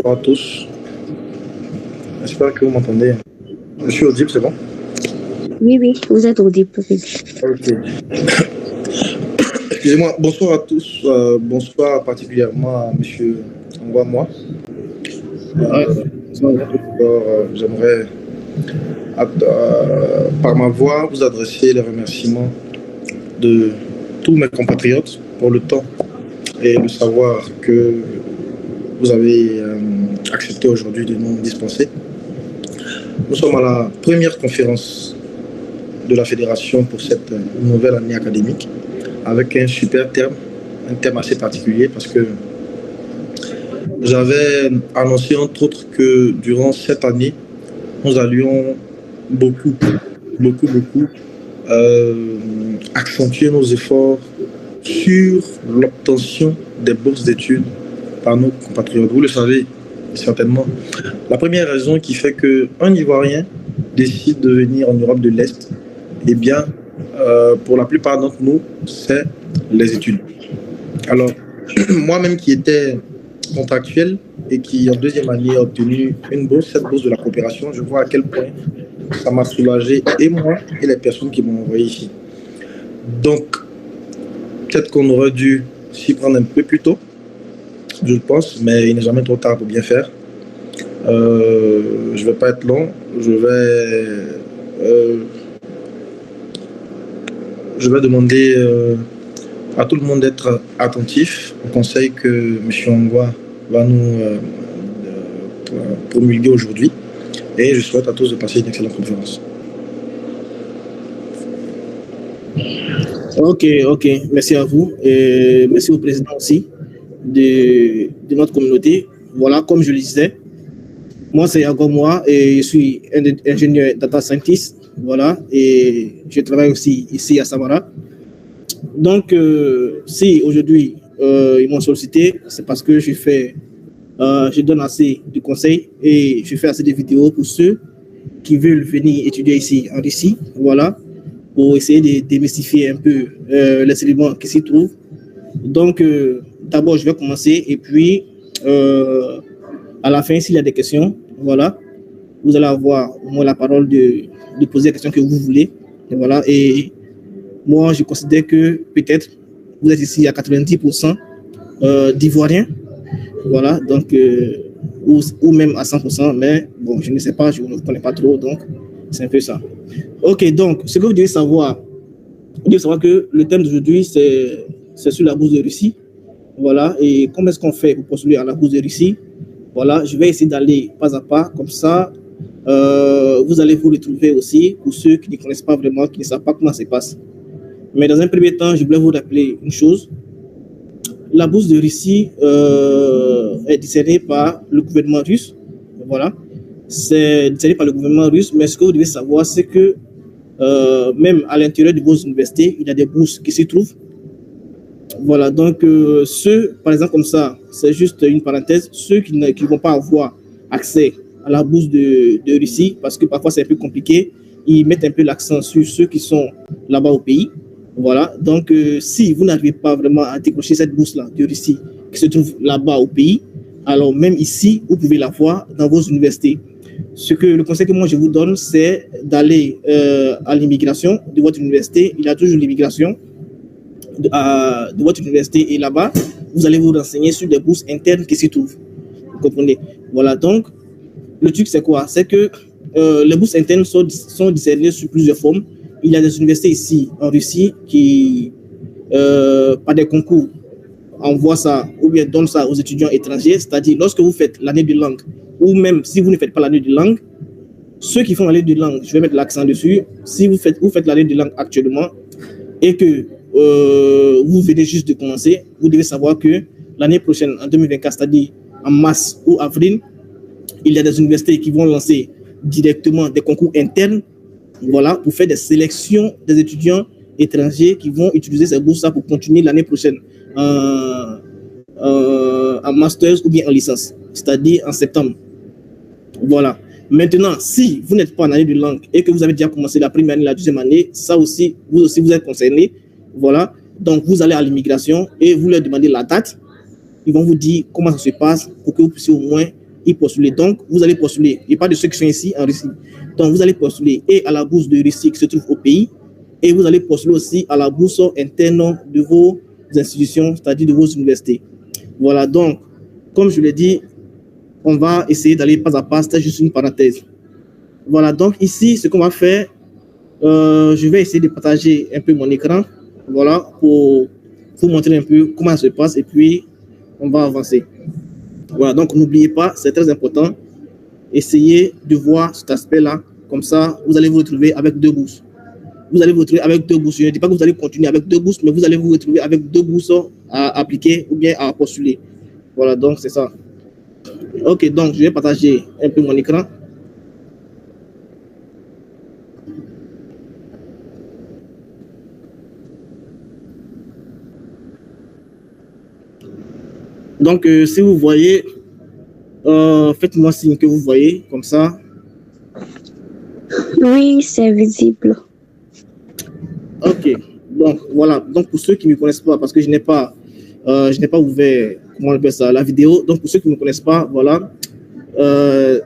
bonsoir à tous. J'espère que vous m'entendez. Je suis audible, c'est bon? Oui, vous êtes audible. Ok. Excusez-moi, bonsoir à tous. Bonsoir particulièrement à M. Ngwa. J'aimerais, par ma voix, vous adresser les remerciements de tous mes compatriotes pour le temps et le savoir que vous avez accepté aujourd'hui de nous dispenser. Nous sommes à la première conférence de la Fédération pour cette nouvelle année académique avec un super terme, un terme assez particulier parce que j'avais annoncé entre autres que durant cette année, nous allions beaucoup accentuer nos efforts sur l'obtention des bourses d'études par nos compatriotes. Vous le savez certainement. La première raison qui fait qu'un Ivoirien décide de venir en Europe de l'Est, eh bien, pour la plupart d'entre nous, c'est les études. Alors, moi-même qui étais contractuel et qui en deuxième année a obtenu une bourse, cette bourse de la coopération, je vois à quel point ça m'a soulagé, et moi et les personnes qui m'ont envoyé ici. Donc, peut-être qu'on aurait dû s'y prendre un peu plus tôt, je pense, mais il n'est jamais trop tard pour bien faire. Je ne vais pas être long, je vais demander à tout le monde d'être attentif au conseil que M. Ngwa va nous promulguer aujourd'hui. Et je souhaite à tous de passer une excellente conférence. Ok, merci à vous. Et merci au président aussi de notre communauté. Voilà, comme je le disais, moi c'est Ngwa et je suis ingénieur data scientist. Voilà, et je travaille aussi ici à Samara. Donc, si aujourd'hui ils m'ont sollicité, c'est parce que je donne assez de conseils et je fais assez de vidéos pour ceux qui veulent venir étudier ici en Russie, voilà, pour essayer de démystifier un peu les éléments qui s'y trouvent. Donc, d'abord, je vais commencer et puis, à la fin, s'il y a des questions, voilà, vous allez avoir au moins la parole de poser les questions que vous voulez. Et voilà, et moi, je considère que peut-être vous êtes ici à 90% d'Ivoiriens. Voilà, donc, ou même à 100%, mais bon, je ne sais pas, je ne connais pas trop, donc c'est un peu ça. Ok, donc, ce que vous devez savoir que le thème d'aujourd'hui, c'est sur la bourse de Russie. Voilà, et comment est-ce qu'on fait pour postuler à la bourse de Russie? Voilà, je vais essayer d'aller pas à pas, comme ça, vous allez vous retrouver aussi pour ceux qui ne connaissent pas vraiment, qui ne savent pas comment ça se passe. Mais dans un premier temps, je voulais vous rappeler une chose. La bourse de Russie est décernée par le gouvernement russe. Voilà. C'est décerné par le gouvernement russe, mais ce que vous devez savoir, c'est que même à l'intérieur de vos universités, il y a des bourses qui s'y trouvent. Voilà. Donc, ceux, par exemple, comme ça, c'est juste une parenthèse, ceux qui ne vont pas avoir accès à la bourse de Russie, parce que parfois c'est un peu compliqué, ils mettent un peu l'accent sur ceux qui sont là-bas au pays. Voilà, donc si vous n'arrivez pas vraiment à décrocher cette bourse-là de Russie qui se trouve là-bas au pays, alors même ici, vous pouvez la voir dans vos universités. Le conseil que moi je vous donne, c'est d'aller à l'immigration de votre université. Il y a toujours l'immigration de votre université et là-bas, vous allez vous renseigner sur des bourses internes qui s'y trouvent. Vous comprenez? Voilà, donc le truc c'est quoi? C'est que les bourses internes sont discernées sous plusieurs formes. Il y a des universités ici en Russie qui, par des concours, envoient ça ou bien donnent ça aux étudiants étrangers. C'est-à-dire, lorsque vous faites l'année de langue, ou même si vous ne faites pas l'année de langue, ceux qui font l'année de langue, je vais mettre l'accent dessus, si vous faites l'année de langue actuellement et que vous venez juste de commencer, vous devez savoir que l'année prochaine, en 2024, c'est-à-dire en mars ou avril, il y a des universités qui vont lancer directement des concours internes. Voilà, pour faire des sélections des étudiants étrangers qui vont utiliser ces bourses pour continuer l'année prochaine en master ou bien en licence, c'est-à-dire en septembre. Voilà. Maintenant, si vous n'êtes pas en année de langue et que vous avez déjà commencé la première année, la deuxième année, ça aussi, vous êtes concerné. Voilà. Donc, vous allez à l'immigration et vous leur demandez la date. Ils vont vous dire comment ça se passe pour que vous puissiez au moins y postuler. Donc, vous allez postuler. Il n'y a pas de ceux qui sont ici en Russie. Donc, vous allez postuler et à la bourse de Russie qui se trouve au pays, et vous allez postuler aussi à la bourse interne de vos institutions, c'est-à-dire de vos universités. Voilà, donc, comme je l'ai dit, on va essayer d'aller pas à pas, c'était juste une parenthèse. Voilà, donc ici, ce qu'on va faire, je vais essayer de partager un peu mon écran, voilà, pour vous montrer un peu comment ça se passe, et puis on va avancer. Voilà, donc n'oubliez pas, c'est très important, essayez de voir cet aspect-là, comme ça, vous allez vous retrouver avec 2 bourses. Vous allez vous retrouver avec 2 bourses. Je ne dis pas que vous allez continuer avec 2 bourses, mais vous allez vous retrouver avec 2 bourses à appliquer ou bien à postuler. Voilà, donc c'est ça. Ok, donc je vais partager un peu mon écran. Donc, si vous voyez, faites-moi signe que vous voyez, comme ça. Oui, c'est visible. Ok, donc voilà. Donc, pour ceux qui ne me connaissent pas, parce que je n'ai pas ouvert, comment on appelle ça, la vidéo. Donc, pour ceux qui ne me connaissent pas, voilà.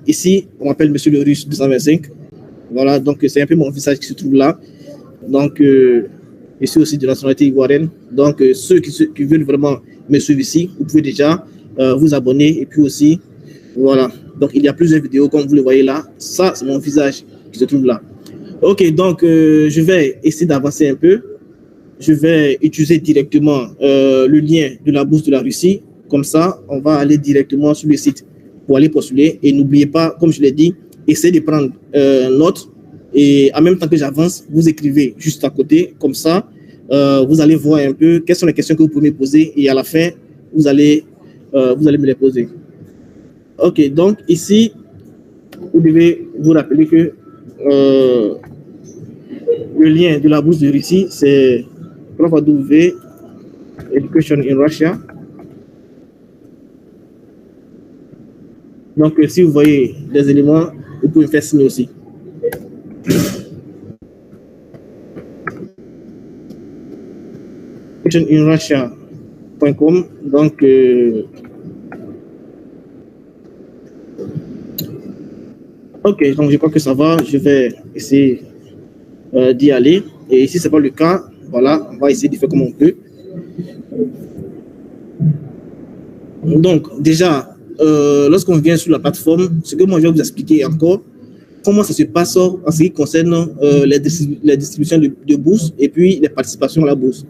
Ici, on m'appelle Monsieur le Russe 225. Voilà, donc c'est un peu mon visage qui se trouve là. Donc, je suis aussi de nationalité ivoirienne. Donc, ceux qui veulent vraiment me suivre ici, vous pouvez déjà vous abonner. Et puis aussi, voilà. Donc, il y a plusieurs vidéos, comme vous le voyez là. Ça, c'est mon visage qui se trouve là. Ok, donc, je vais essayer d'avancer un peu. Je vais utiliser directement le lien de la bourse de la Russie. Comme ça, on va aller directement sur le site pour aller postuler. Et n'oubliez pas, comme je l'ai dit, essayez de prendre note. Et en même temps que j'avance, vous écrivez juste à côté. Comme ça, vous allez voir un peu quelles sont les questions que vous pouvez me poser. Et à la fin, vous allez me les poser. Ok, donc ici, vous devez vous rappeler que le lien de la bourse de Russie, c'est www Education in Russia. Donc, si vous voyez des éléments, vous pouvez me faire signe aussi. educationinrussia.com. Donc, ok, donc je crois que ça va. Je vais essayer d'y aller. Et si ce n'est pas le cas, voilà, on va essayer de faire comme on peut. Donc, déjà, lorsqu'on vient sur la plateforme, ce que moi je vais vous expliquer encore, comment ça se passe en ce qui concerne les distributions de bourses et puis les participations à la bourse.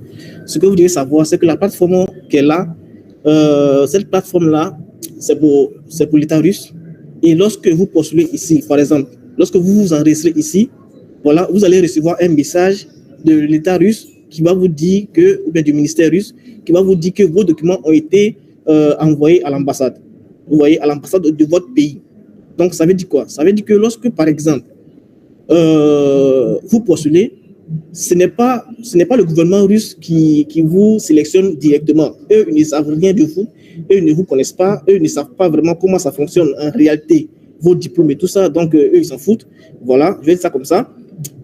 Ce que vous devez savoir, c'est que la plateforme qu'elle a, cette plateforme-là, c'est pour l'État russe. Et lorsque vous postulez ici, par exemple, lorsque vous vous enregistrez ici, voilà, vous allez recevoir un message de l'État russe qui va vous dire que, ou bien du ministère russe, qui va vous dire que vos documents ont été envoyés à l'ambassade. Vous voyez, à l'ambassade de votre pays. Donc, ça veut dire quoi? Ça veut dire que lorsque, par exemple, vous postulez, ce n'est pas le gouvernement russe qui vous sélectionne directement. Eux, ils ne savent rien de vous. Eux, ils ne vous connaissent pas. Eux, ils ne savent pas vraiment comment ça fonctionne en réalité, vos diplômes et tout ça. Donc, eux, ils s'en foutent. Voilà, je vais dire ça comme ça.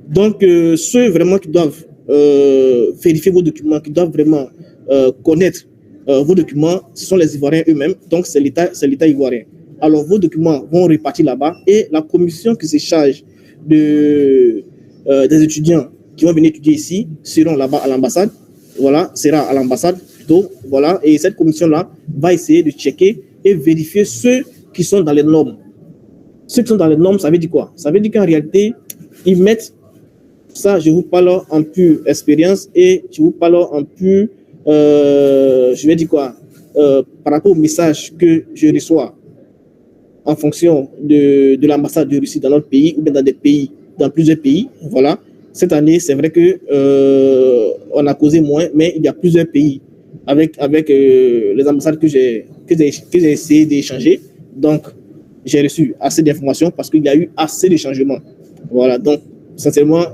Donc, ceux vraiment qui doivent vérifier vos documents, qui doivent vraiment connaître vos documents, ce sont les Ivoiriens eux-mêmes. Donc, c'est l'État ivoirien. Alors, vos documents vont repartir là-bas et la commission qui se charge des étudiants qui vont venir étudier ici seront là-bas à l'ambassade. Voilà, sera à l'ambassade plutôt. Voilà, et cette commission-là va essayer de checker et vérifier ceux qui sont dans les normes. Ceux qui sont dans les normes, ça veut dire quoi? Ça veut dire qu'en réalité, ils mettent ça, je vous parle en pure expérience et je vous parle en pure, je vais dire quoi, par rapport au message que je reçois en fonction de l'ambassade de Russie dans notre pays ou bien dans des pays, dans plusieurs pays. Voilà. Cette année, c'est vrai que on a causé moins, mais il y a plusieurs pays avec les ambassades que j'ai essayé d'échanger. Donc, j'ai reçu assez d'informations parce qu'il y a eu assez de changements. Voilà. Donc, sincèrement,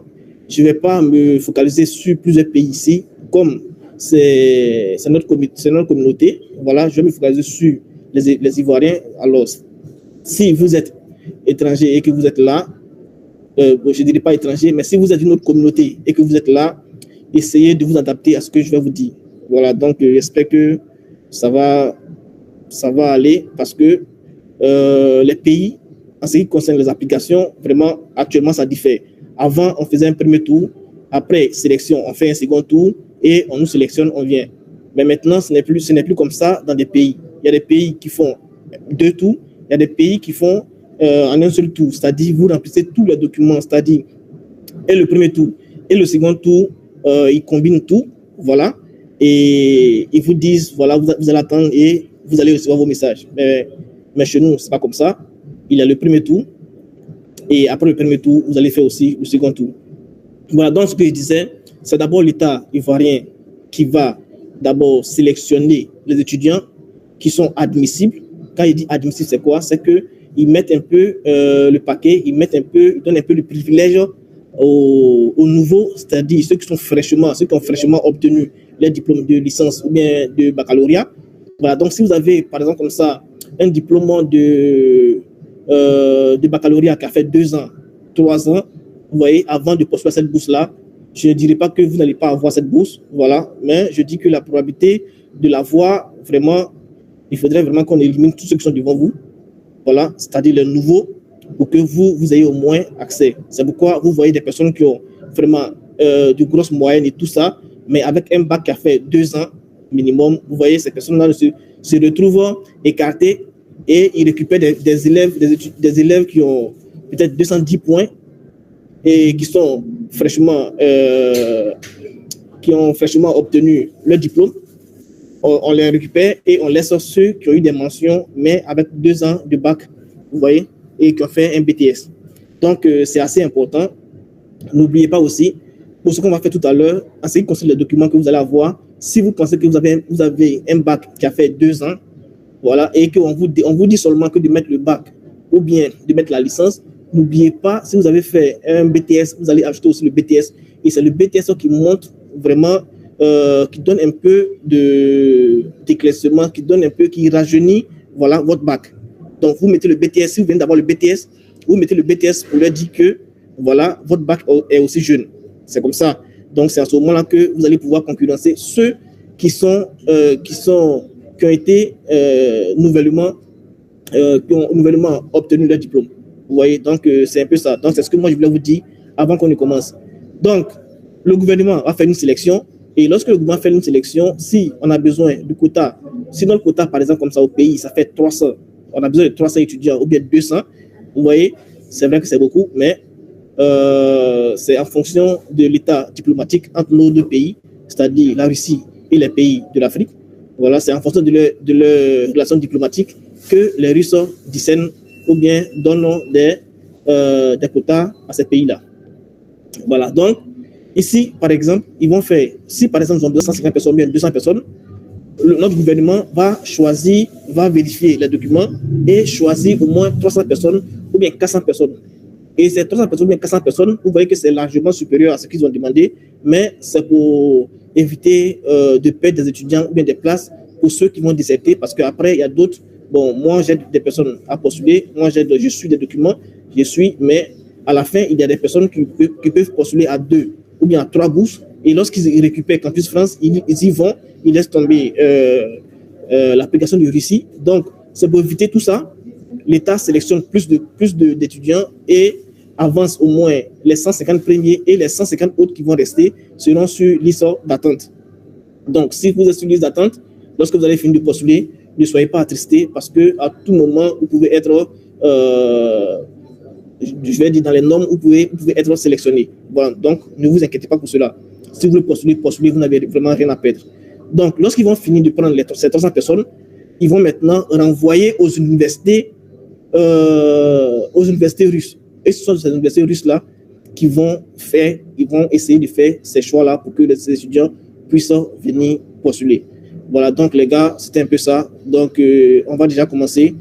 je ne vais pas me focaliser sur plusieurs pays ici, comme c'est notre communauté. Voilà, je vais me focaliser sur les Ivoiriens. Alors, si vous êtes étranger et que vous êtes là, je ne dirais pas étranger, mais si vous êtes d'une autre communauté et que vous êtes là, essayez de vous adapter à ce que je vais vous dire. Voilà, donc j'espère que ça va aller parce que les pays, en ce qui concerne les applications, vraiment, actuellement, ça diffère. Avant, on faisait un premier tour. Après sélection, on fait un second tour et on nous sélectionne, on vient. Mais maintenant, ce n'est plus comme ça dans des pays. Il y a des pays qui font 2 tours, il y a des pays qui font en un seul tour. C'est-à-dire, vous remplissez tous les documents, c'est-à-dire, et le premier tour et le second tour, ils combinent tout, voilà, et ils vous disent, voilà, vous allez attendre et vous allez recevoir vos messages. Mais chez nous, ce n'est pas comme ça. Il y a le premier tour, et après le premier tour, vous allez faire aussi le second tour. Voilà, donc ce que je disais, c'est d'abord l'État ivoirien qui va d'abord sélectionner les étudiants qui sont admissibles. Quand il dit admissible, c'est quoi? C'est qu'ils mettent un peu le paquet, ils donnent un peu le privilège aux nouveaux, c'est-à-dire ceux qui ont fraîchement obtenu les diplômes de licence ou bien de baccalauréat. Voilà, donc si vous avez, par exemple, comme ça, un diplôme de baccalauréat qui a fait 2 ans, 3 ans, vous voyez, avant de postuler à cette bourse-là, je ne dirais pas que vous n'allez pas avoir cette bourse, voilà, mais je dis que la probabilité de l'avoir, vraiment, il faudrait vraiment qu'on élimine tous ceux qui sont devant vous, voilà, c'est-à-dire les nouveaux, pour que vous ayez au moins accès. C'est pourquoi vous voyez des personnes qui ont vraiment de grosses moyennes et tout ça, mais avec un bac qui a fait 2 ans minimum, vous voyez, ces personnes-là se retrouvent écartées et ils récupèrent des élèves qui ont peut-être 210 points et qui ont fraîchement obtenu leur diplôme. On les récupère et on laisse ceux qui ont eu des mentions, mais avec 2 ans de bac, vous voyez, et qui ont fait un BTS. Donc, c'est assez important. N'oubliez pas aussi, pour ce qu'on va faire tout à l'heure, en ce qui concerne les documents que vous allez avoir, si vous pensez que vous avez un bac qui a fait 2 ans, voilà, et qu'on vous dit seulement que de mettre le bac ou bien de mettre la licence, n'oubliez pas, si vous avez fait un BTS, vous allez ajouter aussi le BTS. Et c'est le BTS qui montre vraiment, qui donne un peu d'éclaircissement, qui rajeunit, voilà, votre bac. Donc, vous mettez le BTS, si vous venez d'avoir le BTS, vous mettez le BTS pour leur dire que, voilà, votre bac est aussi jeune. C'est comme ça. Donc, c'est à ce moment-là que vous allez pouvoir concurrencer ceux qui ont été nouvellement obtenu leur diplôme. Vous voyez, donc c'est un peu ça. Donc, c'est ce que moi, je voulais vous dire avant qu'on ne commence. Donc, le gouvernement va faire une sélection. Et lorsque le gouvernement fait une sélection, si on a besoin du quota, si notre quota, par exemple, comme ça au pays, ça fait 300, on a besoin de 300 étudiants ou bien 200, vous voyez, c'est vrai que c'est beaucoup, mais c'est en fonction de l'état diplomatique entre nos 2 pays, c'est-à-dire la Russie et les pays de l'Afrique. Voilà, c'est en fonction de leur relation diplomatique que les Russes discernent ou bien donnent des quotas à ces pays-là. Voilà, donc, ici, par exemple, ils vont faire, si par exemple, ils ont 250 personnes ou bien 200 personnes, notre gouvernement va vérifier les documents et choisir au moins 300 personnes ou bien 400 personnes. Et ces 300 personnes ou bien 400 personnes, vous voyez que c'est largement supérieur à ce qu'ils ont demandé, mais c'est pour éviter de perdre des étudiants ou bien des places pour ceux qui vont disserter, parce qu'après, il y a d'autres. Bon, moi, j'ai des personnes à postuler, moi, je suis des documents, mais à la fin, il y a des personnes qui peuvent postuler à 2 ou bien à 3 bourses, et lorsqu'ils récupèrent Campus France, ils y vont, ils laissent tomber l'application de Russie. Donc, c'est pour éviter tout ça. L'État sélectionne plus d'étudiants et avance au moins les 150 premiers et les 150 autres qui vont rester seront sur liste d'attente. Donc, si vous êtes sur liste d'attente, lorsque vous allez finir de postuler, ne soyez pas attristés parce qu'à tout moment, vous pouvez être, je vais dire dans les normes, vous pouvez être sélectionné. Voilà, donc, ne vous inquiétez pas pour cela. Si vous voulez postuler, vous n'avez vraiment rien à perdre. Donc, lorsqu'ils vont finir de prendre ces 300 personnes, ils vont maintenant renvoyer aux universités russes. Et ce sont ces universités russes-là qui vont essayer de faire ces choix-là pour que les étudiants puissent venir postuler. Voilà, donc les gars, c'était un peu ça. Donc, on va déjà commencer.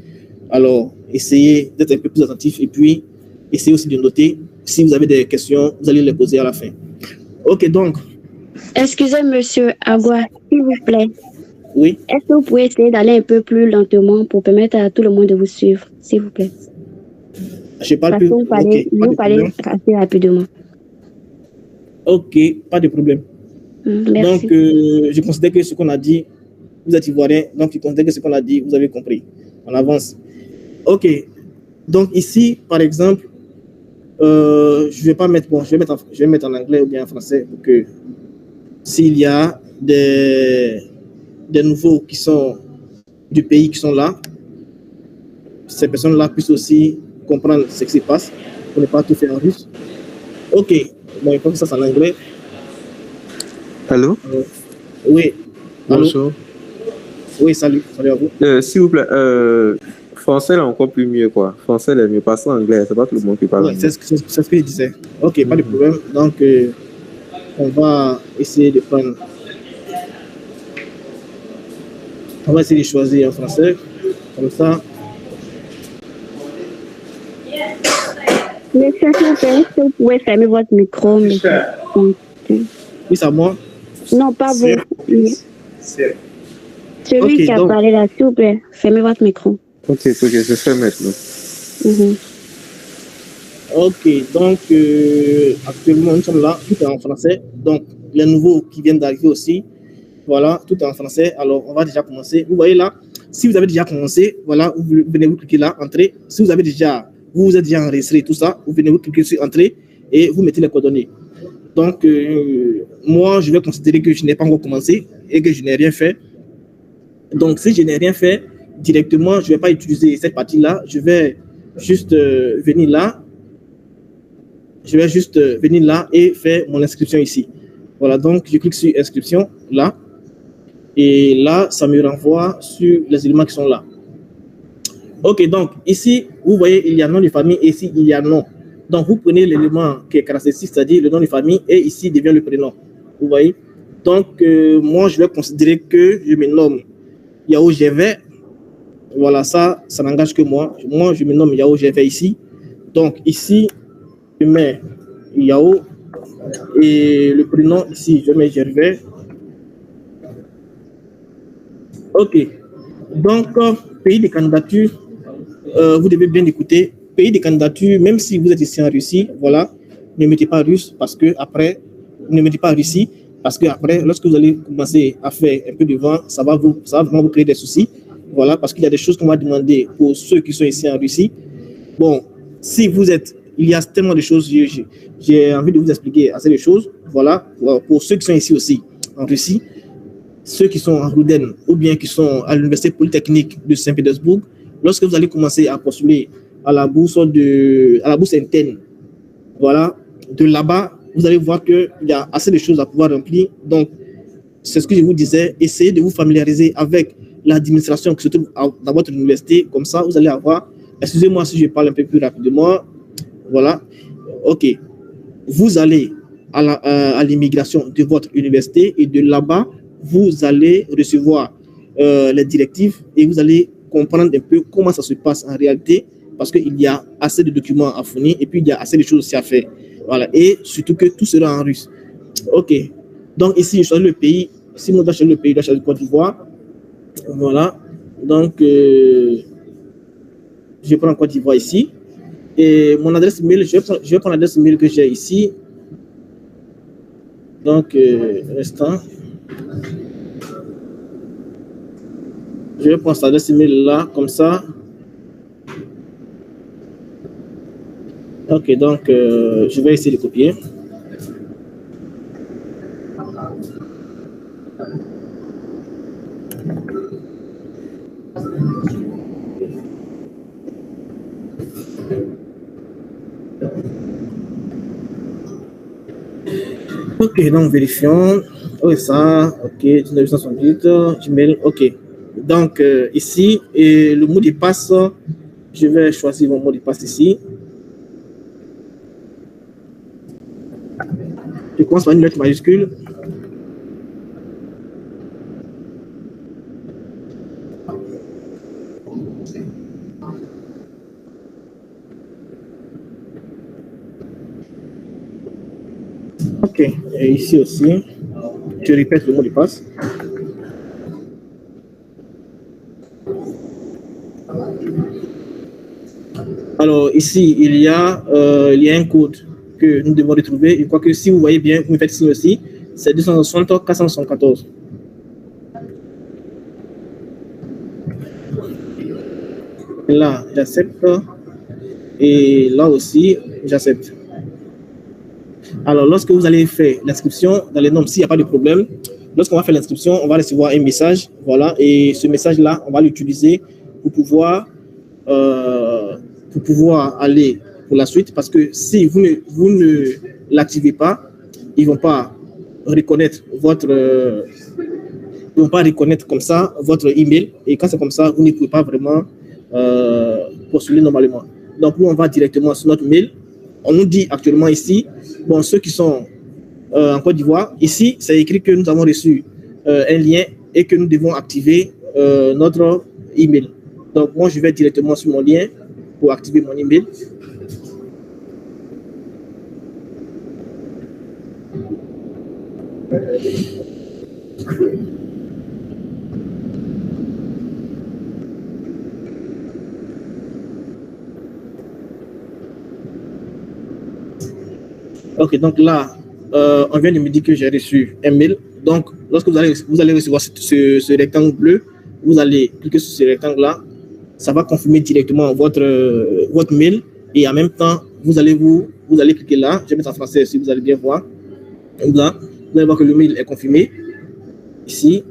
Alors, essayez d'être un peu plus attentifs et puis essayez aussi de noter. Si vous avez des questions, vous allez les poser à la fin. Ok, donc. Excusez, monsieur Agua, s'il vous plaît. Oui. Est-ce que vous pouvez essayer d'aller un peu plus lentement pour permettre à tout le monde de vous suivre, s'il vous plaît? Je parle plus. Vous parlez assez rapidement. Ok, pas de problème. Merci. Donc, je considère que ce qu'on a dit, vous êtes ivoirien, donc je considère que ce qu'on a dit, vous avez compris. On avance. Ok, Donc ici, par exemple, je vais pas mettre, bon, je vais mettre en anglais ou bien en français pour que s'il y a des nouveaux qui sont du pays qui sont là, ces personnes-là puissent aussi comprendre ce qui se passe pour ne pas tout faire en russe. Ok, bon, comme ça, c'est en anglais. Allô? Oui. Allô? Bonjour. Oui, salut à vous. S'il vous plaît, français est encore plus mieux, quoi. Français est mieux, pas ça anglais, c'est pas tout le monde qui parle Ouais, anglais. c'est ce que je disais. Ok, pas de problème. Donc, on va essayer de prendre. On va essayer de choisir en français. Comme ça. Mais s'il vous plaît, est-ce que vous pouvez fermer votre micro, monsieur? Oui, c'est à moi. Non, pas vous. Celui Ok, qui a donc- parlé là, s'il vous plaît, fermez votre micro. Ok, je fais maintenant. Mhm. Ok, donc actuellement nous sommes là, tout est en français. Donc les nouveaux qui viennent d'arriver aussi, voilà, tout est en français. Alors on va déjà commencer. Vous voyez là, si vous avez déjà commencé, voilà, vous venez vous cliquer là, entrée. Si vous êtes déjà enregistré tout ça, vous venez vous cliquer sur entrée et vous mettez les coordonnées. Donc moi je vais considérer que je n'ai pas encore commencé et que je n'ai rien fait. Donc si je n'ai rien fait directement, je ne vais pas utiliser cette partie-là. Je vais juste venir là. Je vais juste venir là et faire mon inscription ici. Voilà, donc je clique sur inscription là. Et là, ça me renvoie sur les éléments qui sont là. Ok, donc ici, vous voyez, il y a nom de famille et ici, il y a nom. Donc vous prenez l'élément qui est caractéristique, c'est-à-dire le nom de famille, et ici devient le prénom. Vous voyez? Donc moi, je vais considérer que je me nomme Yao GV. Voilà, ça n'engage que moi. Moi, je me nomme Yao GV ici. Donc ici, je mets Yao et le prénom ici, je mets Gervais. Ok. Donc, pays de candidature, vous devez bien écouter. Pays de candidature, même si vous êtes ici en Russie, voilà, ne mettez pas russe parce que après, ne mettez pas Russie parce que après, lorsque vous allez commencer à faire un peu de vent, ça va vraiment vous créer des soucis. Voilà, parce qu'il y a des choses qu'on va demander pour ceux qui sont ici en Russie. Bon, si vous êtes, il y a tellement de choses, j'ai envie de vous expliquer assez de choses. Voilà, pour ceux qui sont ici aussi en Russie, ceux qui sont en Ruden ou bien qui sont à l'Université Polytechnique de Saint-Pétersbourg, lorsque vous allez commencer à postuler à la bourse interne, voilà, de là-bas, vous allez voir qu'il y a assez de choses à pouvoir remplir. Donc, c'est ce que je vous disais, essayez de vous familiariser avec l'administration qui se trouve dans votre université. Comme ça, vous allez avoir, excusez-moi si je parle un peu plus rapidement, voilà, ok, vous allez à l'immigration de votre université et de là-bas, vous allez recevoir les directives et vous allez comprendre un peu comment ça se passe en réalité parce qu'il y a assez de documents à fournir et puis il y a assez de choses aussi à faire. Voilà. Et surtout que tout sera en russe. Ok. Donc ici, je choisis le pays. Si on doit choisir le pays, je dois choisir Côte d'Ivoire. Voilà. Donc, je prends Côte d'Ivoire ici. Et mon adresse mail, je vais prendre l'adresse mail que j'ai ici. Donc, un instant. Je vais prendre cette adresse email là, comme ça. Ok, donc je vais essayer de copier. Ok, donc vérifions. Oui, ça, ok, 1968, Gmail, ok. Donc ici, et le mot de passe, je vais choisir mon mot de passe ici. Je commence par une lettre majuscule. Ok, et ici aussi, je répète le mot de passe. Alors ici, il y a un code que nous devons retrouver. Je crois que si vous voyez bien, vous me faites signe aussi, c'est 260 474. Là, j'accepte. Et là aussi, j'accepte. Alors, lorsque vous allez faire l'inscription dans les normes, s'il n'y a pas de problème, lorsqu'on va faire l'inscription, on va recevoir un message, voilà, et ce message-là, on va l'utiliser pour pouvoir aller pour la suite, parce que si vous ne l'activez pas, ils vont pas reconnaître ils vont pas reconnaître comme ça votre email, et quand c'est comme ça, vous ne pouvez pas vraiment postuler normalement. Donc, nous, on va directement sur notre mail. On nous dit actuellement ici, bon, ceux qui sont en Côte d'Ivoire, ici, c'est écrit que nous avons reçu un lien et que nous devons activer notre email. Donc, moi, je vais directement sur mon lien pour activer mon email. Ok, donc là, on vient de me dire que j'ai reçu un mail. Donc, lorsque vous allez recevoir ce rectangle bleu, vous allez cliquer sur ce rectangle-là. Ça va confirmer directement votre mail. Et en même temps, vous allez cliquer là. Je vais mettre en français si vous allez bien voir. Là, vous allez voir que le mail est confirmé. Ici,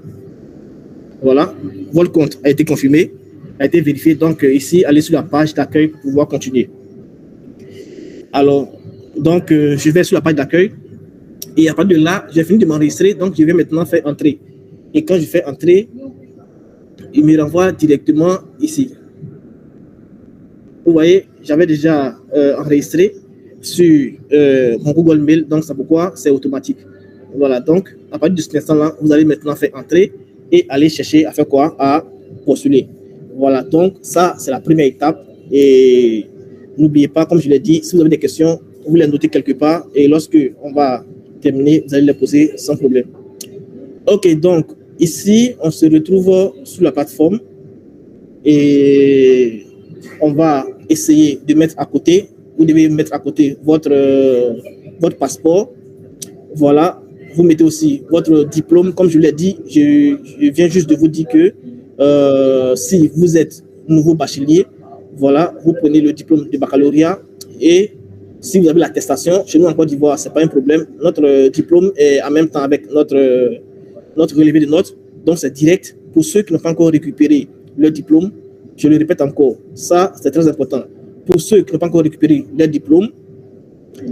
voilà. Votre compte a été confirmé, a été vérifié. Donc, ici, allez sur la page d'accueil pour pouvoir continuer. Alors, donc, je vais sur la page d'accueil. Et à partir de là, j'ai fini de m'enregistrer. Donc, je vais maintenant faire entrer. Et quand je fais entrer, il me renvoie directement ici. Vous voyez, j'avais déjà enregistré sur mon Google Mail. Donc, c'est pourquoi c'est automatique. Voilà, donc, à partir de cet instant-là, vous allez maintenant faire entrer et aller chercher à faire quoi? À postuler. Voilà, donc, ça, c'est la première étape. Et n'oubliez pas, comme je l'ai dit, si vous avez des questions, vous les notez quelque part. Et lorsque on va terminer, vous allez les poser sans problème. Ok, donc, ici, on se retrouve sur la plateforme. Et on va essayer de mettre à côté, vous devez mettre à côté votre passeport. Voilà, vous mettez aussi votre diplôme. Comme je l'ai dit, je viens juste de vous dire que si vous êtes nouveau bachelier, voilà, vous prenez le diplôme de baccalauréat et si vous avez l'attestation, chez nous en Côte d'Ivoire, ce n'est pas un problème. Notre diplôme est en même temps avec notre relevé de notes. Donc, c'est direct. Pour ceux qui n'ont pas encore récupéré leur diplôme, je le répète encore, ça, c'est très important. Pour ceux qui n'ont pas encore récupéré leur diplôme,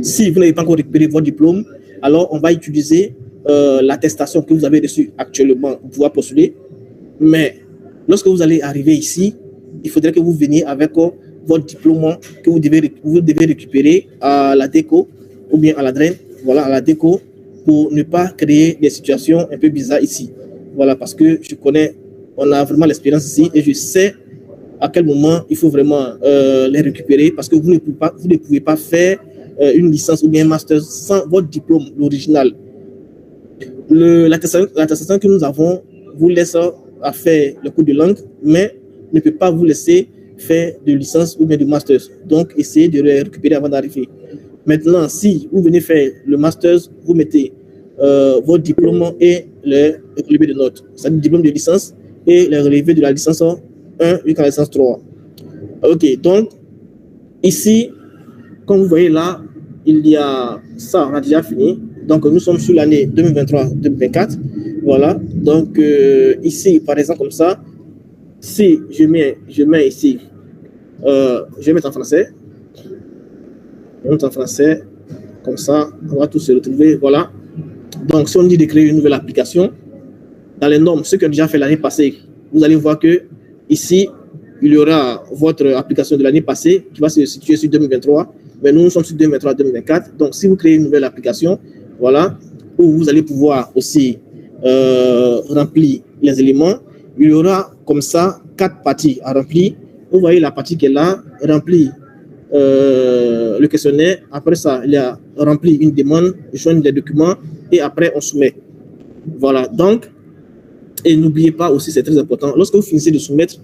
si vous n'avez pas encore récupéré votre diplôme, alors on va utiliser l'attestation que vous avez reçue actuellement pour pouvoir postuler. Mais lorsque vous allez arriver ici, il faudrait que vous veniez avec votre diplôme que vous devez récupérer à la DECO ou bien à la DREN, voilà, à la DECO, pour ne pas créer des situations un peu bizarres ici. Voilà, parce que je connais, on a vraiment l'expérience ici et je sais à quel moment il faut vraiment les récupérer parce que vous ne pouvez pas faire une licence ou bien un master sans votre diplôme, l'original. L'attestation que nous avons vous laisse à faire le cours de langue, mais ne peut pas vous laisser faire de licence ou bien de master. Donc, essayez de le récupérer avant d'arriver. Maintenant, si vous venez faire le master, vous mettez votre diplôme et le relevé de notes. C'est-à-dire le diplôme de licence et le relevé de la licence 1 jusqu'à la licence 3. Ok, donc, ici, comme vous voyez là, il y a ça, on a déjà fini. Donc, nous sommes sur l'année 2023-2024. Voilà. Donc, ici, par exemple, comme ça, si je mets ici, je vais mettre en français. Je vais mettre en français. Comme ça, on va tous se retrouver. Voilà. Donc, si on dit de créer une nouvelle application, dans les normes, ceux qui ont déjà fait l'année passée, vous allez voir que ici, il y aura votre application de l'année passée qui va se situer sur 2023. Mais nous sommes sur 2023-2024. Donc, si vous créez une nouvelle application, voilà, où vous allez pouvoir aussi remplir les éléments, il y aura comme ça 4 parties à remplir. Vous voyez la partie qui est là, remplir le questionnaire. Après ça, il y a rempli une demande, joindre les documents et après on soumet. Voilà, donc, et n'oubliez pas aussi, c'est très important, lorsque vous finissez de soumettre,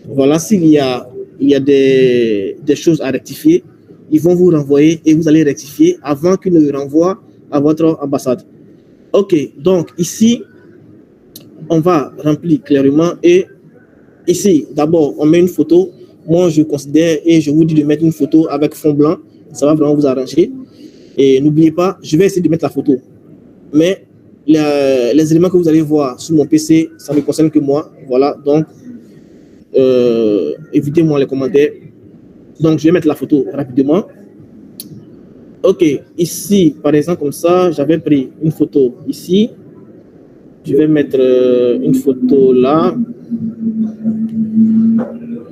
voilà, s'il y a des choses à rectifier, ils vont vous renvoyer et vous allez rectifier avant qu'ils ne le renvoient à votre ambassade. Ok, donc ici, on va remplir clairement et ici, d'abord, on met une photo moi, je considère et je vous dis de mettre une photo avec fond blanc. Ça va vraiment vous arranger. Et n'oubliez pas, je vais essayer de mettre la photo. Mais les éléments que vous allez voir sur mon PC, ça ne me concerne que moi. Voilà, donc, évitez-moi les commentaires. Donc, je vais mettre la photo rapidement. Ok, ici, par exemple, comme ça, j'avais pris une photo ici. Je vais mettre une photo là.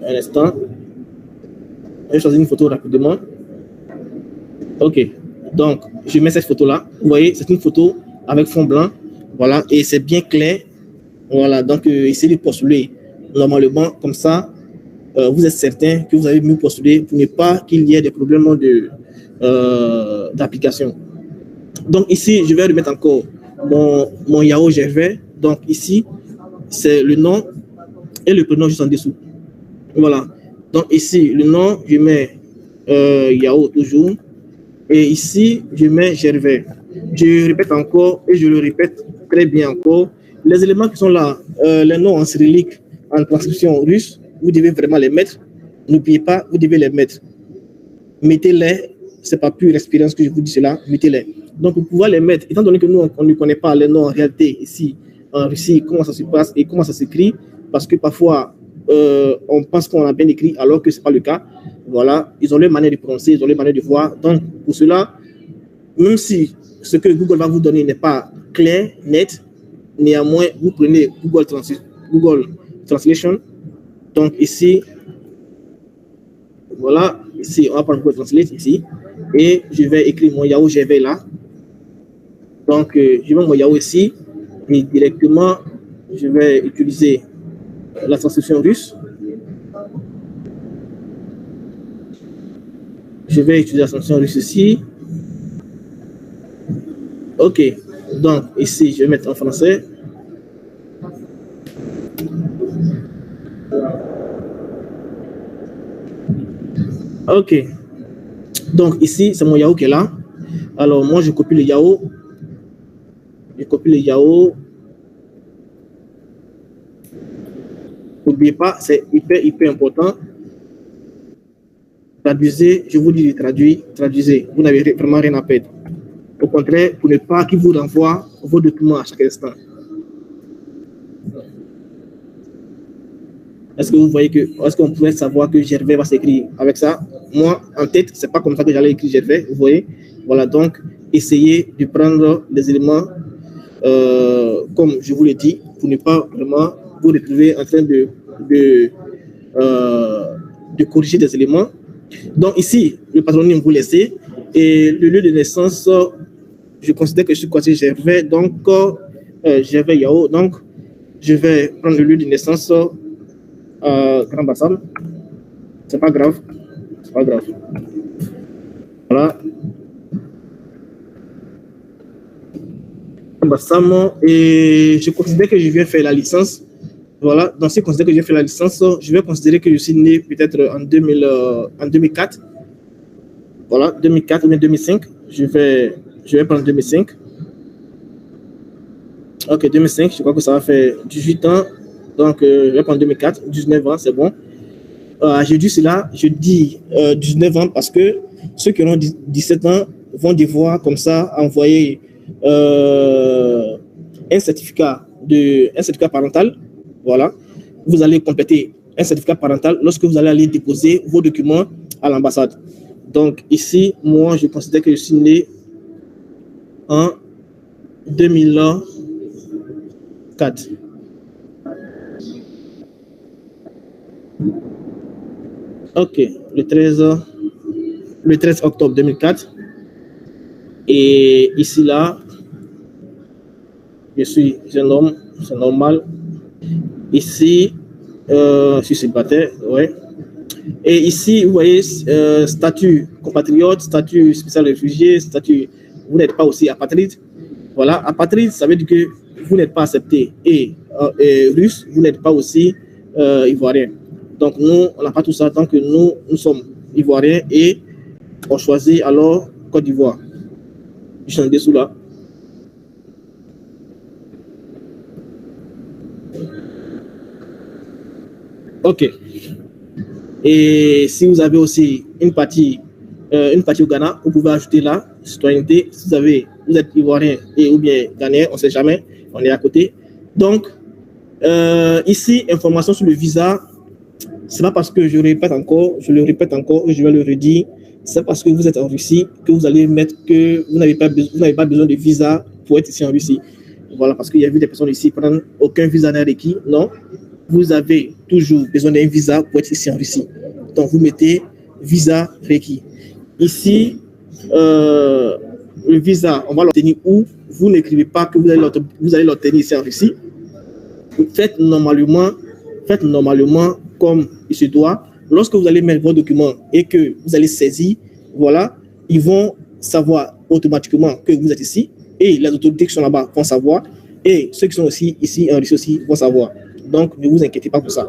Un instant. Je vais choisir une photo rapidement. Ok, donc je mets cette photo-là. Vous voyez, c'est une photo avec fond blanc. Voilà, et c'est bien clair. Voilà, donc essayez de postuler normalement, comme ça, vous êtes certain que vous avez mieux postulé pour ne pas qu'il y ait des problèmes d'application. Donc ici, je vais remettre encore mon Yahoo Gervais. Donc ici, c'est le nom et le prénom juste en dessous. Voilà. Donc ici, le nom, je mets Yahoo toujours. Et ici, je mets Gervais. Je répète encore et je le répète très bien encore. Les éléments qui sont là, les noms en cyrillique, en transcription russe, vous devez vraiment les mettre. N'oubliez pas, vous devez les mettre. Mettez-les. Ce n'est pas pure expérience que je vous dis cela. Mettez-les. Donc, pour pouvoir les mettre, étant donné que nous, on ne connaît pas les noms en réalité ici, en Russie, comment ça se passe et comment ça s'écrit, parce que parfois, on pense qu'on a bien écrit alors que ce n'est pas le cas. Voilà, ils ont leur manière de prononcer, ils ont leur manière de voir. Donc, pour cela, même si ce que Google va vous donner n'est pas clair, net, néanmoins, vous prenez Google Translation. Donc, ici, voilà, ici, on va prendre Google Translate ici. Et je vais écrire mon Yahoo GV là. Donc, je mets mon Yahoo ici. Et directement, je vais utiliser la transcription russe. Je vais utiliser la transcription russe ici. OK. Donc, ici, je vais mettre en français. OK. Donc, ici, c'est mon Yahoo qui est là. Alors, moi, je copie le Yahoo. Je copie le Yahoo. N'oubliez pas, c'est hyper important. Traduisez, je vous dis de traduire, traduisez. Vous n'avez vraiment rien à perdre. Au contraire, pour ne pas qu'il vous renvoie vos documents à chaque instant. Est-ce que vous voyez que, est-ce qu'on pourrait savoir que Gervais va s'écrire avec ça? Moi, en tête, c'est pas comme ça que j'allais écrire Gervais, vous voyez? Voilà, donc, essayez de prendre les éléments, comme je vous l'ai dit, pour ne pas vraiment vous retrouver en train de corriger des éléments. Donc, ici, le patronyme, vous laissez, et le lieu de naissance, je considère que je suis côté Gervais, donc, Gervais Yahoo, donc, je vais prendre le lieu de naissance, Grand Bassam. C'est pas grave. C'est pas grave. Voilà. Grand Bassam. Et je considère que je viens faire la licence. Voilà. Donc, si je considère que je viens faire la licence, je vais considérer que je suis né peut-être en 2004. Voilà. 2004 ou bien 2005. Je vais prendre 2005. Ok, 2005. Je crois que ça va faire 18 ans. Donc, je vais prendre 2004, 19 ans, c'est bon. Je dis cela, je dis 19 ans parce que ceux qui ont 17 ans vont devoir comme ça envoyer un certificat parental. Voilà. Vous allez compléter un certificat parental lorsque vous allez aller déposer vos documents à l'ambassade. Donc, ici, moi, je considère que je suis né en 2004. Ok, le 13 octobre 2004. Et ici, là, je suis un homme, c'est normal. Ici, je suis célibataire, ouais. Et ici, vous voyez, statut compatriote, statut spécial réfugié, statut, vous n'êtes pas aussi apatride. Voilà, apatride, ça veut dire que vous n'êtes pas accepté. Et russe, vous n'êtes pas aussi ivoirien. Donc, nous, on n'a pas tout ça tant que nous sommes ivoiriens et on choisit alors Côte d'Ivoire. Je suis en dessous là. Ok. Et si vous avez aussi une partie au Ghana, vous pouvez ajouter là, citoyenneté. Si vous êtes ivoirien et ou bien ghanéen, on ne sait jamais, on est à côté. Donc, ici, information sur le visa, c'est pas parce que je le répète encore, et je vais le redire, c'est parce que vous êtes en Russie que vous allez mettre que vous n'avez pas besoin de visa pour être ici en Russie. Voilà, parce qu'il y a eu des personnes ici qui prennent aucun visa n'est requis. Non, vous avez toujours besoin d'un visa pour être ici en Russie. Donc, vous mettez visa requis. Ici, le visa, on va l'obtenir où? Vous n'écrivez pas que vous allez l'obtenir ici en Russie. Faites normalement comme il se doit. Lorsque vous allez mettre vos documents et que vous allez saisir, voilà, ils vont savoir automatiquement que vous êtes ici et les autorités qui sont là-bas vont savoir et ceux qui sont aussi ici en Russie aussi vont savoir. Donc, ne vous inquiétez pas pour ça.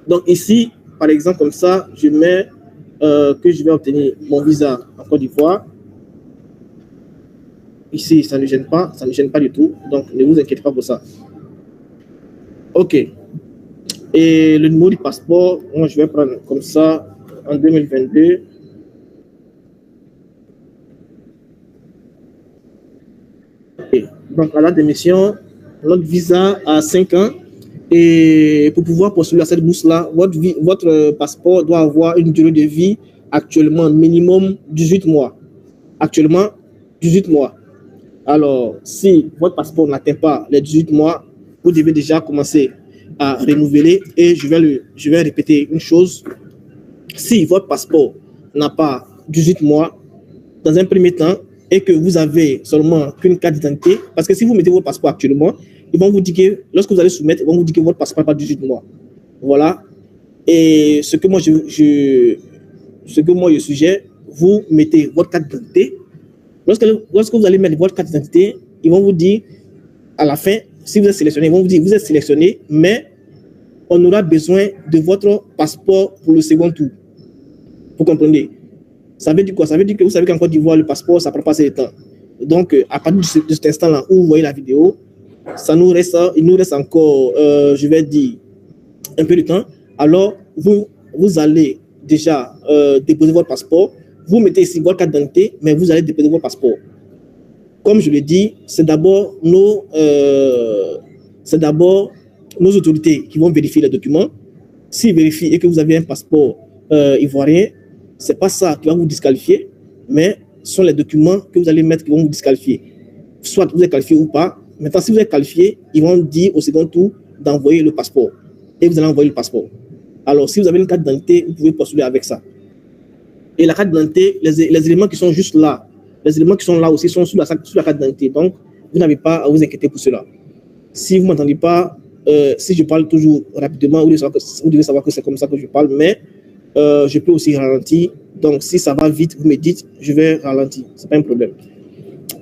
Donc, ici, par exemple, comme ça, je mets que je vais obtenir mon visa en Côte d'Ivoire. Ici, ça ne gêne pas du tout. Donc, ne vous inquiétez pas pour ça. OK. Et le numéro du passeport, moi, je vais prendre comme ça en 2022. Okay. Donc, à la démission, notre visa a 5 ans. Et pour pouvoir postuler à cette bourse-là, votre passeport doit avoir une durée de vie actuellement minimum 18 mois. Actuellement, 18 mois. Alors, si votre passeport n'atteint pas les 18 mois, vous devez déjà commencer à renouveler. Et je vais répéter une chose. Si votre passeport n'a pas 18 mois, dans un premier temps, et que vous avez seulement qu'une carte d'identité, parce que si vous mettez votre passeport actuellement, ils vont vous dire que, lorsque vous allez soumettre, ils vont vous dire que votre passeport n'a pas 18 mois. Voilà. Et ce que moi je suggère, vous mettez votre carte d'identité. Lorsque vous allez mettre votre carte d'identité, ils vont vous dire, à la fin, si vous êtes sélectionné, ils vont vous dire, vous êtes sélectionné, mais on aura besoin de votre passeport pour le second tour. Vous comprenez? Ça veut dire quoi? Ça veut dire que vous savez qu'en Côte d'Ivoire, le passeport, ça prend pas assez de temps. Donc, à partir de cet instant-là où vous voyez la vidéo, il nous reste encore, je vais dire, un peu de temps. Alors, vous allez déjà déposer votre passeport. Vous mettez ici votre carte d'identité, mais vous allez déposer votre passeport. Comme je le dis, c'est d'abord nos autorités qui vont vérifier les documents. S'ils vérifient et que vous avez un passeport ivoirien, ce n'est pas ça qui va vous disqualifier, mais ce sont les documents que vous allez mettre qui vont vous disqualifier. Soit vous êtes qualifié ou pas. Maintenant, si vous êtes qualifié, ils vont dire au second tour d'envoyer le passeport. Et vous allez envoyer le passeport. Alors, si vous avez une carte d'identité, vous pouvez postuler avec ça. Et la carte d'identité, les éléments qui sont juste là, les éléments qui sont là aussi sont sur la carte d'identité. Donc, vous n'avez pas à vous inquiéter pour cela. Si vous ne m'entendez pas, si je parle toujours rapidement, vous devez savoir que c'est comme ça que je parle, mais je peux aussi ralentir. Donc, si ça va vite, vous me dites, je vais ralentir. Ce n'est pas un problème.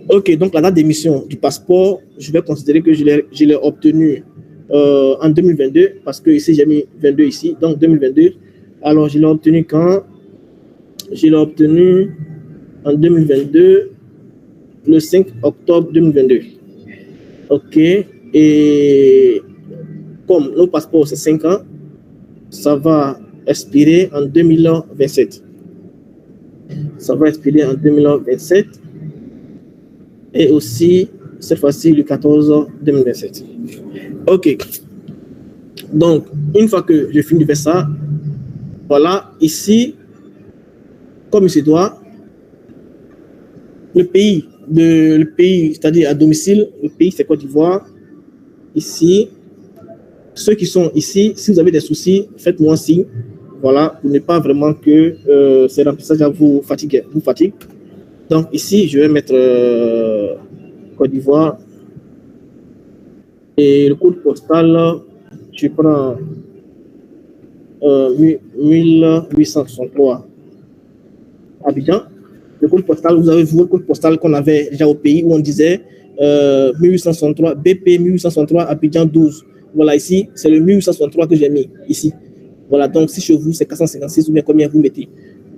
OK, donc la date d'émission du passeport, je vais considérer que je l'ai obtenu en 2022, parce que ici, j'ai mis 22 ici, donc 2022. Alors, je l'ai obtenu quand? Je l'ai obtenu en 2022, le 5 octobre 2022. OK, et comme nos passeports, c'est 5 ans, ça va expirer en 2027. Ça va expirer en 2027. Et aussi, cette fois-ci, le 14 2027. OK. Donc, une fois que j'ai fini de faire ça, voilà, ici, comme il se doit, le pays, c'est-à-dire à domicile, le pays, c'est Côte d'Ivoire. Ici, ceux qui sont ici, si vous avez des soucis, faites-moi signe. Voilà, pour ne pas vraiment que ces remplissages vous fatiguent. Donc ici, je vais mettre Côte d'Ivoire. Et le code postal, je prends 1863 Abidjan. Le code postal, vous avez vu le code postal qu'on avait déjà au pays où on disait 1863, BP 1863 Abidjan 12. Voilà, ici, c'est le 1863 que j'ai mis ici. Voilà, donc si chez vous, c'est 456 ou bien combien vous mettez.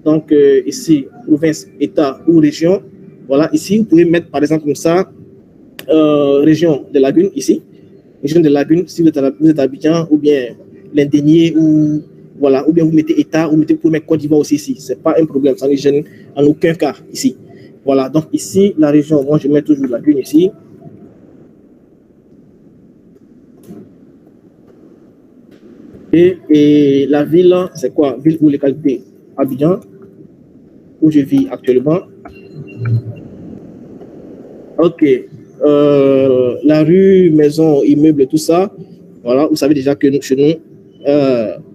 Donc ici, province, État ou région. Voilà, ici, vous pouvez mettre par exemple comme ça, région de Lagune, ici. Région de Lagune, si vous êtes à Abidjan ou bien l'Indénié ou Voilà, ou bien vous mettez État, ou vous pouvez mettre Côte d'Ivoire aussi ici. Ce n'est pas un problème, ça ne gêne en aucun cas ici. Voilà, donc ici, la région, moi je mets toujours la Lune ici. Et la ville, c'est quoi? Ville ou localité? Abidjan, où je vis actuellement. Ok. La rue, maison, immeuble, tout ça. Voilà, vous savez déjà que chez nous,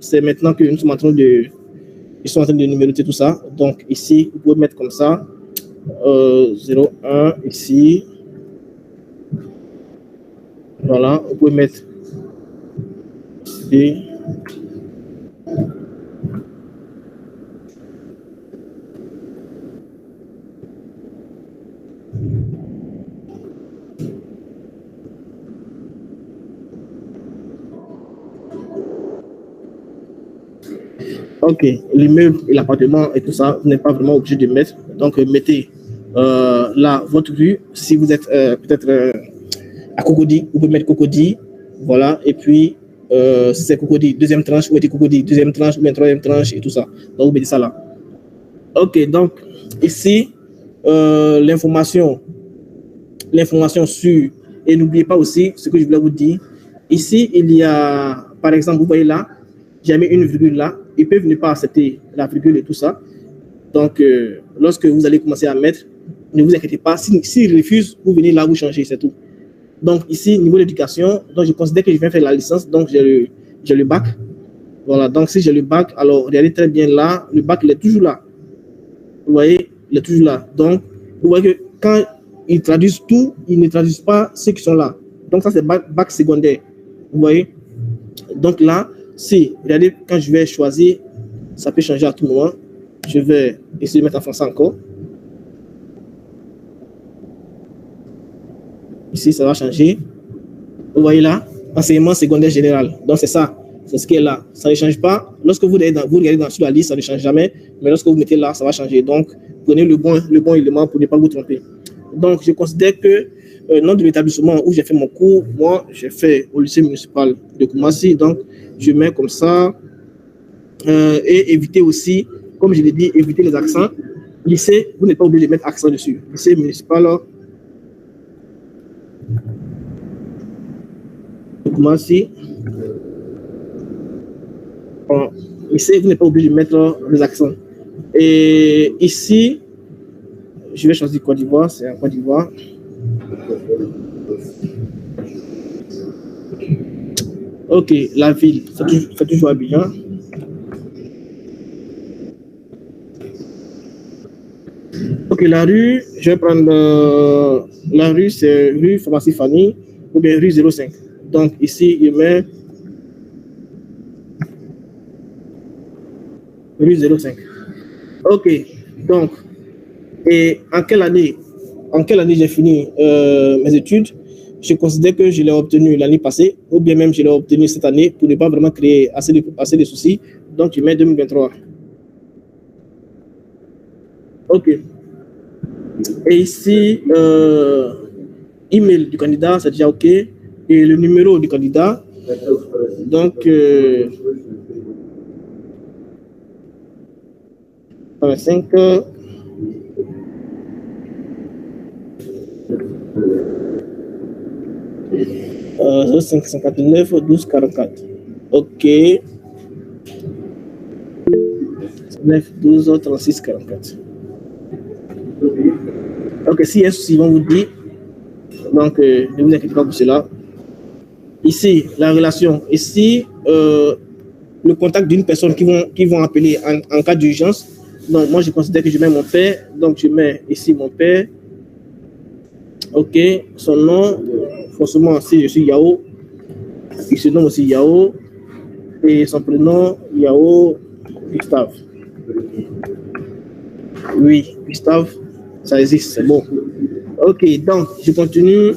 c'est maintenant que nous sommes en train de, ils sont en train de numéroter tout ça. Donc ici, vous pouvez mettre comme ça, 01 ici. Voilà, vous pouvez mettre ici. Ok, l'immeuble et l'appartement et tout ça, vous n'êtes pas vraiment obligé de mettre. Donc, mettez là votre rue. Si vous êtes peut-être à Cocody, vous pouvez mettre Cocody. Voilà, et puis si c'est Cocody, deuxième tranche, vous mettez Cocody, deuxième tranche, ou bien troisième tranche et tout ça. Donc, vous mettez ça là. Ok, donc ici, l'information sur, et n'oubliez pas aussi ce que je voulais vous dire. Ici, il y a, par exemple, vous voyez là, j'ai mis une virgule là. Ils peuvent ne pas accepter la virgule et tout ça. Donc, lorsque vous allez commencer à mettre, ne vous inquiétez pas. S'ils refusent, vous venez là, vous changez, c'est tout. Donc, ici, niveau d'éducation, donc je considère que je viens faire la licence, donc j'ai le bac. Voilà, donc si j'ai le bac, alors regardez très bien là, le bac, il est toujours là. Vous voyez, il est toujours là. Donc, vous voyez que quand ils traduisent tout, ils ne traduisent pas ceux qui sont là. Donc, ça, c'est bac secondaire. Vous voyez? Donc là, si, regardez, quand je vais choisir, ça peut changer à tout moment. Je vais essayer de mettre en français encore. Ici, ça va changer. Vous voyez là, enseignement secondaire général. Donc, c'est ça. C'est ce qui est là. Ça ne change pas. Lorsque vous regardez sur la liste, ça ne change jamais. Mais lorsque vous mettez là, ça va changer. Donc, prenez le bon élément pour ne pas vous tromper. Donc, je considère que nom de l'établissement où j'ai fait mon cours, moi, j'ai fait au lycée municipal de Koumassi. Donc, je mets comme ça. Et éviter aussi, comme je l'ai dit, éviter les accents. Lycée, vous n'êtes pas obligé de mettre accent dessus. Lycée municipal de Koumassi. Bon, lycée, vous n'êtes pas obligé de mettre les accents. Et ici, je vais choisir Côte d'Ivoire, c'est en Côte d'Ivoire. Ok, la ville, c'est toujours Abidjan. Ok, la rue, je vais prendre la rue, c'est rue Pharmacie Fanny ou bien rue 05. Donc ici, il met rue 05. Ok, donc, et en quelle année j'ai fini mes études? Je considère que je l'ai obtenu l'année passée, ou bien même je l'ai obtenu cette année pour ne pas vraiment créer assez de soucis. Donc, je mets 2023. Ok. Et ici, email du candidat, c'est déjà OK. Et le numéro du candidat. Donc, 5. 559 12 44. OK. 9 12 36 44. Ok, si un souci, on vous dit. Donc, ne vous inquiétez pas pour cela. Ici, la relation. Ici, le contact d'une personne qui vont appeler en cas d'urgence. Donc, moi, je considère que je mets mon père. Donc, je mets ici mon père. Ok, son nom. Forcément, si je suis Yao, il se nomme aussi Yao. Et son prénom, Yao Gustave. Oui, Gustave, ça existe, c'est bon. Ok, donc, je continue.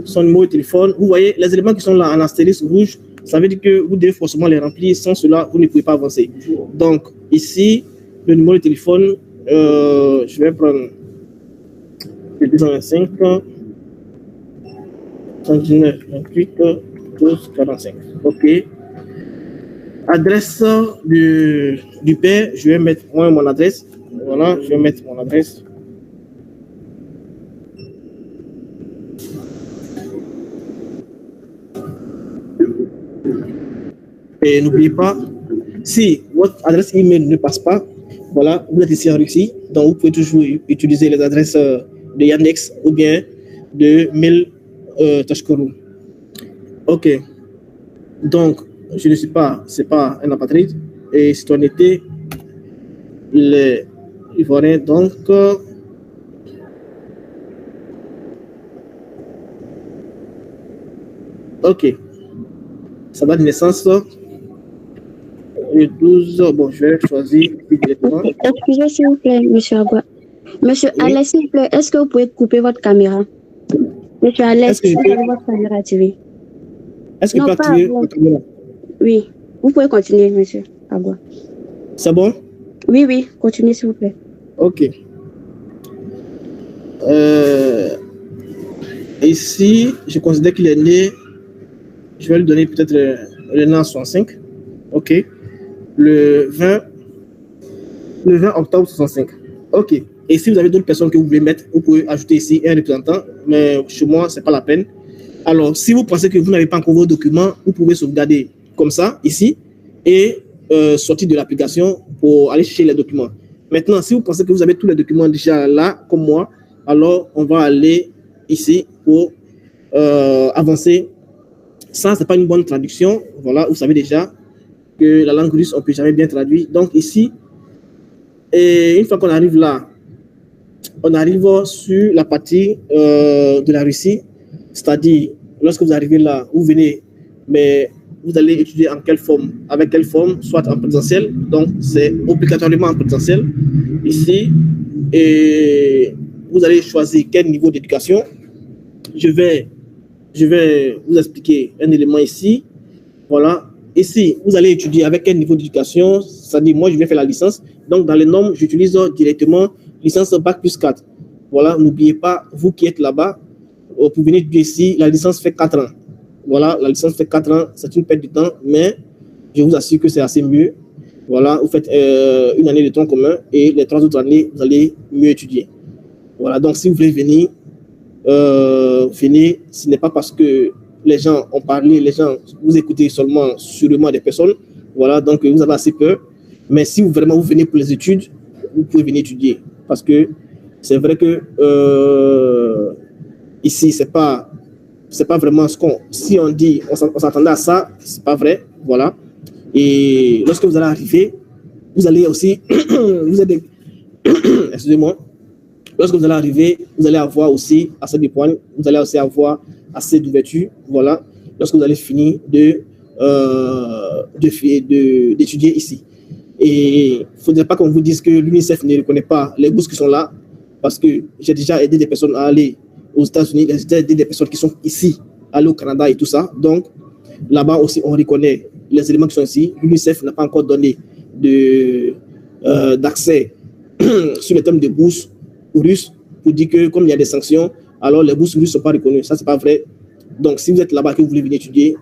Son numéro de téléphone. Vous voyez, les éléments qui sont là en astérisque rouge, ça veut dire que vous devez forcément les remplir. Sans cela, vous ne pouvez pas avancer. Donc, ici, le numéro de téléphone, je vais prendre le 225 39 28 12 45. Ok. Adresse du père, je vais mettre moi mon adresse. Voilà, je vais mettre mon adresse. Et n'oubliez pas, si votre adresse email ne passe pas, voilà, vous êtes ici en Russie, donc vous pouvez toujours utiliser les adresses de Yandex ou bien de Mail Tashkuru. Ok. Donc, je ne suis pas, c'est pas un apatride. Et citoyenneté, les Ivoiriens, donc, ok. Ça date de naissance, le 12, bon, je vais choisir directement. Excusez s'il vous plaît, monsieur Agua. Monsieur Oui. Alex, s'il vous plaît, est-ce que vous pouvez couper votre caméra? Monsieur Alex, Est-ce que je peux- votre caméra activée. Est-ce que Non, tu peux pas activer avant. la caméra? Oui, vous pouvez continuer, monsieur Agua. C'est bon? Oui, oui, continuez s'il vous plaît. Ok. Ici, je considère qu'il est né, je vais lui donner peut-être le né en 65. Ok. Le 20 octobre 65. Ok. Et si vous avez d'autres personnes que vous voulez mettre, vous pouvez ajouter ici un représentant, mais chez moi, ce n'est pas la peine. Alors, si vous pensez que vous n'avez pas encore vos documents, vous pouvez sauvegarder comme ça, ici, et sortir de l'application pour aller chercher les documents. Maintenant, si vous pensez que vous avez tous les documents déjà là, comme moi, alors on va aller ici pour avancer. Ça, ce n'est pas une bonne traduction. Voilà, vous savez déjà que la langue russe, on ne peut jamais bien traduire. Donc ici, et une fois qu'on arrive là, on arrive sur la partie de la Russie, c'est-à-dire, lorsque vous arrivez là, vous venez, mais vous allez étudier en quelle forme, avec quelle forme, soit en présentiel, donc c'est obligatoirement en présentiel ici, et vous allez choisir quel niveau d'éducation. Je vais vous expliquer un élément ici. Voilà. Ici, vous allez étudier avec quel niveau d'éducation, c'est-à-dire, moi, je vais faire la licence. Donc, dans les normes, j'utilise directement licence Bac plus 4. Voilà, n'oubliez pas, vous qui êtes là-bas, vous venir étudier ici, la licence fait 4 ans. Voilà, la licence fait 4 ans, c'est une perte de temps, mais je vous assure que c'est assez mieux. Voilà, vous faites une année de tronc commun et les 3 autres années, vous allez mieux étudier. Voilà, donc si vous voulez venir, venez, ce n'est pas parce que les gens ont parlé, les gens, vous écoutez seulement sûrement des personnes, voilà, donc vous avez assez peur. Mais si vraiment vous venez pour les études, vous pouvez venir étudier. Parce que c'est vrai que ici, c'est pas vraiment ce qu'on... Si on dit, on s'attendait à ça, c'est pas vrai, voilà. Et lorsque vous allez arriver, vous allez aussi... vous avez... Excusez-moi. Lorsque vous allez arriver, vous allez avoir aussi assez de points, vous allez aussi avoir assez d'ouverture, voilà, lorsque vous allez finir d'étudier ici. Et il ne faudrait pas qu'on vous dise que l'UNICEF ne reconnaît pas les bourses qui sont là, parce que j'ai déjà aidé des personnes à aller aux États-Unis, j'ai déjà aidé des personnes qui sont ici, à aller au Canada et tout ça. Donc, là-bas aussi, on reconnaît les éléments qui sont ici. L'UNICEF n'a pas encore donné d'accès sur les thèmes de bourses russes pour dire que comme il y a des sanctions, alors les bourses russes ne sont pas reconnues. Ça, ce n'est pas vrai. Donc, si vous êtes là-bas et que vous voulez venir étudier,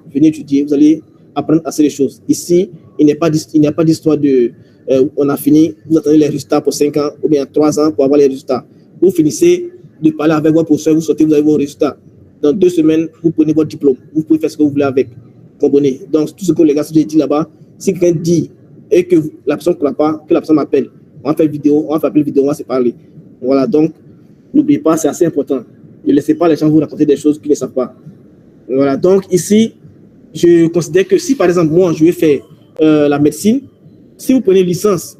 vous allez apprendre assez de choses. Ici, il n'y a pas d'histoire de on a fini, vous attendez les résultats pour 5 ans ou bien 3 ans pour avoir les résultats. Vous finissez de parler avec votre professeur, vous sortez, vous avez vos résultats. Dans 2 semaines, vous prenez votre diplôme. Vous pouvez faire ce que vous voulez avec. Comprenez? Donc, tout ce que les gars ont dit là-bas, si quelqu'un dit et que la personne ne croit pas, que la personne m'appelle, on va faire vidéo, on va faire appeler vidéo, on va se parler. Voilà, donc, n'oubliez pas, c'est assez important. Ne laissez pas les gens vous raconter des choses qu'ils ne savent pas. Voilà, donc ici, je considère que si par exemple, moi, je vais faire la médecine, si vous prenez licence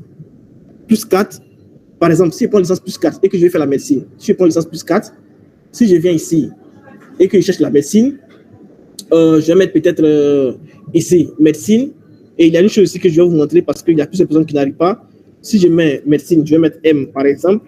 plus 4, par exemple, si je prends licence plus 4 et que je vais faire la médecine, si je prends licence plus 4, si je viens ici et que je cherche la médecine, je vais mettre peut-être ici médecine, et il y a une chose aussi que je vais vous montrer parce qu'il y a plusieurs personnes qui n'arrivent pas. Si je mets médecine, je vais mettre M par exemple,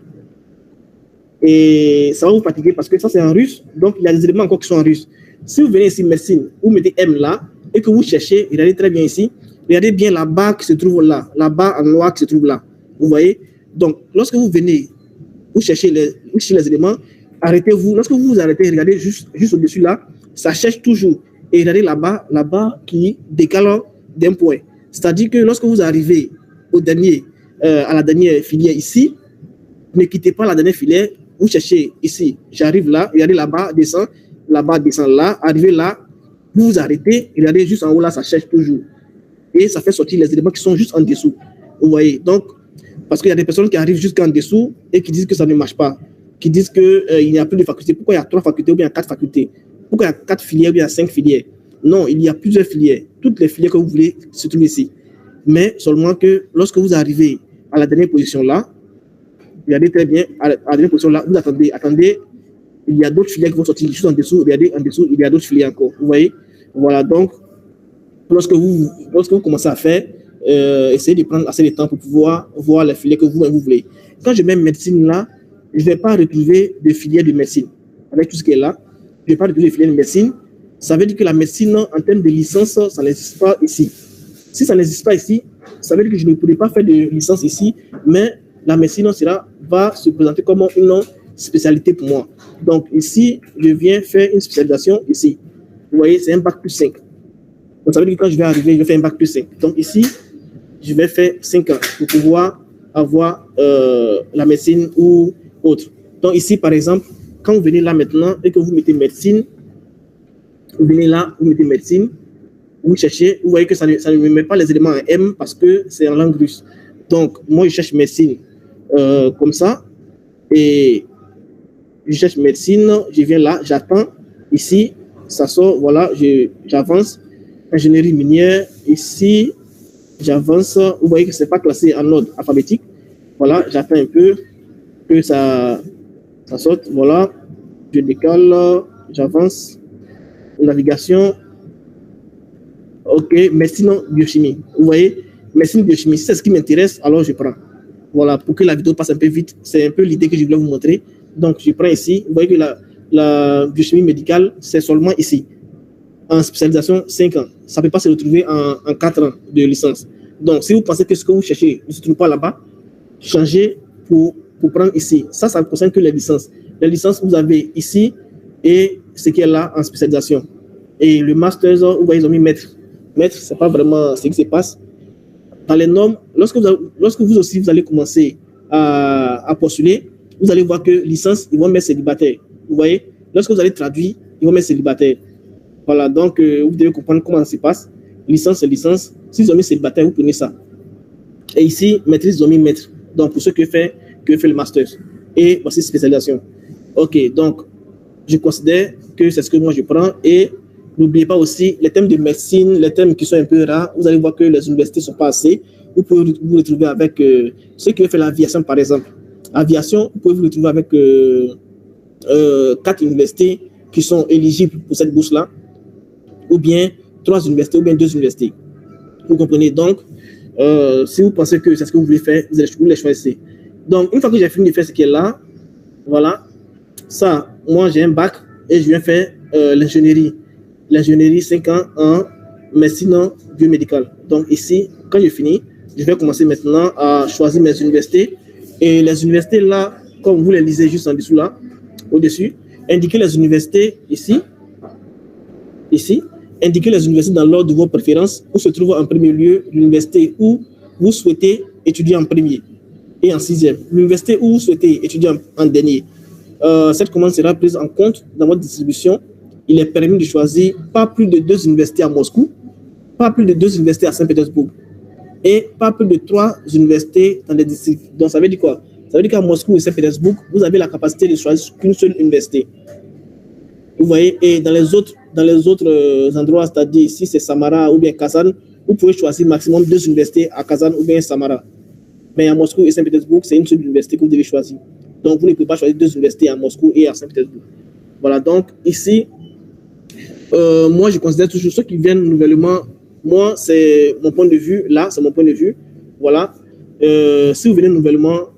et ça va vous fatiguer parce que ça c'est en russe, donc il y a des éléments encore qui sont en russe. Si vous venez ici médecine, vous mettez M là, et que vous cherchez, regardez très bien ici, regardez bien la barre qui se trouve là, la barre en noir qui se trouve là, vous voyez. Donc lorsque vous venez, vous cherchez les éléments, arrêtez-vous, lorsque vous vous arrêtez, regardez juste au-dessus là, ça cherche toujours, et regardez la barre qui décale d'un point, C'est-à-dire que lorsque vous arrivez à la dernière filière ici, ne quittez pas la dernière filière, vous cherchez ici, j'arrive là, regardez là-bas, descend là, arrivez là, vous vous arrêtez, regardez juste en haut là, ça cherche toujours. Et ça fait sortir les éléments qui sont juste en dessous. Vous voyez, donc, parce qu'il y a des personnes qui arrivent jusqu'en dessous et qui disent que ça ne marche pas, qui disent qu'il n'y a plus de facultés. Pourquoi il y a 3 facultés ou bien 4 facultés? Pourquoi il y a 4 filières ou bien 5 filières? Non, il y a plusieurs filières. Toutes les filières que vous voulez se trouvent ici. Mais seulement que lorsque vous arrivez à la dernière position là, regardez très bien, à la dernière position là, vous attendez, il y a d'autres filières qui vont sortir juste en dessous, regardez en dessous, il y a d'autres filières encore. Vous voyez? Voilà, donc, lorsque vous commencez à faire, essayez de prendre assez de temps pour pouvoir voir les filières que vous voulez. Quand je mets médecine là, je ne vais pas retrouver de filière de médecine. Avec tout ce qui est là, je ne vais pas retrouver de filière de médecine. Ça veut dire que la médecine, en termes de licence, ça n'existe pas ici. Si ça n'existe pas ici, ça veut dire que je ne pourrai pas faire de licence ici, mais la médecine va se présenter comme une spécialité pour moi. Donc ici, je viens faire une spécialisation ici. Vous voyez, c'est un bac plus 5. Donc ça veut dire que quand je vais arriver, je vais faire un bac plus 5. Donc ici, je vais faire 5 ans pour pouvoir avoir la médecine ou autre. Donc ici, par exemple, quand vous venez là maintenant et que vous mettez médecine, vous venez là, vous mettez médecine, vous cherchez, vous voyez que ça ne me met pas les éléments en M parce que c'est en langue russe. Donc, moi, je cherche médecine comme ça. Et je cherche médecine, je viens là, j'attends. Ici, ça sort, voilà, j'avance. Ingénierie minière, ici, j'avance. Vous voyez que ce n'est pas classé en ordre alphabétique. Voilà, j'attends un peu que ça sorte. Voilà, je décale, j'avance. Navigation. Ok, médecine biochimie. Vous voyez, médecine biochimie, si c'est ce qui m'intéresse, alors je prends. Voilà, pour que la vidéo passe un peu vite, c'est un peu l'idée que je voulais vous montrer. Donc, je prends ici. Vous voyez que la biochimie médicale, c'est seulement ici. En spécialisation, 5 ans. Ça ne peut pas se retrouver en 4 ans de licence. Donc, si vous pensez que ce que vous cherchez ne se trouve pas là-bas, changez pour prendre ici. Ça ne concerne que les licences. Les licences, vous avez ici et ce qui est là en spécialisation. Et le master, vous voyez, ils ont mis maître. Maître, ce n'est pas vraiment ce qui se passe. Dans les normes, lorsque vous aussi vous allez commencer à postuler, vous allez voir que licence, ils vont mettre célibataire. Vous voyez, lorsque vous allez traduire, ils vont mettre célibataire. Voilà, donc vous devez comprendre comment ça se passe. Licence, c'est licence. S'ils ont mis célibataire, vous prenez ça. Et ici, maîtrise, ils ont mis maître. Donc, pour ceux qui fait le master. Et voici spécialisation. Ok, donc, je considère que c'est ce que moi je prends. Et n'oubliez pas aussi les thèmes de médecine, les thèmes qui sont un peu rares. Vous allez voir que les universités ne sont pas assez. Vous pouvez vous retrouver avec ceux qui ont fait l'aviation, par exemple. Aviation, vous pouvez vous retrouver avec 4 universités qui sont éligibles pour cette bourse-là, ou bien 3 universités, ou bien 2 universités. Vous comprenez? Donc, si vous pensez que c'est ce que vous voulez faire, vous les choisissez. Donc, une fois que j'ai fini de faire ce qui est là, voilà, ça, moi j'ai un bac et je viens faire l'ingénierie. L'ingénierie 5 ans en médecine biomédicale. Donc ici, quand j'ai fini, je vais commencer maintenant à choisir mes universités. Et les universités là, comme vous les lisez juste en dessous là, au-dessus, indiquez les universités ici, indiquez les universités dans l'ordre de vos préférences, où se trouve en premier lieu l'université où vous souhaitez étudier en premier et en 6e. L'université où vous souhaitez étudier en dernier. Cette commande sera prise en compte dans votre distribution. Il est permis de choisir pas plus de 2 universités à Moscou, pas plus de 2 universités à Saint-Pétersbourg et pas plus de 3 universités dans les districts. Donc, ça veut dire quoi? Ça veut dire qu'à Moscou et Saint-Pétersbourg, vous avez la capacité de choisir qu'une seule université. Vous voyez, et dans les autres endroits, c'est-à-dire ici, c'est Samara ou bien Kazan, vous pouvez choisir maximum 2 universités à Kazan ou bien Samara. Mais à Moscou et Saint-Pétersbourg, c'est une seule université que vous devez choisir. Donc, vous ne pouvez pas choisir 2 universités à Moscou et à Saint-Pétersbourg. Voilà, donc ici, moi, je considère toujours ceux qui viennent nouvellement. Moi, c'est mon point de vue. Là, c'est mon point de vue. Voilà. Si vous venez nouvellement,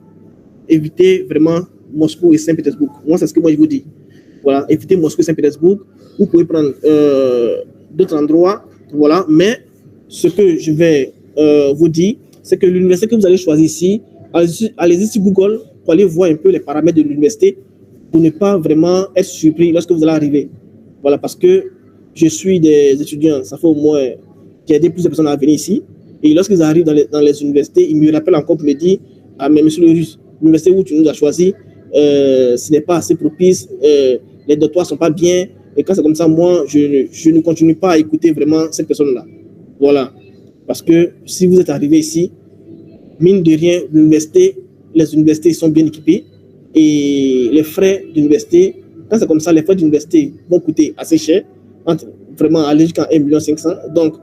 évitez vraiment Moscou et Saint-Pétersbourg. Moi, c'est ce que moi, je vous dis. Voilà. Évitez Moscou et Saint-Pétersbourg. Vous pouvez prendre d'autres endroits. Voilà. Mais ce que je vais vous dire, c'est que l'université que vous allez choisir ici, allez-y sur Google pour aller voir un peu les paramètres de l'université pour ne pas vraiment être surpris lorsque vous allez arriver. Voilà, parce que je suis des étudiants, ça fait au moins, j'ai aidé plusieurs personnes à venir ici. Et lorsqu'ils arrivent dans les universités, ils me rappellent encore pour me dire, ah mais monsieur le russe, l'université où tu nous as choisi, ce n'est pas assez propice, les dortoirs ne sont pas bien. Et quand c'est comme ça, moi, je ne continue pas à écouter vraiment cette personne-là. Voilà. Parce que si vous êtes arrivé ici, mine de rien, les universités sont bien équipées et les frais d'université, quand c'est comme ça, les frais d'université vont coûter assez cher, vraiment aller jusqu'à 1,5 million. Donc,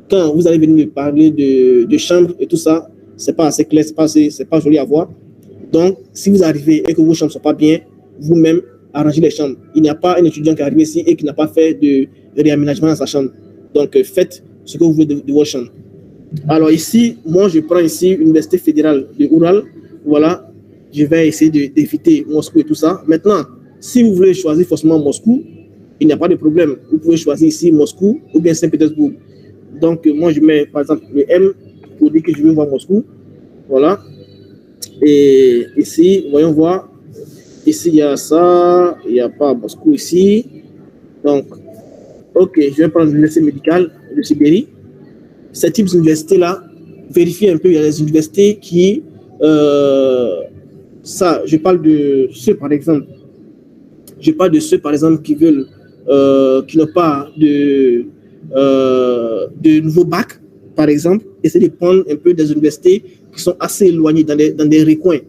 quand vous allez venir me parler de chambres et tout ça, c'est pas assez clair, c'est pas joli à voir. Donc, si vous arrivez et que vos chambres ne sont pas bien, vous-même, arrangez les chambres. Il n'y a pas un étudiant qui est arrivé ici et qui n'a pas fait de réaménagement dans sa chambre. Donc, faites ce que vous voulez de vos chambres. Alors ici, moi, je prends ici l'Université fédérale de Ural. Voilà, je vais essayer d'éviter Moscou et tout ça. Maintenant, si vous voulez choisir forcément Moscou, il n'y a pas de problème. Vous pouvez choisir ici Moscou ou bien Saint-Pétersbourg. Donc, moi, je mets par exemple le M pour dire que je veux voir Moscou. Voilà. Et ici, voyons voir. Ici, il y a ça. Il n'y a pas Moscou ici. Donc, ok, je vais prendre l'université médicale de Sibérie. Ces types d'universités-là, vérifiez un peu. Il y a des universités qui... ça, je parle de ceux, par exemple. Je parle de ceux, par exemple, qui veulent... qui n'ont pas de nouveaux bacs, par exemple. Essayez de prendre un peu des universités qui sont assez éloignées dans des recoins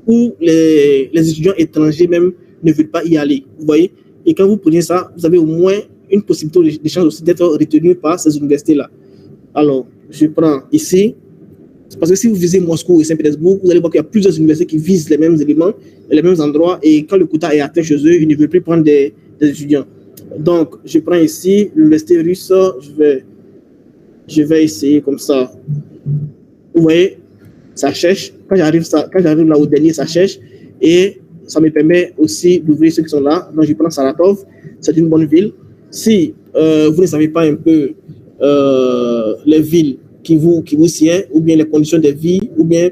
où les étudiants étrangers même ne veulent pas y aller. Vous voyez? Et quand vous prenez ça, vous avez au moins une possibilité de chance aussi d'être retenu par ces universités-là. Alors, je prends ici, parce que si vous visez Moscou et Saint-Pétersbourg, vous allez voir qu'il y a plusieurs universités qui visent les mêmes éléments, les mêmes endroits, et quand le quota est atteint chez eux, ils ne veulent plus prendre des étudiants. Donc, je prends ici l'université russe, je vais essayer comme ça. Vous voyez, ça cherche. Quand j'arrive là au dernier, ça cherche, et ça me permet aussi d'ouvrir ceux qui sont là. Donc, je prends Saratov, c'est une bonne ville. Si vous ne savez pas un peu les villes qui vous sied, ou bien les conditions de vie, ou bien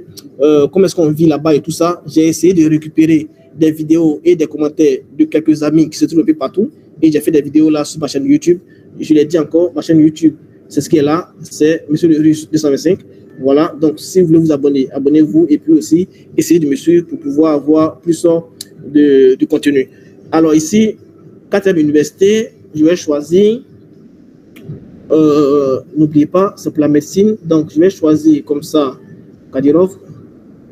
comment est-ce qu'on vit là-bas et tout ça, j'ai essayé de récupérer des vidéos et des commentaires de quelques amis qui se trouvent un peu partout, et j'ai fait des vidéos là sur ma chaîne YouTube. Je l'ai dit encore, ma chaîne YouTube, c'est ce qui est là, c'est Monsieur le Russe 225. Voilà, donc si vous voulez vous abonner, abonnez-vous, et puis aussi essayez de me suivre pour pouvoir avoir plus de contenu. Alors ici, 4e université, je vais choisir, n'oubliez pas, c'est pour la médecine, donc je vais choisir comme ça, Kadyrov,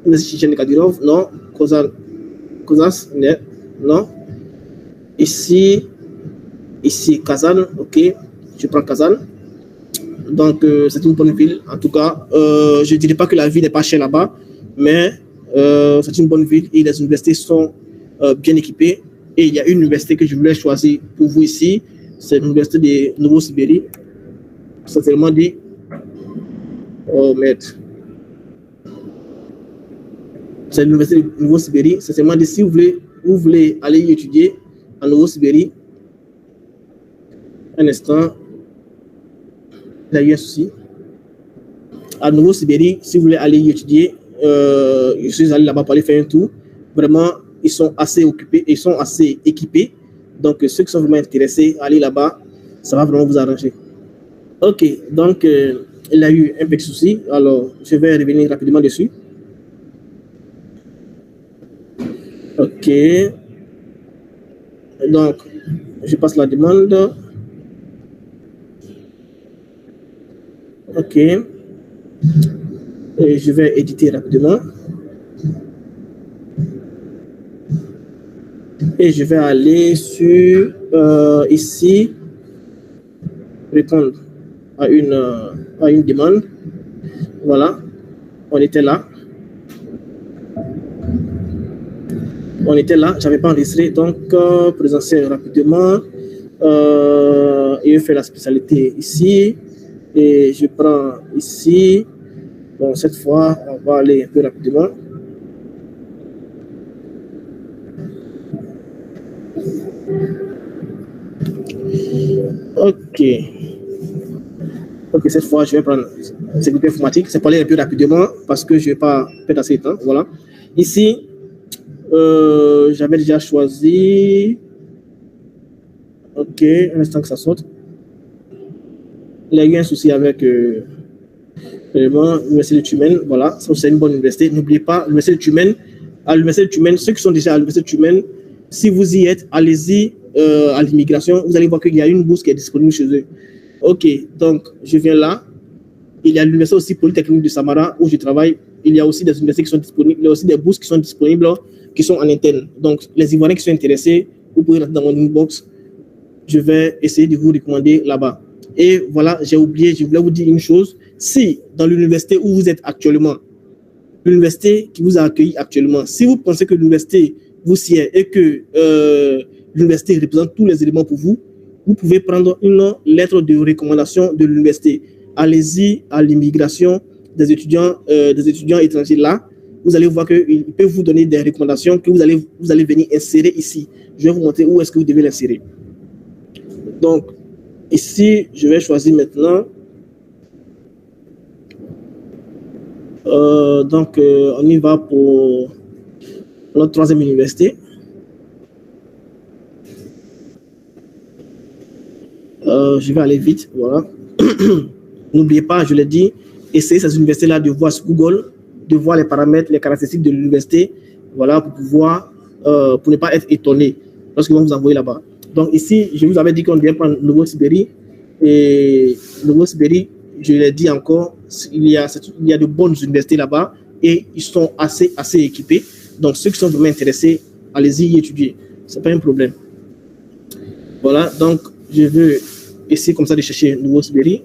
Université de Kadyrov, non, Kozas, non, ici, Kazan, ok, je prends Kazan. Donc, c'est une bonne ville. En tout cas, je ne dirais pas que la vie n'est pas chère là-bas, mais c'est une bonne ville et les universités sont bien équipées. Et il y a une université que je voulais choisir pour vous ici, c'est l'université de Nouvosibérie. C'est tellement dit. Oh merde. C'est l'université de Nouvosibérie. C'est tellement dit. Si vous voulez aller y étudier à Nouvosibérie, un instant. Il y a eu un souci. À Nouvosibérie, si vous voulez aller y étudier, je suis allé là-bas pour aller faire un tour. Vraiment, ils sont assez occupés, ils sont assez équipés. Donc, ceux qui sont vraiment intéressés à aller là-bas, ça va vraiment vous arranger. Ok, donc, il y a eu un petit souci. Alors, je vais revenir rapidement dessus. Ok. Donc, je passe la demande. Ok. Et je vais éditer rapidement. Et je vais aller sur ici, répondre à une demande. Voilà. On était là. J'avais pas enregistré, donc présenter rapidement. Et je fais la spécialité ici. Et je prends ici. Bon, cette fois, on va aller un peu rapidement. Ok. Ok, cette fois, je vais prendre sécurité informatique. C'est pour aller un peu rapidement parce que je ne vais pas perdre assez de temps. Voilà. Ici, j'avais déjà choisi. Ok, un instant que ça saute. Il y a eu un souci avec L'université de Tumen, voilà, ça c'est une bonne université. N'oubliez pas, l'université de Tumen, à l'université de Tumen, ceux qui sont déjà à l'université de Tumen, si vous y êtes, allez-y à l'immigration, vous allez voir qu'il y a une bourse qui est disponible chez eux. Ok, donc je viens là. Il y a l'université aussi Polytechnique de Samara où je travaille. Il y a aussi des universités qui sont disponibles, il y a aussi des bourses qui sont disponibles, qui sont en interne. Donc les Ivoiriens qui sont intéressés, vous pouvez rentrer dans mon inbox. Je vais essayer de vous recommander là-bas. Et voilà, j'ai oublié, je voulais vous dire une chose. Si dans l'université où vous êtes actuellement, l'université qui vous a accueilli actuellement, si vous pensez que l'université vous sied et que l'université représente tous les éléments pour vous, vous pouvez prendre une lettre de recommandation de l'université. Allez-y à l'immigration des étudiants étrangers là. Vous allez voir qu'ils peuvent vous donner des recommandations que vous allez venir insérer ici. Je vais vous montrer où est-ce que vous devez l'insérer. Donc, ici, je vais choisir maintenant. On y va pour notre troisième université. Je vais aller vite, voilà. N'oubliez pas, je l'ai dit, essayez ces universités-là de voir sur Google, de voir les paramètres, les caractéristiques de l'université, voilà, pour pouvoir, pour ne pas être étonné lorsqu'ils vont vous envoyer là-bas. Donc ici, je vous avais dit qu'on devait prendre Nouvelle-Sibérie, et Nouvelle-Sibérie, je l'ai dit encore, il y a de bonnes universités là-bas, et ils sont assez équipés. Donc ceux qui sont vraiment intéressés, allez-y y étudier, c'est pas un problème. Voilà, donc je veux essayer comme ça de chercher Nouvelle-Sibérie.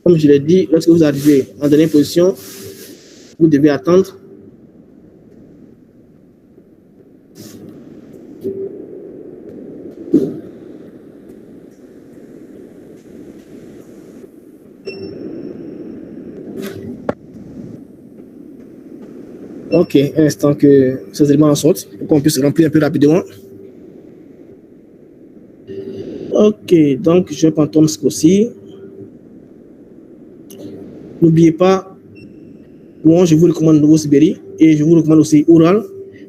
Comme je l'ai dit, lorsque vous arrivez en dernière position, vous devez attendre. Ok, un instant que ces éléments en sortent pour qu'on puisse remplir un peu rapidement. Ok, donc je vais prendre Tomsk aussi. N'oubliez pas, moi je vous recommande Nouvelle-Sibérie et je vous recommande aussi Oural.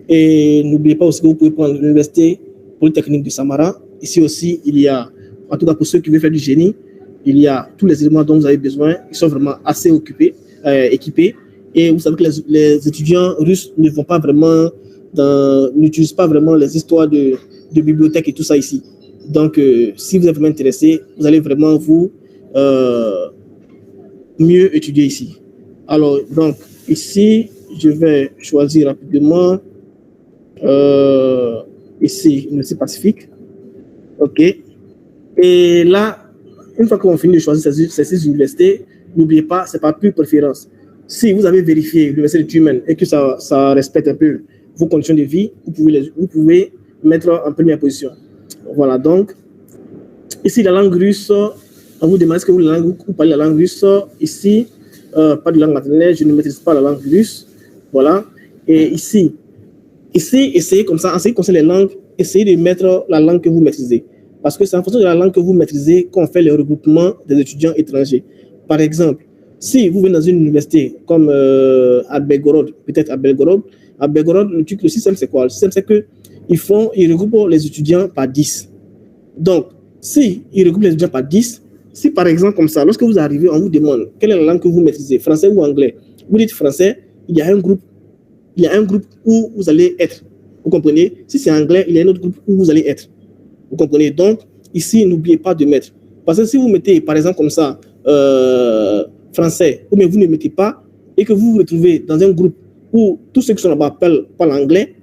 Et n'oubliez pas aussi que vous pouvez prendre l'université Polytechnique de Samara. Ici aussi, il y a, en tout cas pour ceux qui veulent faire du génie, il y a tous les éléments dont vous avez besoin. Ils sont vraiment assez équipés. Et vous savez que les étudiants russes ne vont pas vraiment n'utilisent pas vraiment les histoires de bibliothèques et tout ça ici. Donc, si vous êtes vraiment intéressé, vous allez vraiment vous mieux étudier ici. Alors, donc, ici, je vais choisir rapidement ici, l'Université Pacifique. OK. Et là, une fois qu'on finit de choisir ces 6 universités, n'oubliez pas, ce n'est pas plus préférence. Si vous avez vérifié l'Université de Tumen et que ça respecte un peu vos conditions de vie, vous pouvez mettre en première position. Voilà, donc, ici, la langue russe, on vous demande est-ce que vous parlez la langue russe. Ici, pas de langue maternelle, je ne maîtrise pas la langue russe. Voilà. Et ici, essayez comme ça, en ce qui concerne les langues, essayez de mettre la langue que vous maîtrisez. Parce que c'est en fonction de la langue que vous maîtrisez qu'on fait le regroupement des étudiants étrangers. Par exemple, si vous venez dans une université comme à Belgorod, peut-être à Belgorod, le système c'est quoi? Le système c'est qu'ils regroupent les étudiants par 10. Donc, si ils regroupent les étudiants par 10, si par exemple comme ça, lorsque vous arrivez, on vous demande quelle est la langue que vous maîtrisez, français ou anglais, vous dites français, il y a un groupe où vous allez être. Vous comprenez? Si c'est anglais, il y a un autre groupe où vous allez être. Vous comprenez? Donc, ici, n'oubliez pas de mettre. Parce que si vous mettez, par exemple, comme ça, français, ou bien vous ne mettez pas, et que vous vous retrouvez dans un groupe où tous ceux qui sont là-bas parlent anglais,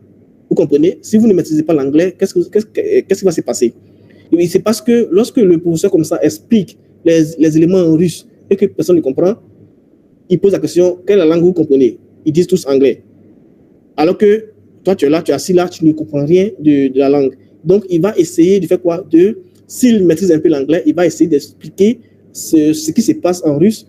vous comprenez? Si vous ne maîtrisez pas l'anglais, qu'est-ce qui va se passer? Et c'est parce que lorsque le professeur comme ça explique les éléments en russe et que personne ne comprend, il pose la question, quelle est la langue que vous comprenez? Ils disent tous anglais. Alors que toi, tu es là, tu es assis là, tu ne comprends rien de la langue. Donc, il va essayer de faire quoi? S'il maîtrise un peu l'anglais, il va essayer d'expliquer ce qui se passe en russe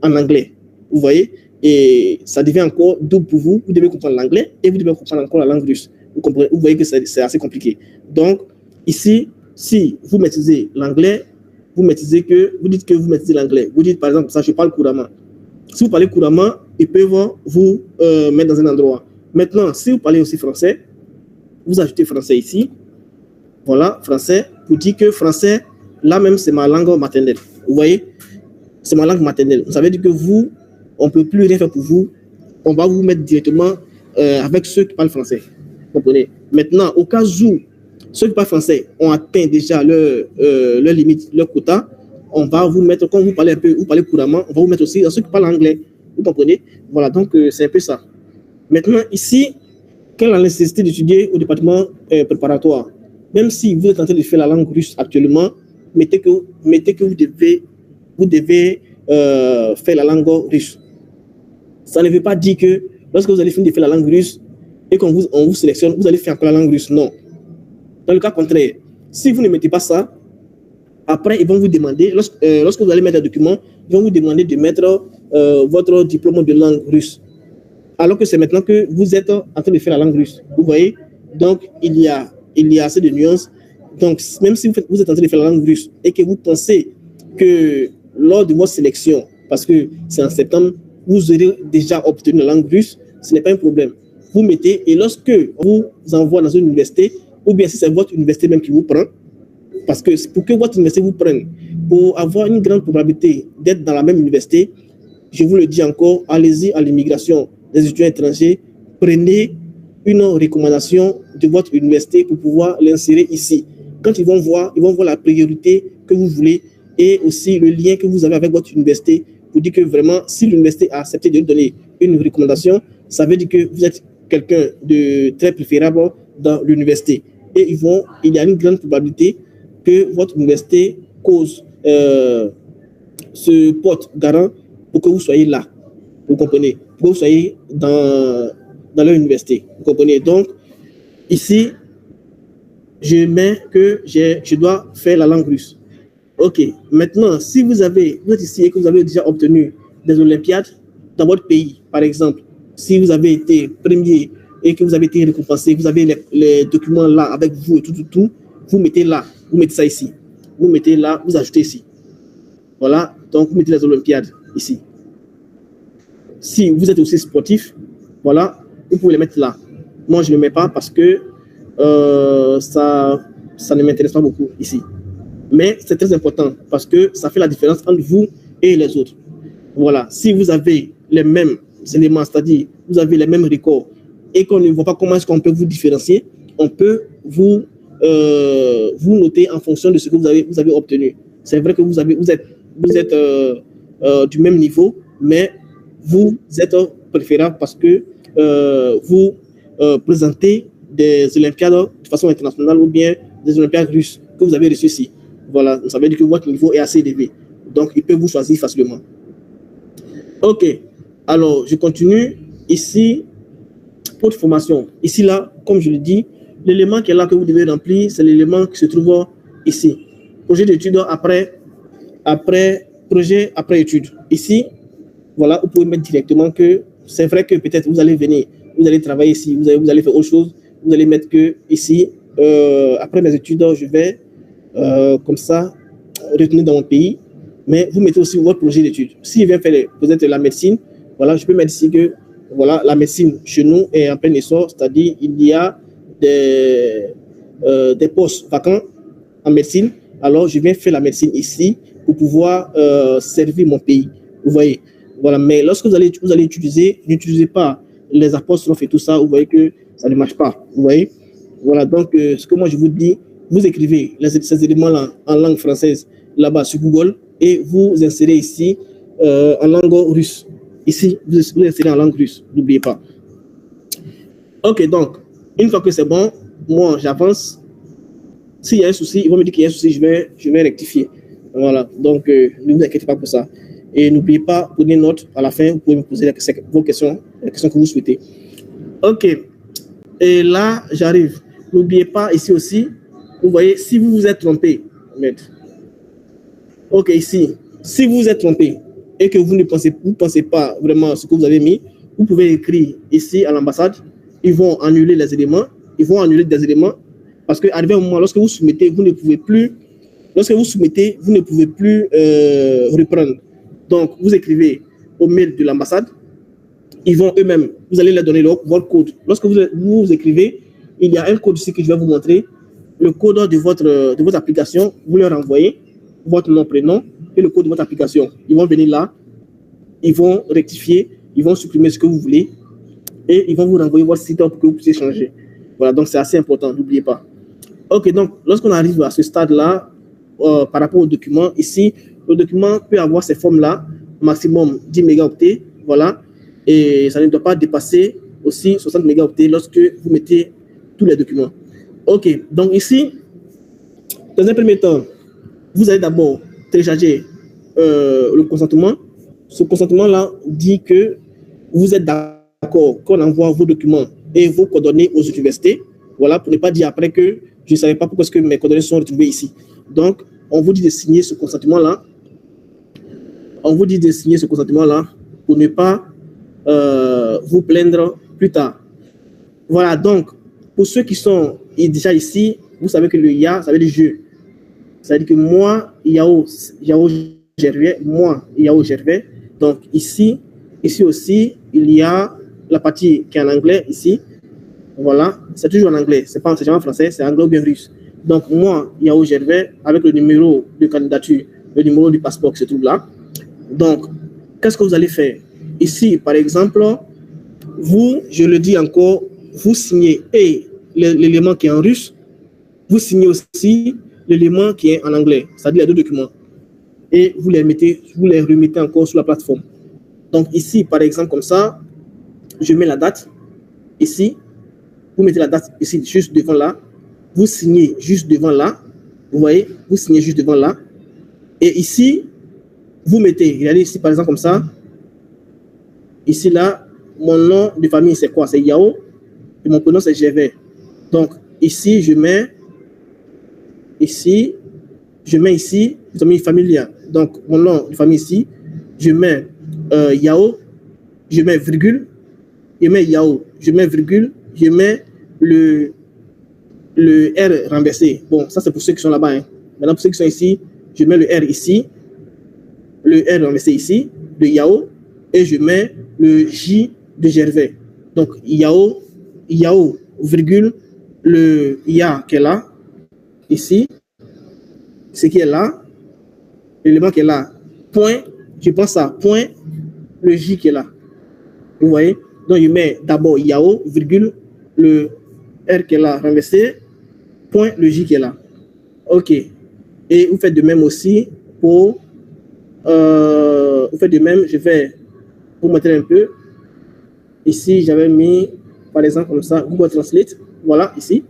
en anglais. Vous voyez? Et ça devient encore double pour vous. Vous devez comprendre l'anglais et vous devez comprendre encore la langue russe. Vous voyez que c'est assez compliqué. Donc, ici, si vous maîtrisez l'anglais, vous dites que vous maîtrisez l'anglais. Vous dites, par exemple, ça, je parle couramment. Si vous parlez couramment, ils peuvent vous mettre dans un endroit. Maintenant, si vous parlez aussi français, vous ajoutez français ici. Voilà, français. pour dire que français, là même, c'est ma langue maternelle. Vous voyez? C'est ma langue maternelle. Ça veut dire que vous, on ne peut plus rien faire pour vous. On va vous mettre directement avec ceux qui parlent français. Vous comprenez? Maintenant, au cas où ceux qui parlent français ont atteint déjà leur limite, leur quota, on va vous mettre, quand vous parlez un peu, vous parlez couramment, on va vous mettre aussi dans ceux qui parlent anglais. Vous comprenez? Voilà, donc c'est un peu ça. Maintenant, ici, quelle est la nécessité d'étudier au département préparatoire? Même si vous êtes en train de faire la langue russe actuellement, mettez que vous devez faire la langue russe. Ça ne veut pas dire que lorsque vous allez finir de faire la langue russe et qu'on vous sélectionne, vous allez faire encore la langue russe. Non. Dans le cas contraire, si vous ne mettez pas ça, après, ils vont vous demander, lorsque vous allez mettre un document, ils vont vous demander de mettre votre diplôme de langue russe. Alors que c'est maintenant que vous êtes en train de faire la langue russe. Vous voyez? Donc, il y a assez de nuances. Donc, même si vous êtes en train de faire la langue russe et que vous pensez que lors de votre sélection, parce que c'est en septembre, vous aurez déjà obtenu la langue russe, ce n'est pas un problème. Vous mettez, et lorsque on vous envoie dans une université, ou bien si c'est votre université même qui vous prend, parce que pour que votre université vous prenne, pour avoir une grande probabilité d'être dans la même université, je vous le dis encore, allez-y à l'immigration des étudiants étrangers, prenez une recommandation de votre université pour pouvoir l'insérer ici. Quand ils vont voir la priorité que vous voulez et aussi le lien que vous avez avec votre université pour dire que vraiment, si l'université a accepté de donner une recommandation, ça veut dire que vous êtes quelqu'un de très préférable dans l'université. Et il y a une grande probabilité que votre université se porte garant pour que vous soyez là. Vous comprenez? Pour que vous soyez dans leur université. Vous comprenez? Donc, ici, je mets que je dois faire la langue russe. OK. Maintenant, si vous êtes ici et que vous avez déjà obtenu des Olympiades dans votre pays, par exemple, si vous avez été premier et que vous avez été récompensé, vous avez les documents là avec vous et tout, vous mettez là, vous mettez ça ici. Vous mettez là, vous ajoutez ici. Voilà, donc vous mettez les Olympiades ici. Si vous êtes aussi sportif, voilà, vous pouvez les mettre là. Moi, je ne les mets pas parce que ça ne m'intéresse pas beaucoup ici. Mais c'est très important parce que ça fait la différence entre vous et les autres. Voilà, si vous avez les mêmes éléments, c'est-à-dire vous avez les mêmes records et qu'on ne voit pas comment est-ce qu'on peut vous différencier, on peut vous noter en fonction de ce que vous avez obtenu. C'est vrai que vous êtes du même niveau, mais vous êtes préférable parce que vous présentez des Olympiades de façon internationale ou bien des Olympiades russes que vous avez reçues ici. Voilà, ça veut dire que votre niveau est assez élevé. Donc, ils peuvent vous choisir facilement. OK. Alors, je continue. Ici, pour formation. Ici, là, comme je le dis, l'élément qui est là que vous devez remplir, c'est l'élément qui se trouve ici. Projet d'études projet après études. Ici, voilà, vous pouvez mettre directement que c'est vrai que peut-être vous allez venir, vous allez travailler ici, vous allez faire autre chose. Vous allez mettre que ici, après mes études, je vais comme ça retourner dans mon pays. Mais vous mettez aussi votre projet d'études. Si je viens faire peut-être la médecine, voilà, je peux mettre ici que voilà, la médecine chez nous est en plein essor, c'est-à-dire il y a des postes vacants en médecine. Alors, je viens faire la médecine ici pour pouvoir servir mon pays. Vous voyez, voilà. Mais lorsque vous allez utiliser, n'utilisez pas les apostrophes et tout ça. Vous voyez que ça ne marche pas. Vous voyez, voilà. Donc, ce que moi je vous dis, vous écrivez ces éléments-là en langue française là-bas sur Google et vous insérez ici en langue russe. Ici, vous insérez en langue russe. N'oubliez pas. Ok, donc, une fois que c'est bon, moi j'avance. S'il y a un souci, ils vont me dire qu'il y a un souci, je vais rectifier. Voilà, donc ne vous inquiétez pas pour ça. Et n'oubliez pas, prenez note à la fin, vous pouvez me poser vos questions, les questions que vous souhaitez. Ok, et là, j'arrive. N'oubliez pas ici aussi, vous voyez, si vous vous êtes trompé, ok, ici, si vous vous êtes trompé et que vous ne pensez pas vraiment ce que vous avez mis, vous pouvez écrire ici à l'ambassade, ils vont annuler les éléments, parce qu'arrivé un moment, lorsque vous soumettez, vous ne pouvez plus reprendre. Donc, vous écrivez au mail de l'ambassade, ils vont eux-mêmes, vous allez leur donner votre code. Lorsque vous écrivez, il y a un code ici que je vais vous montrer. le code de votre application, vous leur envoyez votre nom, prénom et le code de votre application. Ils vont venir là, ils vont rectifier, ils vont supprimer ce que vous voulez et ils vont vous renvoyer votre site pour que vous puissiez changer. Voilà, donc c'est assez important, n'oubliez pas. Ok, donc lorsqu'on arrive à ce stade-là, par rapport au document, ici, le document peut avoir ces formes-là, maximum 10 mégaoctets, voilà, et ça ne doit pas dépasser aussi 60 mégaoctets lorsque vous mettez tous les documents. Ok, donc ici, dans un premier temps, vous allez d'abord télécharger le consentement. Ce consentement-là dit que vous êtes d'accord qu'on envoie vos documents et vos coordonnées aux universités. Voilà, pour ne pas dire après que je ne savais pas pourquoi mes coordonnées sont retrouvées ici. Donc, on vous dit de signer ce consentement-là. On vous dit de signer ce consentement-là pour ne pas vous plaindre plus tard. Voilà, donc, pour ceux qui sont déjà ici, vous savez que le YA, ça veut dire je. Ça veut dire que moi, Yao Gervais, moi, Yao Gervais. Donc, ici aussi, il y a la partie qui est en anglais, ici. Voilà, c'est toujours en anglais, c'est jamais en français, c'est anglais ou bien russe. Donc, moi, Yao Gervais, avec le numéro de candidature, le numéro du passeport qui se trouve là. Donc, qu'est-ce que vous allez faire? Ici, par exemple, vous, je le dis encore, vous signez l'élément qui est en russe, vous signez aussi l'élément qui est en anglais, c'est-à-dire les deux documents. Et vous les remettez encore sur la plateforme. Donc ici, par exemple, comme ça, je mets la date. Ici, vous mettez la date ici, juste devant là. Vous signez juste devant là. Vous voyez, vous signez juste devant là. Et ici, vous mettez, regardez ici, par exemple, comme ça. Ici, là, mon nom de famille, c'est quoi? C'est Yao. Et mon prénom, c'est Gervais. Donc, ici, je mets ici, famille. Donc, mon nom de famille ici, je mets Yao, je mets virgule, je mets Yao, je mets virgule, je mets le R renversé. Bon, ça c'est pour ceux qui sont là-bas. Hein. Maintenant, pour ceux qui sont ici, je mets le R ici, le R renversé ici, de Yao, et je mets le J de Gervais. Donc, Yao, virgule, le Ya qui est là, ici, ce qui est là, l'élément qui est là, point, je pense à point, le J qui est là. Vous voyez? Donc, je mets d'abord Yao, virgule, le R qui est là, renversé, point, le J qui est là. OK. Et vous faites de même aussi pour... vous faites de même, je vais vous montrer un peu. Ici, j'avais mis, par exemple, comme ça, Google Translate. Voilà, ici.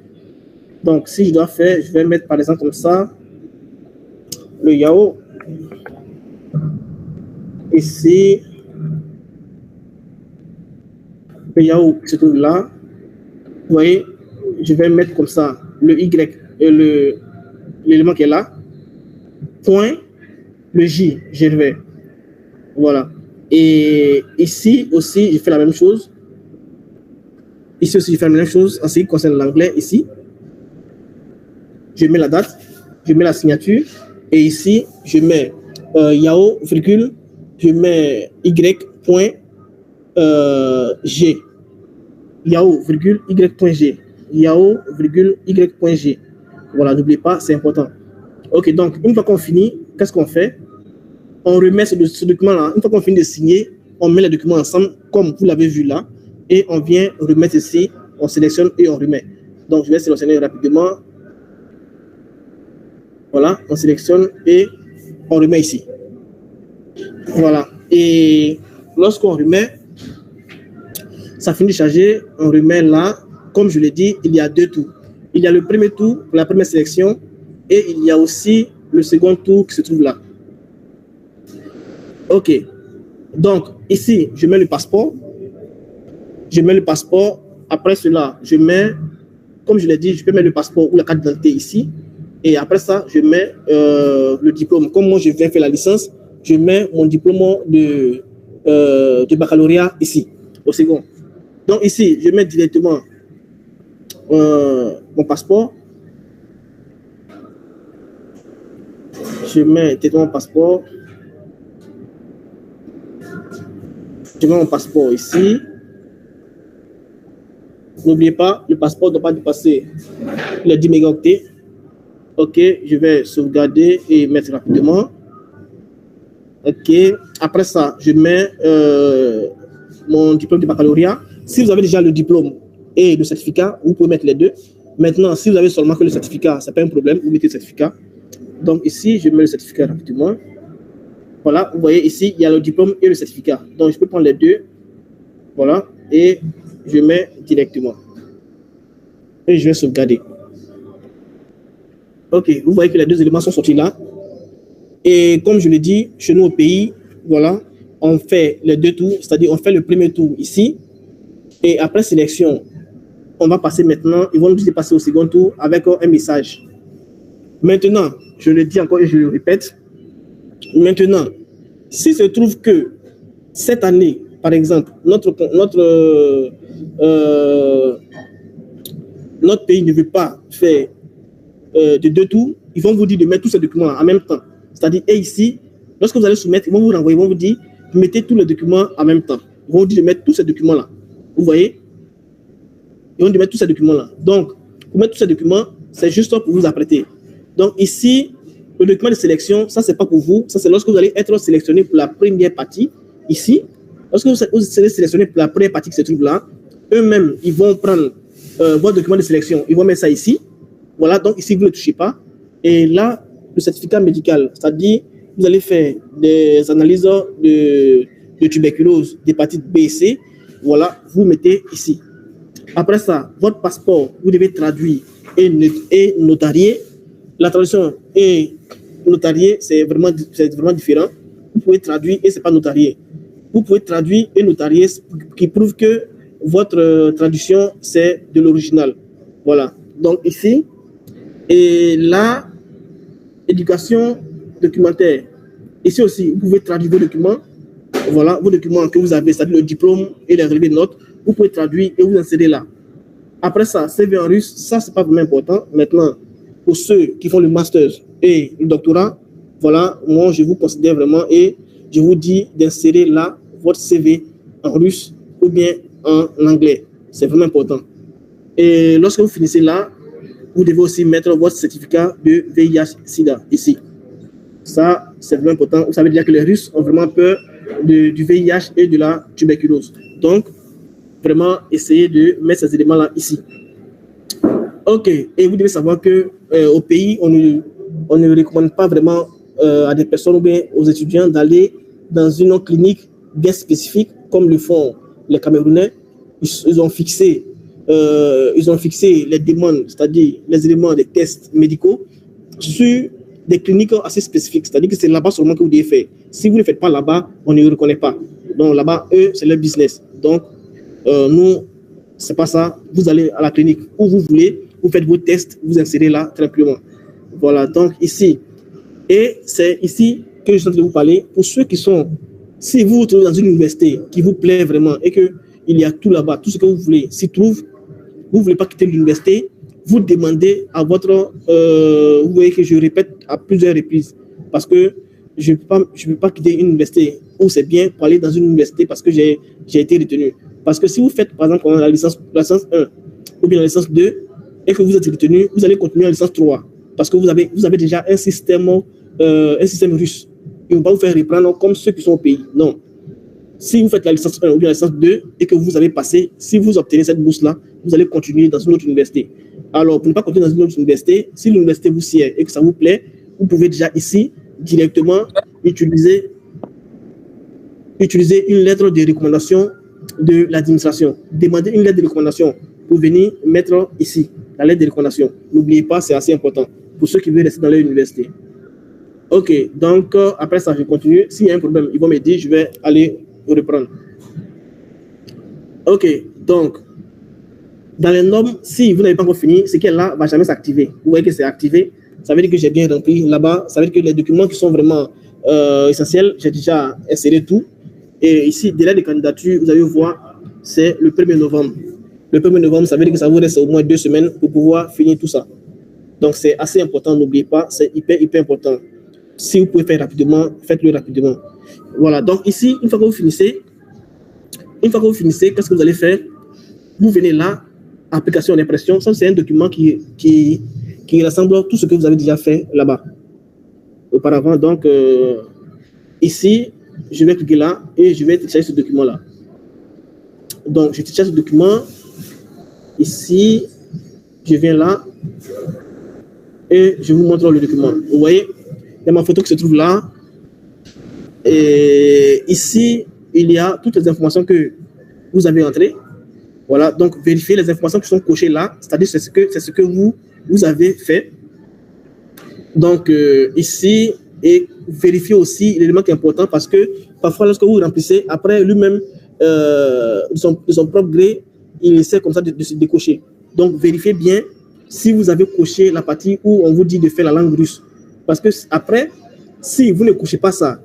Donc, si je dois faire, je vais mettre, par exemple, comme ça, le Yao. Ici, le Yao qui se trouve là. Vous voyez, je vais mettre comme ça le Y et l'élément qui est là. Point, le J, Gervais. Voilà. Et ici aussi, je fais la même chose. Ici aussi, je fais la même chose en ce qui concerne l'anglais. Ici, je mets la date, je mets la signature. Et ici, je mets Yao, virgule, je mets Y, point, G. Yao, virgule, Y, point, G. Yao, virgule, Y, point, G. Voilà, n'oubliez pas, c'est important. OK, donc, une fois qu'on finit, qu'est-ce qu'on fait? On remet ce document-là. Une fois qu'on finit de signer, on met les documents ensemble, comme vous l'avez vu là, et on vient remettre ici, on sélectionne et on remet. Donc, je vais sélectionner rapidement. Voilà, on sélectionne et on remet ici. Voilà. Et lorsqu'on remet, ça finit de charger, on remet là. Comme je l'ai dit, il y a deux tours. Il y a le premier tour, la première sélection, et il y a aussi le second tour qui se trouve là. OK. Donc, ici, je mets le passeport. Je mets le passeport. Après cela, je mets, comme je l'ai dit, je peux mettre le passeport ou la carte d'identité ici. Et après ça, je mets le diplôme. Comme moi, je viens faire la licence, je mets mon diplôme de baccalauréat ici, au second. Donc ici, je mets directement mon passeport. Je mets directement mon passeport. Je mets mon passeport ici. N'oubliez pas, le passeport ne doit pas dépasser les 10 mégaoctets. OK, je vais sauvegarder et mettre rapidement. OK, après ça, je mets mon diplôme de baccalauréat. Si vous avez déjà le diplôme et le certificat, vous pouvez mettre les deux. Maintenant, si vous avez seulement que le certificat, ce n'est pas un problème, vous mettez le certificat. Donc ici, je mets le certificat rapidement. Voilà, vous voyez ici, il y a le diplôme et le certificat. Donc je peux prendre les deux. Voilà, et je mets directement. Et je vais sauvegarder. OK, vous voyez que les deux éléments sont sortis là. Et comme je l'ai dit, chez nous au pays, voilà, on fait les deux tours, c'est-à-dire on fait le premier tour ici. Et après sélection, on va passer maintenant, ils vont nous dire passer au second tour avec un message. Maintenant, je le dis encore et je le répète. Maintenant, s'il se trouve que cette année, par exemple, notre pays ne veut pas faire de deux tours, ils vont vous dire de mettre tous ces documents en même temps. C'est-à-dire, et ici, lorsque vous allez soumettre, ils vont vous renvoyer, ils vont vous dire, mettez tous les documents en même temps. Ils vont vous dire de mettre tous ces documents-là. Vous voyez? Ils vont dire de mettre tous ces documents-là. Donc, pour mettre tous ces documents, c'est juste pour vous apprêter. Donc, ici, le document de sélection, ça, c'est pas pour vous. Ça, c'est lorsque vous allez être sélectionné pour la première partie, ici. Lorsque vous serez sélectionné pour la première partie qui se trouve là, eux-mêmes, ils vont prendre votre document de sélection. Ils vont mettre ça ici. Voilà, donc ici, vous ne le touchez pas. Et là, le certificat médical, c'est-à-dire, vous allez faire des analyses de tuberculose, d'hépatite B et C. Voilà, vous mettez ici. Après ça, votre passeport, vous devez traduire et notarier. La traduction et notarier, c'est vraiment différent. Vous pouvez traduire et ce n'est pas notarié. Vous pouvez traduire et notarier qui prouve que votre traduction, c'est de l'original. Voilà. Donc ici, et là, éducation documentaire. Ici aussi, vous pouvez traduire vos documents. Voilà, vos documents que vous avez, c'est-à-dire le diplôme et les relevés de notes. Vous pouvez traduire et vous insérer là. Après ça, CV en russe, ça, c'est pas vraiment important. Maintenant, pour ceux qui font le master et le doctorat, voilà, moi, je vous considère vraiment et je vous dis d'insérer là votre CV en russe ou bien en anglais. C'est vraiment important. Et lorsque vous finissez là, vous devez aussi mettre votre certificat de VIH-Sida ici. Ça, c'est vraiment important. Vous savez déjà que les Russes ont vraiment peur du VIH et de la tuberculose. Donc, vraiment, essayez de mettre ces éléments-là ici. OK. Et vous devez savoir qu'au pays, on ne recommande pas vraiment à des personnes ou bien aux étudiants d'aller dans une clinique bien spécifique, comme le font les Camerounais. Ils ont fixé les demandes, c'est-à-dire les éléments des tests médicaux sur des cliniques assez spécifiques. C'est-à-dire que c'est là-bas seulement que vous devez faire. Si vous ne le faites pas là-bas, on ne reconnaît pas. Donc là-bas, eux, c'est leur business. Donc, nous, c'est pas ça. Vous allez à la clinique où vous voulez, vous faites vos tests, vous insérez là, tranquillement. Voilà, donc ici. Et c'est ici que je suis en train de vous parler. Pour ceux qui sont, si vous vous trouvez dans une université qui vous plaît vraiment et qu'il y a tout là-bas, tout ce que vous voulez s'y trouve, vous ne voulez pas quitter l'université, vous demandez à votre... vous voyez que je répète à plusieurs reprises, parce que je ne peux pas quitter une université où c'est bien pour aller dans une université parce que j'ai été retenu. Parce que si vous faites, par exemple, la licence 1 ou bien la licence 2 et que vous êtes retenu, vous allez continuer la licence 3 parce que vous avez déjà un système russe. Ils ne vont pas vous faire reprendre comme ceux qui sont au pays. Non. Si vous faites la licence 1 ou bien la licence 2 et que vous avez passé, si vous obtenez cette bourse-là, vous allez continuer dans une autre université. Alors, pour ne pas continuer dans une autre université, si l'université vous sied et que ça vous plaît, vous pouvez déjà ici, directement, utiliser une lettre de recommandation de l'administration. Demandez une lettre de recommandation pour venir mettre ici, la lettre de recommandation. N'oubliez pas, c'est assez important pour ceux qui veulent rester dans leur université. OK, donc après ça, je continue. S'il y a un problème, ils vont me dire, je vais aller reprendre. OK, donc, dans les normes, si vous n'avez pas encore fini, ce qui est là ne va jamais s'activer. Vous voyez que c'est activé. Ça veut dire que j'ai bien rempli là-bas. Ça veut dire que les documents qui sont vraiment essentiels, j'ai déjà inséré tout. Et ici, délai de candidature, vous allez voir, c'est le 1er novembre. Le 1er novembre, ça veut dire que ça vous reste au moins 2 semaines pour pouvoir finir tout ça. Donc, c'est assez important, n'oubliez pas, c'est hyper important. Si vous pouvez faire rapidement, faites-le rapidement. Voilà, donc ici, une fois que vous finissez, qu'est-ce que vous allez faire? Vous venez là, application d'impression. Ça, c'est un document qui qui rassemble tout ce que vous avez déjà fait là-bas auparavant. Donc, ici, je vais cliquer là et je vais télécharger ce document-là. Donc, je télécharge ce document. Ici, je viens là et je vous montre le document. Vous voyez, il y a ma photo qui se trouve là. Et ici, il y a toutes les informations que vous avez entrées. Voilà, donc vérifiez les informations qui sont cochées là, c'est-à-dire c'est ce que vous avez fait. Donc ici, et vérifiez aussi l'élément qui est important parce que parfois lorsque vous remplissez, après lui-même, de son propre gré, il essaie comme ça de se décocher. Donc vérifiez bien si vous avez coché la partie où on vous dit de faire la langue russe. Parce que après, si vous ne cochez pas ça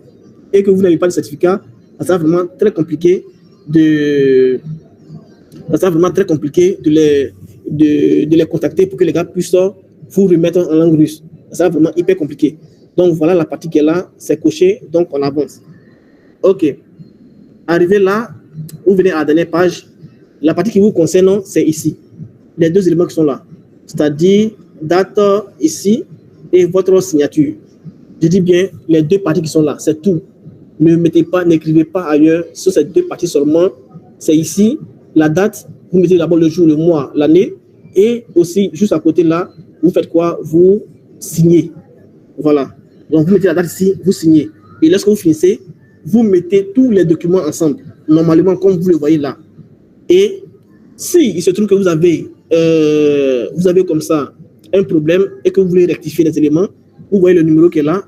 et que vous n'avez pas de certificat, ça sera vraiment très compliqué de les contacter pour que les gars puissent vous remettre en langue russe. Ça sera vraiment hyper compliqué. Donc voilà la partie qui est là, c'est coché, donc on avance. Ok. Arrivé là, vous venez à la dernière page. La partie qui vous concerne, c'est ici. Les deux éléments qui sont là. C'est-à-dire date ici et votre signature. Je dis bien les deux parties qui sont là, c'est tout. Ne mettez pas, n'écrivez pas ailleurs sur ces deux parties seulement. C'est ici, la date, vous mettez d'abord le jour, le mois, l'année, et aussi, juste à côté là, vous faites quoi? Vous signez. Voilà. Donc, vous mettez la date ici, vous signez. Et lorsque vous finissez, vous mettez tous les documents ensemble, normalement, comme vous le voyez là. Et si il se trouve que vous avez comme ça un problème et que vous voulez rectifier les éléments, vous voyez le numéro qui est là.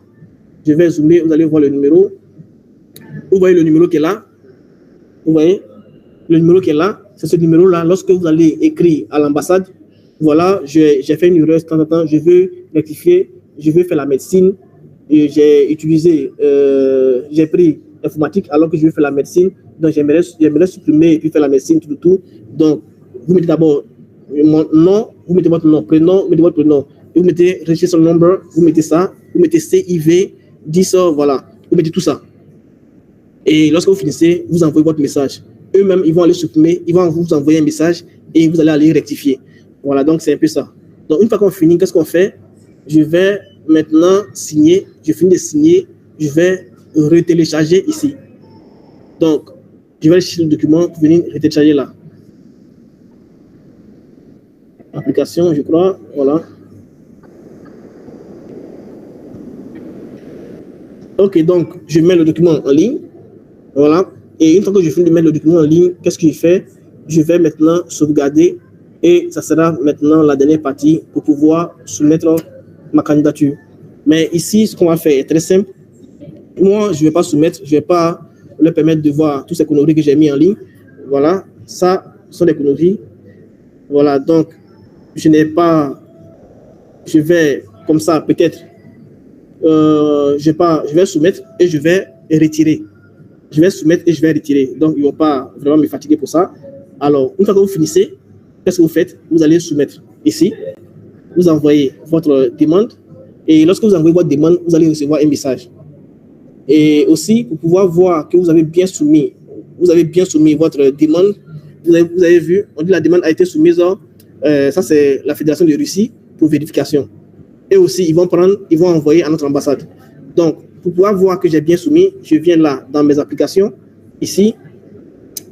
Je vais zoomer, vous allez voir le numéro. Vous voyez le numéro qui est là. Vous voyez le numéro qui est là. C'est ce numéro-là. Lorsque vous allez écrire à l'ambassade, voilà, j'ai fait une erreur de temps en temps, je veux rectifier, je veux faire la médecine. Et j'ai utilisé, j'ai pris informatique alors que je veux faire la médecine. Donc, j'aimerais supprimer et puis faire la médecine, tout. Donc, vous mettez d'abord mon nom, vous mettez votre nom, prénom, vous mettez votre prénom. Et vous mettez registration number, vous mettez ça, vous mettez CIV, 10 heures, voilà. Vous mettez tout ça. Et lorsque vous finissez, vous envoyez votre message. Eux-mêmes, ils vont aller supprimer, ils vont vous envoyer un message et vous allez aller rectifier. Voilà, donc c'est un peu ça. Donc, une fois qu'on finit, qu'est-ce qu'on fait? Je vais maintenant signer. Je finis de signer. Je vais retélécharger ici. Donc, je vais chercher le document pour venir retélécharger là. Application, je crois. Voilà. Ok, donc, je mets le document en ligne. Voilà. Et une fois que je finis de mettre le document en ligne, qu'est-ce que je fais? Je vais maintenant sauvegarder et ça sera maintenant la dernière partie pour pouvoir soumettre ma candidature. Mais ici, ce qu'on va faire est très simple. Moi, je ne vais pas soumettre, je ne vais pas leur permettre de voir toutes ces conneries que j'ai mis en ligne. Voilà, ça sont des conneries. Voilà, donc, je vais comme ça, peut-être, je vais soumettre et je vais retirer. Je vais soumettre et je vais retirer. Donc, ils ne vont pas vraiment me fatiguer pour ça. Alors, une fois que vous finissez, qu'est-ce que vous faites? Vous allez soumettre ici. Vous envoyez votre demande. Et lorsque vous envoyez votre demande, vous allez recevoir un message. Et aussi, pour pouvoir voir que vous avez bien soumis votre demande, vous avez vu, on dit la demande a été soumise, ça c'est la Fédération de Russie pour vérification. Et aussi, ils vont envoyer à notre ambassade. Donc, pour pouvoir voir que j'ai bien soumis, je viens là dans mes applications. Ici,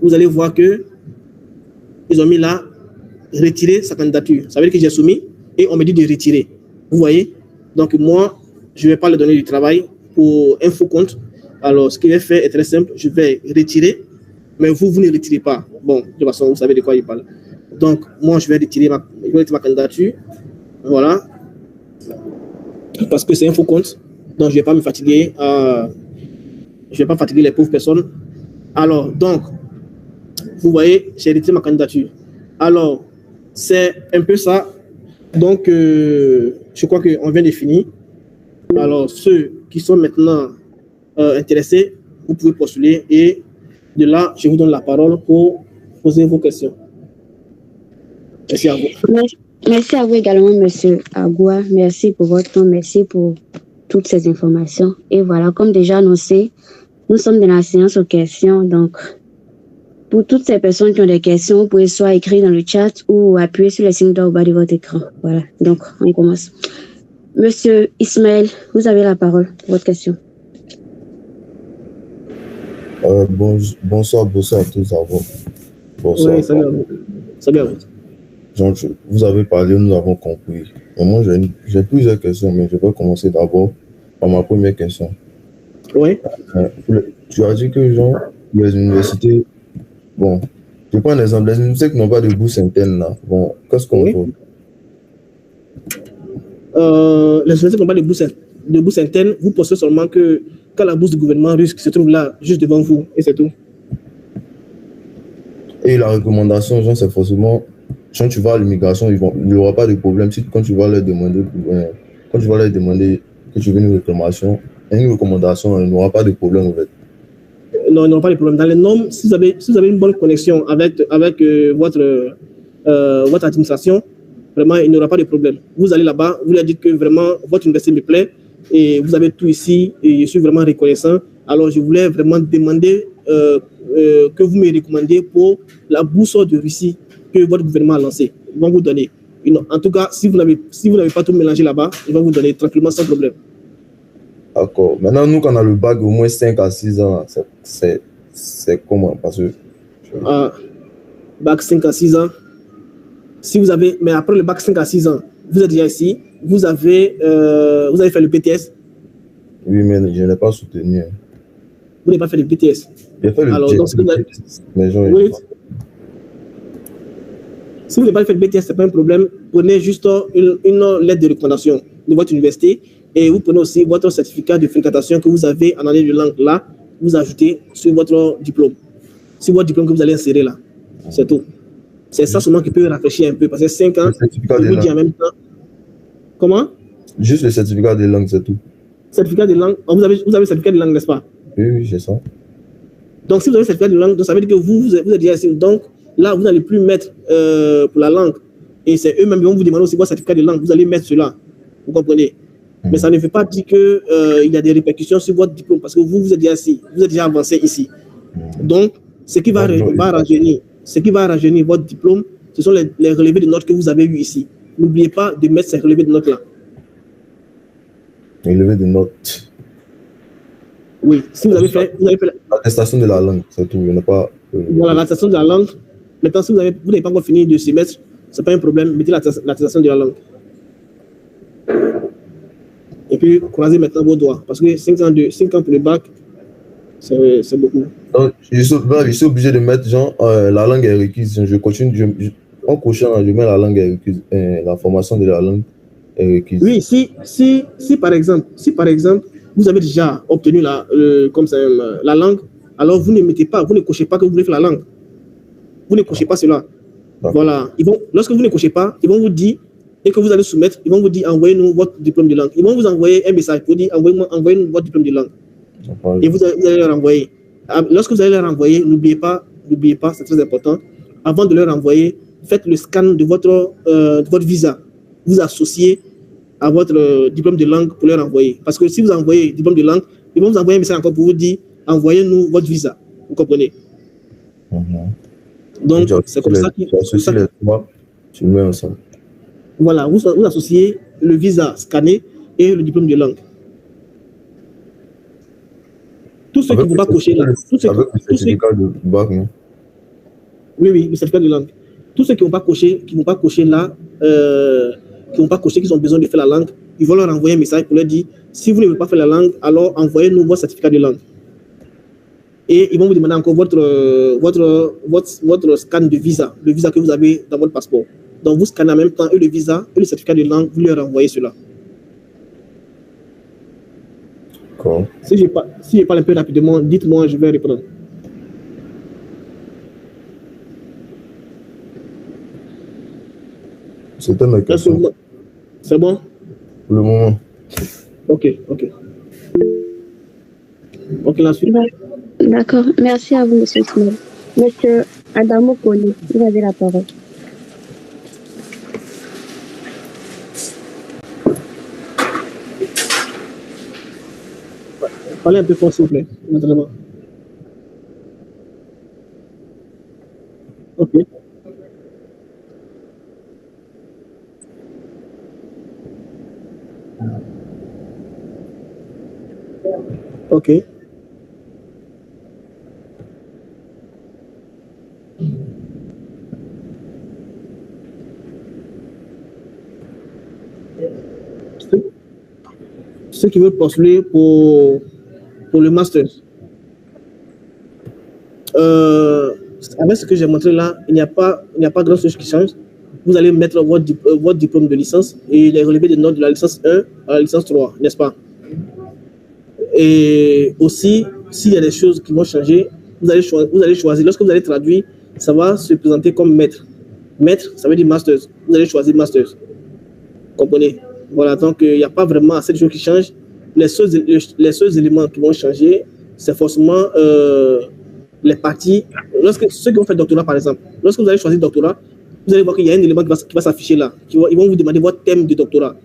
vous allez voir que ils ont mis là retirer sa candidature. Ça veut dire que j'ai soumis et on me dit de retirer. Vous voyez? Donc, moi, je ne vais pas leur donner du travail pour un faux compte. Alors, ce que je vais faire est très simple. Je vais retirer, mais vous ne retirez pas. Bon, de toute façon, vous savez de quoi il parle. Donc, moi, je vais retirer ma candidature. Voilà. Parce que c'est un faux compte. Donc, je ne vais pas me fatiguer. Je ne vais pas fatiguer les pauvres personnes. Alors, donc, vous voyez, j'ai retiré ma candidature. Alors, c'est un peu ça. Donc, je crois qu'on vient de finir. Alors, ceux qui sont maintenant intéressés, vous pouvez postuler. Et de là, je vous donne la parole pour poser vos questions. Merci à vous. Merci à vous également, monsieur Agoua. Merci pour votre temps. Merci pour toutes ces informations. Et voilà, comme déjà annoncé, nous sommes dans la séance aux questions. Donc, Pour toutes ces personnes qui ont des questions, vous pouvez soit écrire dans le chat ou appuyer sur le signe d'or au bas de votre écran. Voilà, donc on commence. Monsieur Ismaël, vous avez la parole pour votre question. Bonsoir à tous d'abord. Bonsoir. Oui, salut à vous. Donc, vous avez parlé, nous avons compris. Et moi, j'ai plusieurs questions, mais je vais commencer d'abord par ma première question. Oui. Tu as dit que, genre, les universités, bon, je prends un exemple, les universités qui n'ont pas de bourse interne, là, bon, qu'est-ce qu'on fait? Les universités qui n'ont pas de bourse interne, vous pensez seulement que quand la bourse du gouvernement russe se trouve là, juste devant vous, et c'est tout. Et la recommandation, genre, c'est forcément, quand tu vas à l'immigration, il n'y aura pas de problème. Si quand tu vas leur demander que tu veux une réclamation, une recommandation, il n'y aura pas de problème en fait. Non, il n'y aura pas de problème. Dans les normes, si vous avez une bonne connexion avec votre administration, vraiment, il n'y aura pas de problème. Vous allez là-bas, vous leur dites que vraiment, votre université me plaît et vous avez tout ici et je suis vraiment reconnaissant. Alors, je voulais vraiment demander que vous me recommandiez pour la bourse de Russie que votre gouvernement a lancée. Ils vont vous donner. En tout cas, si vous n'avez pas tout mélangé là-bas, ils vont vous donner tranquillement sans problème. D'accord. Maintenant, nous, quand on a le bac au moins 5 à 6 ans, c'est comment? Parce que... bac 5 à 6 ans. Mais après le bac 5 à 6 ans, vous êtes déjà ici, vous avez fait le BTS? Oui, mais je n'ai pas soutenu. Vous n'avez pas fait le BTS? J'ai fait le BTS. Oui. Si vous n'avez pas fait le BTS, ce n'est pas un problème. Prenez juste une lettre de recommandation de votre université et vous prenez aussi votre certificat de fréquentation que vous avez en année de langue là, vous ajoutez sur votre diplôme. Sur votre diplôme que vous allez insérer là. C'est tout. C'est ça seulement qui peut rafraîchir un peu parce que 5 ans, je vous dis en même temps. Comment? Juste le certificat de langue, c'est tout. Certificat de langue. Vous avez le certificat de langue, n'est-ce pas? Oui, j'ai ça. Donc, si vous avez le certificat de langue, donc ça veut dire que vous êtes déjà ici. Donc, là, vous n'allez plus mettre pour la langue. Et c'est eux-mêmes qui vont vous demander aussi votre certificat de langue. Vous allez mettre cela. Vous comprenez? Mais ça ne veut pas dire qu'il y a des répercussions sur votre diplôme parce que vous êtes déjà ici. Vous êtes déjà avancé ici. Donc, ce qui va rajeunir votre diplôme, ce sont les relevés de notes que vous avez eu ici. N'oubliez pas de mettre ces relevés de notes-là. Relevés de notes? Oui. Si vous avez fait l'attestation de la langue, c'est tout. Voilà, l'attestation de la langue. Maintenant, si vous n'avez pas encore fini de semestre, ce n'est pas un problème. Mettez l'attestation de la langue. Et puis, croisez maintenant vos doigts. Parce que 5 ans pour le bac, c'est beaucoup. Donc, je suis obligé de mettre genre, la langue est requise. Je continue, en cochant, je mets la langue est requise. La formation de la langue est requise. Oui, si par exemple, vous avez déjà obtenu la langue, alors vous ne mettez pas, vous ne cochez pas que vous voulez faire la langue. Vous ne cochez pas cela. Voilà. Lorsque vous ne cochez pas, ils vont vous dire, et que vous allez soumettre, ils vont vous dire envoyez-nous votre diplôme de langue. Ils vont vous envoyer un message pour dire envoyez-nous votre diplôme de langue. Et vous allez leur envoyer. Lorsque vous allez leur envoyer, n'oubliez pas, c'est très important. Avant de leur envoyer, faites le scan de votre visa. Vous associez à votre diplôme de langue pour leur envoyer. Parce que si vous envoyez diplôme de langue, ils vont vous envoyer un message encore pour vous dire envoyez-nous votre visa. Vous comprenez? Donc, c'est comme ça que tu le mets ensemble. Voilà, vous associez le visa scanné et le diplôme de langue. Tous ceux qui ne vont pas cocher là. Avec le certificat de bac, non? Oui, le certificat de langue. Tous ceux qui ne vont pas cocher là, qui ont besoin de faire la langue, ils vont leur envoyer un message pour leur dire si vous ne voulez pas faire la langue, alors envoyez-nous votre certificat de langue. Et ils vont vous demander encore votre scan de visa, le visa que vous avez dans votre passeport. Donc vous scannez en même temps et le visa et le certificat de langue, vous leur envoyez cela. Cool. Si je parle un peu rapidement, dites-moi, je vais répondre. C'était ma question. C'est bon? Pour le moment. Ok, la suite. D'accord. Merci à vous, monsieur Smith. Monsieur Adamo Koli, vous avez la parole. Parlez un peu fort, s'il vous plaît, naturellement. Ok. Ok. Ceux qui veulent postuler pour le master. Avec ce que j'ai montré là, il n'y a pas grand chose qui change. Vous allez mettre votre diplôme de licence et les relevés de notes de la licence 1 à la licence 3, n'est-ce pas? Et aussi, s'il y a des choses qui vont changer, vous allez choisir. Lorsque vous allez traduire, ça va se présenter comme maître. Maître, ça veut dire masters. Vous allez choisir masters. Comprenez? Voilà, donc il n'y a pas vraiment assez de choses qui changent. Les seuls éléments qui vont changer, c'est forcément les parties. Ceux qui vont faire doctorat, par exemple, lorsque vous allez choisir doctorat, vous allez voir qu'il y a un élément qui va s'afficher là. Ils vont vous demander votre thème de doctorat.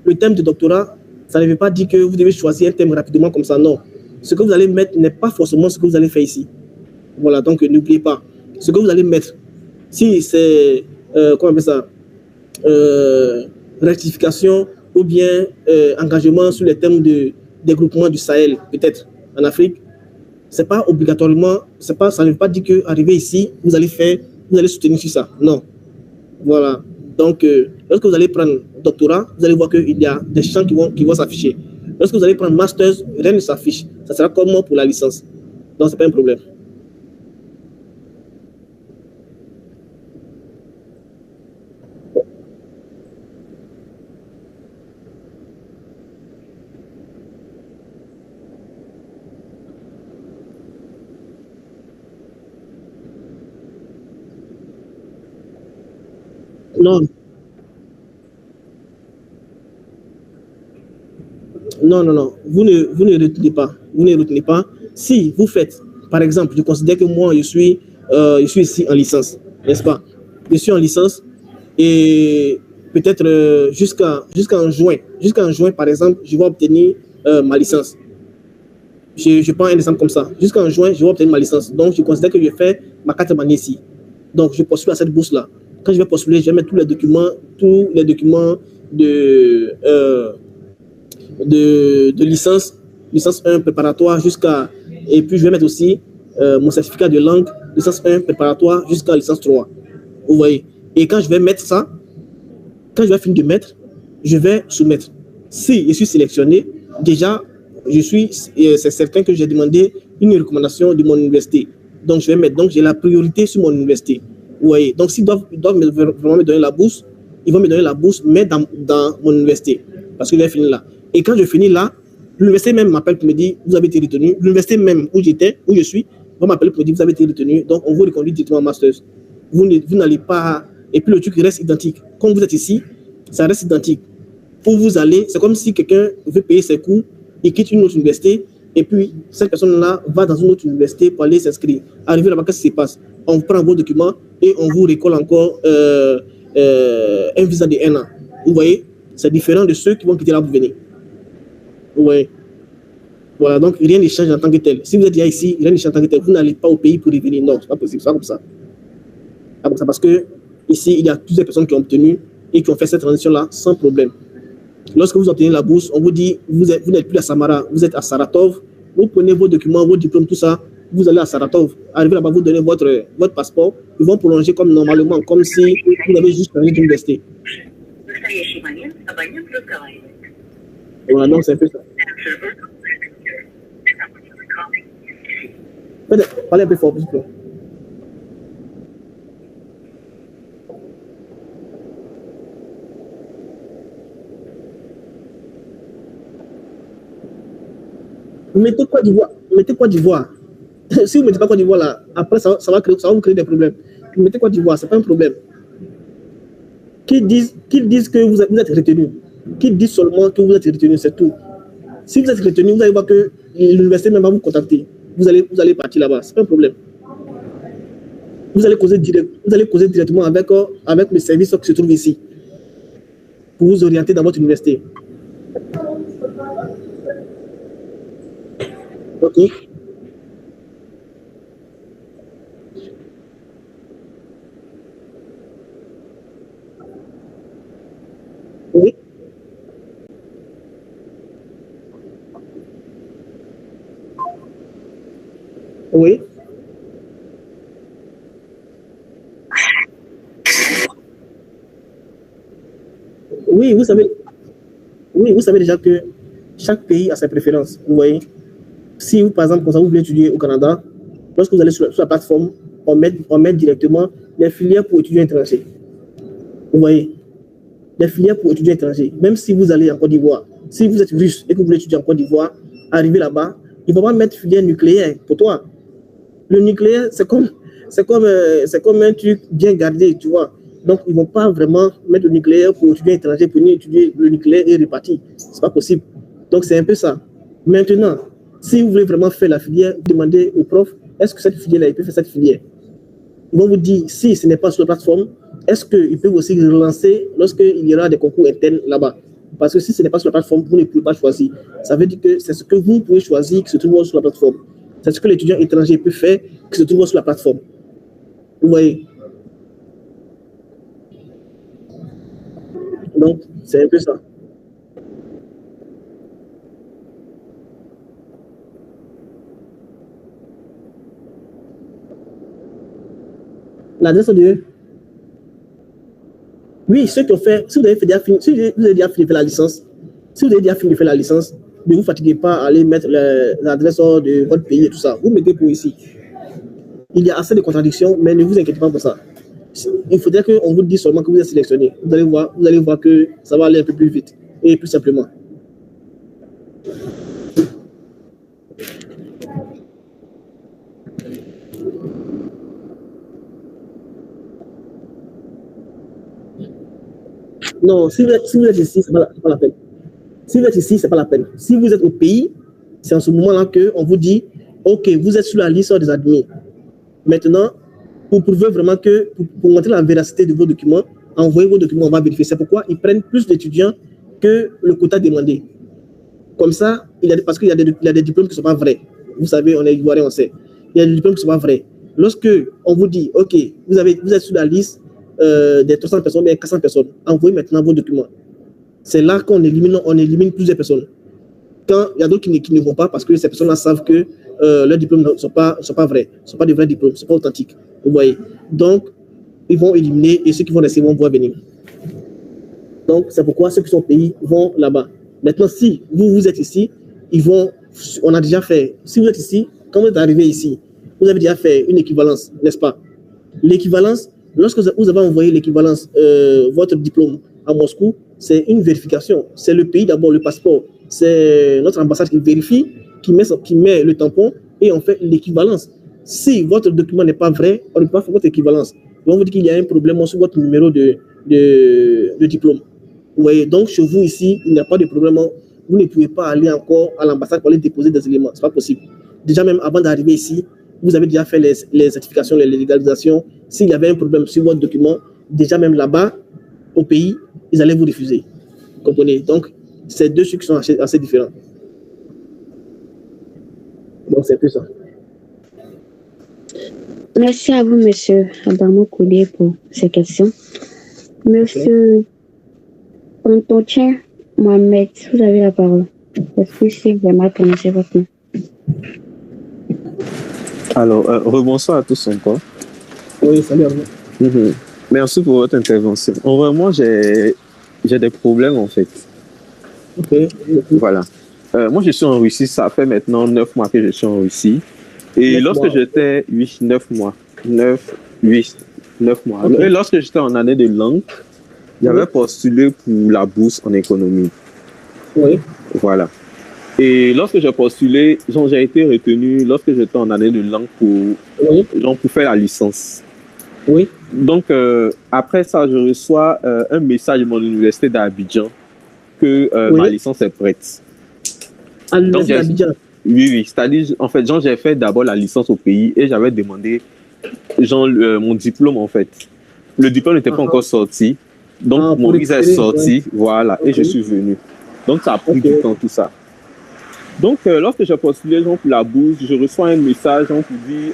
Le thème de doctorat, ça ne veut pas dire que vous devez choisir un thème rapidement comme ça, non. Ce que vous allez mettre n'est pas forcément ce que vous allez faire ici. Voilà, donc n'oubliez pas. Ce que vous allez mettre, si c'est, comment on appelle ça, rectification ou bien engagement sur les thèmes de développement du Sahel, peut-être en Afrique, c'est pas obligatoirement, ça ne veut pas dire qu'arriver ici, vous allez soutenir sur ça. Non. Voilà. Donc, lorsque vous allez prendre doctorat, vous allez voir qu'il y a des champs qui vont s'afficher. Lorsque vous allez prendre master, rien ne s'affiche. Ça sera comme pour la licence. Donc, ce n'est pas un problème. Non. Non. Vous ne retenez pas. Vous ne retenez pas. Si vous faites, par exemple, je considère que moi, je suis ici en licence, n'est-ce pas? Je suis en licence et peut-être jusqu'en juin, par exemple, je vais obtenir ma licence. Je prends un exemple comme ça. Jusqu'en juin, je vais obtenir ma licence. Donc, je considère que je fais ma 4e année ici. Donc, je postule à cette bourse-là. Quand je vais postuler, je vais mettre tous les documents de licence 1 préparatoire et puis je vais mettre aussi mon certificat de langue, licence 1 préparatoire jusqu'à licence 3. Vous voyez? Et quand je vais mettre ça, quand je vais finir de mettre, je vais soumettre. Si je suis sélectionné, déjà, c'est certain que j'ai demandé une recommandation de mon université. Donc, je vais mettre, donc j'ai la priorité sur mon université. Vous voyez? Donc, s'ils doivent vraiment me donner la bourse, ils vont me donner la bourse, mais dans mon université. Parce que je vais finir là. Et quand je finis là, l'université même m'appelle pour me dire, vous avez été retenu. L'université même où je suis, va m'appeler pour me dire, vous avez été retenu. Donc, on vous reconduit directement en master. Vous n'allez pas. Et puis, le truc reste identique. Quand vous êtes ici, ça reste identique. Où vous allez, c'est comme si quelqu'un veut payer ses cours, il quitte une autre université, et puis cette personne-là va dans une autre université pour aller s'inscrire. Arrivé là-bas, qu'est-ce qui se passe? On prend vos documents et on vous récolle encore un visa de 1 an. Vous voyez? C'est différent de ceux qui vont quitter là pour venir. Vous voyez? Voilà, donc rien ne change en tant que tel. Si vous êtes déjà ici, rien ne change en tant que tel. Vous n'allez pas au pays pour revenir. Non, c'est pas possible. C'est pas comme ça. C'est pas comme ça parce que ici, il y a plusieurs personnes qui ont obtenu et qui ont fait cette transition-là sans problème. Lorsque vous obtenez la bourse, on vous dit, vous n'êtes plus à Samara, vous êtes à Saratov. Vous prenez vos documents, vos diplômes, tout ça. Vous allez à Saratov. Arrivez là-bas, vous donnez votre passeport. Ils vont prolonger comme normalement, comme si vous avez juste changé d'université. Voilà, donc c'est un peu ça. Parlez un peu fort, s'il vous plaît. Mettez Côte d'Ivoire. Si vous ne mettez pas Côte d'Ivoire là, après ça va vous créer des problèmes. Mettez Côte d'Ivoire, ce n'est pas un problème. Qu'ils disent que vous êtes retenu. Qu'ils disent seulement que vous êtes retenu, c'est tout. Si vous êtes retenu, vous allez voir que l'université même va vous contacter. Vous allez partir là-bas, c'est pas un problème. Vous allez causer directement avec le service qui se trouve ici pour vous orienter dans votre université. Ok. Oui. Oui, vous savez déjà que chaque pays a ses préférences. Vous voyez, si vous, par exemple, quand vous voulez étudier au Canada, lorsque vous allez sur la plateforme, on met directement les filières pour étudiants étrangers. Vous voyez, les filières pour étudiants étrangers. Même si vous allez en Côte d'Ivoire, si vous êtes russe et que vous voulez étudier en Côte d'Ivoire, arrivez là-bas, ils ne vont pas mettre filière nucléaire pour toi. Le nucléaire, c'est comme un truc bien gardé, tu vois. Donc, ils ne vont pas vraiment mettre le nucléaire pour étudier étranger, pour étudier le nucléaire et répartir. Ce n'est pas possible. Donc, c'est un peu ça. Maintenant, si vous voulez vraiment faire la filière, demandez au prof, est-ce que cette filière-là, il peut faire cette filière? Ils vont vous dire, si ce n'est pas sur la plateforme, est-ce qu'ils peuvent aussi relancer lorsqu'il y aura des concours internes là-bas? Parce que si ce n'est pas sur la plateforme, vous ne pouvez pas choisir. Ça veut dire que c'est ce que vous pouvez choisir qui se trouve sur la plateforme. C'est ce que l'étudiant étranger peut faire qui se trouve sur la plateforme. Vous voyez? Donc, c'est un peu ça. L'adresse de... Oui, ceux qui ont fait... Si vous avez déjà fini de faire la licence, ne vous fatiguez pas à aller mettre l'adresse de votre pays et tout ça. Vous mettez pour ici. Il y a assez de contradictions, mais ne vous inquiétez pas pour ça. Il faudrait qu'on vous dise seulement que vous êtes sélectionné. Vous allez voir que ça va aller un peu plus vite et plus simplement. Non, si vous êtes ici, ce n'est pas la peine. Si vous êtes ici, ce n'est pas la peine. Si vous êtes au pays, c'est en ce moment-là qu'on vous dit, OK, vous êtes sur la liste des admis. Maintenant, pour prouver vraiment que, pour montrer la véracité de vos documents, envoyez vos documents, on va vérifier. C'est pourquoi ils prennent plus d'étudiants que le quota demandé. Comme ça, parce qu'il y a des diplômes qui ne sont pas vrais. Vous savez, on est ivoirien, on sait. Il y a des diplômes qui ne sont pas vrais. Lorsque on vous dit, OK, vous êtes sur la liste des 300 personnes, bien 400 personnes, envoyez maintenant vos documents. C'est là qu'on élimine plusieurs personnes. Quand il y a d'autres qui ne vont pas parce que ces personnes-là savent que leurs diplômes ne sont pas vrais, ne sont pas des vrais diplômes, ne sont pas authentiques. Vous voyez. Donc, ils vont éliminer et ceux qui vont rester vont pouvoir venir. Donc, c'est pourquoi ceux qui sont au pays vont là-bas. Maintenant, si vous êtes ici, on a déjà fait, si vous êtes ici, quand vous êtes arrivé ici, vous avez déjà fait une équivalence, n'est-ce pas? L'équivalence, lorsque vous avez envoyé l'équivalence, votre diplôme à Moscou, c'est une vérification. C'est le pays d'abord, le passeport. C'est notre ambassade qui vérifie, qui met le tampon et on fait l'équivalence. Si votre document n'est pas vrai, on ne peut pas faire votre équivalence. On vous dit qu'il y a un problème sur votre numéro de diplôme. Vous voyez, donc chez vous ici, il n'y a pas de problème. Vous ne pouvez pas aller encore à l'ambassade pour aller déposer des éléments. Ce n'est pas possible. Déjà même avant d'arriver ici, vous avez déjà fait les certifications, les légalisations. S'il y avait un problème sur votre document, déjà même là-bas, au pays, ils allaient vous refuser. Vous comprenez? Donc, c'est deux trucs qui sont assez différents. Donc, c'est plus ça. Merci à vous, monsieur Adamo Koulé, pour ces questions. Monsieur Antontien Mohamed, vous avez la parole. Est-ce que c'est vraiment prononcé votre nom? Alors, rebonsoir à tous encore. Oui, salut à vous. Merci pour votre intervention. Vraiment, j'ai des problèmes en fait. Ok. Voilà. Moi, je suis en Russie. Ça fait maintenant 9 mois que je suis en Russie. Et lorsque j'étais 9 mois. Okay. Et lorsque j'étais en année de langue, j'avais postulé pour la bourse en économie. Oui. Voilà. Et lorsque j'ai postulé, j'ai été retenu lorsque j'étais en année de langue pour faire la licence. Oui. Donc, après ça, je reçois un message de mon université d'Abidjan que ma licence est prête. À l'université d'Abidjan? Oui. C'est-à-dire, en fait, j'ai fait d'abord la licence au pays et j'avais demandé mon diplôme, en fait. Le diplôme n'était pas encore sorti. Donc, mon visa est sorti, voilà, et je suis venu. Donc, ça a pris du temps, tout ça. Donc, lorsque j'ai postulé pour la bourse, je reçois un message pour dire,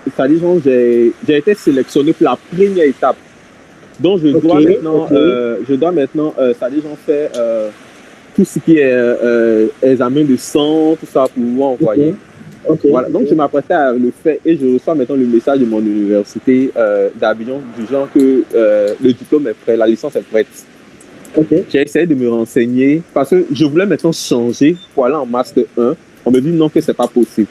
c'est-à-dire, j'ai été sélectionné pour la première étape. Donc, je dois maintenant, c'est-à-dire, faire tout ce qui est examen de sang, tout ça pour vous envoyer. Ok. Voilà, donc je m'apprêtais à le faire et je reçois maintenant le message de mon université d'Abidjan du genre que le diplôme est prêt, la licence est prête. Ok. J'ai essayé de me renseigner parce que je voulais maintenant changer pour aller en Master 1. On me dit non, que c'est pas possible.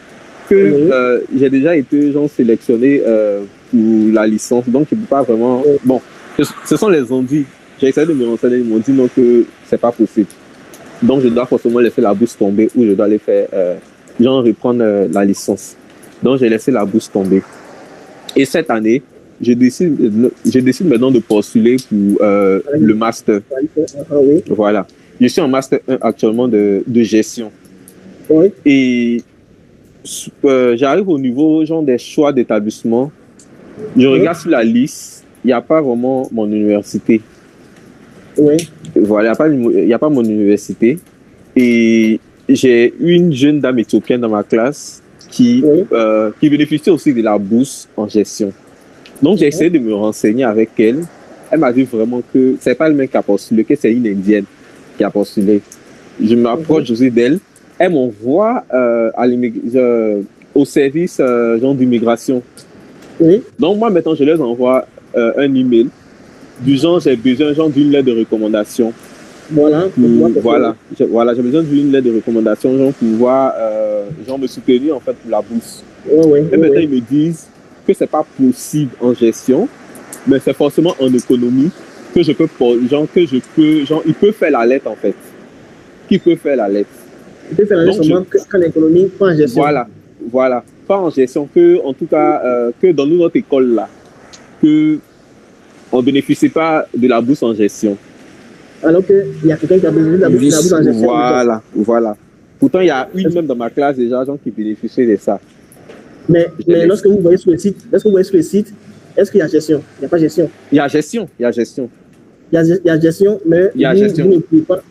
Que j'ai déjà été genre, sélectionné pour la licence, donc je ne peux pas vraiment. Bon, ce sont les ondits. J'ai essayé de me renseigner, ils m'ont dit non, que c'est pas possible. Donc je dois forcément laisser la bourse tomber ou je dois aller faire, genre reprendre la licence. Donc j'ai laissé la bourse tomber. Et cette année, je décide maintenant de postuler pour le master. Oui. Voilà. Je suis en master 1 actuellement de gestion. Oui. Et j'arrive au niveau genre des choix d'établissement. Je regarde sur la liste, il n'y a pas vraiment mon université. Oui. Voilà, il n'y a pas mon université. Et j'ai une jeune dame éthiopienne dans ma classe qui bénéficie aussi de la bourse en gestion. Donc, j'ai essayé de me renseigner avec elle. Elle m'a dit vraiment que ce n'est pas le mec qui a postulé, que c'est une Indienne qui a postulé. Je m'approche aussi d'elle. Elle m'envoie au service genre d'immigration. Oui. Donc, moi, maintenant, je leur envoie un email du genre, j'ai besoin genre d'une lettre de recommandation. Voilà. Voilà, j'ai besoin d'une lettre de recommandation genre, pour pouvoir genre, me soutenir en fait pour la bourse. Et maintenant, ils me disent que c'est pas possible en gestion, mais c'est forcément en économie que je peux, il peut faire la lettre en fait. Qui peut faire la lettre? Il peut faire la lettre seulement qu'en économie, pas en gestion. Voilà. Pas en gestion, que en tout cas, que dans notre école là, que on bénéficie pas de la bourse en gestion. Alors qu'il y a quelqu'un qui a besoin de la bourse en gestion. Voilà. Pourtant, il y a une même dans ma classe déjà gens qui bénéficient de ça. Mais lorsque vous voyez sur le site, est-ce qu'il y a gestion? Il n'y a pas gestion. Il y a gestion. Il y a gestion, mais il y a gestion. Vous ne pouvez pas.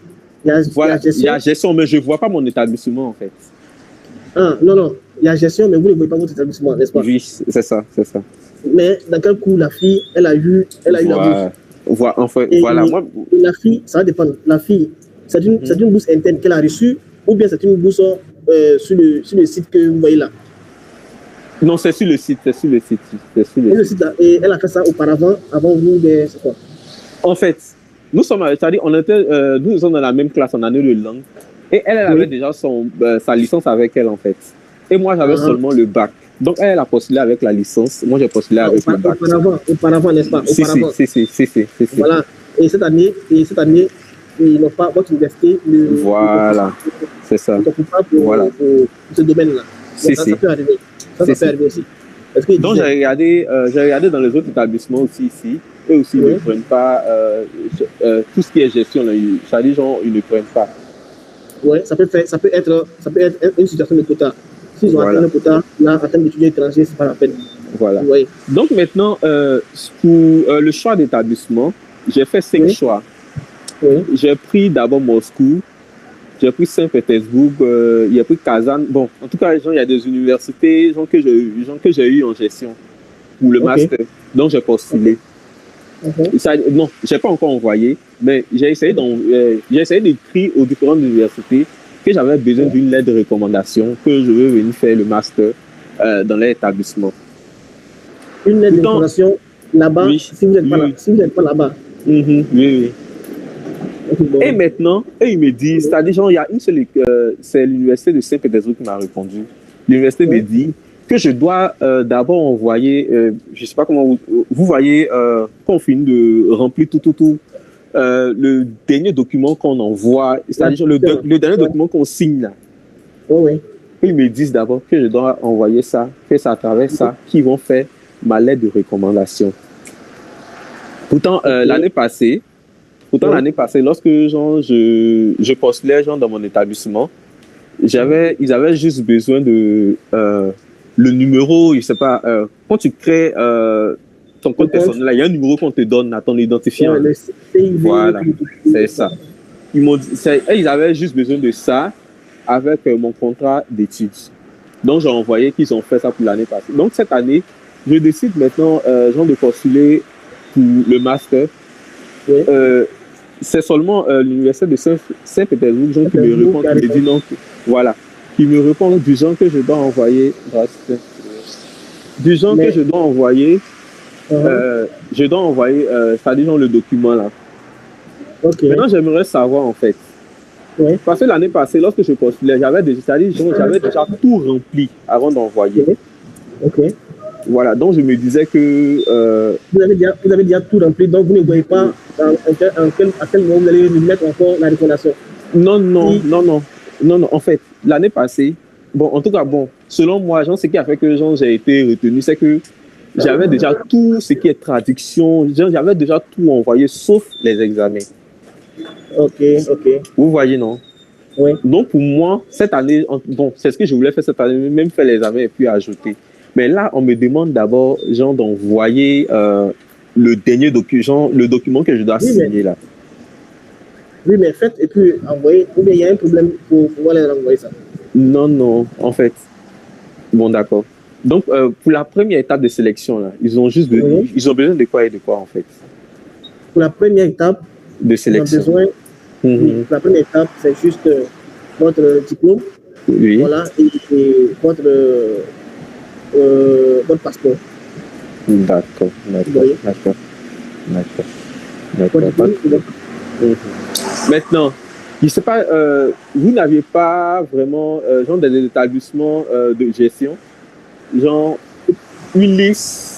Il y a gestion, mais je ne vois pas mon établissement en fait. Ah, non. Il y a gestion, mais vous ne voyez pas votre établissement, n'est-ce pas? Oui, c'est ça. Mais dans quel coup la fille, elle a eu la bourse? Enfin, moi... La fille, ça va dépendre. La fille, c'est une bourse interne qu'elle a reçue ou bien c'est une bourse sur le site que vous voyez là? Non, c'est sur le site. Le site là, et elle a fait ça auparavant, avant vous, c'est quoi? En fait, nous sommes dans la même classe en année de langue. Et elle avait déjà sa licence avec elle, en fait. Et moi, j'avais seulement le bac. Donc, elle a postulé avec la licence. Moi, j'ai postulé avec le bac. Auparavant, n'est-ce pas? Si. Voilà. Et cette année, ils n'ont pas votre université. Voilà. C'est ça. Pour ce domaine-là. Ça peut arriver. Ça peut arriver aussi. Donc, j'ai regardé dans les autres établissements aussi ici. Eux aussi, ils ne prennent pas tout ce qui est gestion. Ça dit, genre, ils ne prennent pas. Oui, ça peut être une situation de quota. S'ils ont atteint le quota, là, en termes d'étudiants étrangers, ce n'est pas la peine. Voilà. Oui. Donc, maintenant, pour le choix d'établissement, j'ai fait 5 choix. Oui. J'ai pris d'abord Moscou, j'ai pris Saint-Pétersbourg, j'ai pris Kazan. Bon, en tout cas, il y a des universités que j'ai eues en gestion pour le master. Donc, j'ai postulé. Non, je n'ai pas encore envoyé, mais j'ai essayé d'écrire aux différentes universités que j'avais besoin d'une lettre de recommandation, que je veux venir faire le master dans l'établissement. Une lettre de recommandation là-bas, si vous n'êtes pas là-bas. Oui. Bon. Et maintenant, ils me disent, c'est-à-dire, genre, il y a une seule, c'est l'université de Saint-Pétersbourg qui m'a répondu. L'université me dit que je dois d'abord envoyer, je ne sais pas comment vous voyez, quand on finit de remplir tout, le dernier document qu'on envoie, c'est-à-dire le dernier document qu'on signe là. Oui. Ils me disent d'abord que je dois envoyer ça, que c'est à travers ça qu'ils vont faire ma lettre de recommandation. Pourtant, l'année passée, lorsque genre, je postulais genre, dans mon établissement, ils avaient juste besoin de le numéro, je ne sais pas, quand tu crées ton compte personnel, il y a un numéro qu'on te donne à ton identifiant. Voilà, c'est ça. Ils avaient juste besoin de ça avec mon contrat d'études. Donc, j'ai envoyé qu'ils ont fait ça pour l'année passée. Donc, cette année, je décide maintenant genre, de postuler pour le master. Oui. C'est seulement l'université de Saint-Pétersbourg qui me répond, qui me dit non. Voilà. qui me répondent du genre que je dois envoyer. Du genre que je dois envoyer. C'est-à-dire le document là. Okay. Maintenant, j'aimerais savoir en fait. Ouais. Parce que l'année passée, lorsque je postulais, j'avais déjà tout rempli avant d'envoyer. Ok. Voilà, donc je me disais que... Vous avez déjà tout rempli, donc vous ne voyez pas à quel moment vous allez mettre encore la recommandation. Non. En fait, l'année passée, bon, en tout cas, bon, selon moi, genre, ce qui a fait que j'ai été retenu, c'est que j'avais déjà tout ce qui est traduction, j'avais déjà tout envoyé, sauf les examens. Ok. Vous voyez, non? Oui. Donc, pour moi, cette année, bon, c'est ce que je voulais faire cette année, même faire les examens et puis ajouter. Mais là, on me demande d'abord, genre, d'envoyer le dernier document, le document que je dois signer là. Oui, mais faites et puis envoyez. Ou bien il y a un problème pour pouvoir les envoyer ça. Non, en fait. Bon, d'accord. Donc, pour la première étape de sélection, là, ils ont besoin de quoi et de quoi, en fait? Pour la première étape de sélection. On a besoin, la première étape, c'est juste votre diplôme. Oui. Voilà, et votre passeport. D'accord. Maintenant, je ne sais pas, vous n'aviez pas vraiment, genre, des établissements de gestion, genre, une liste.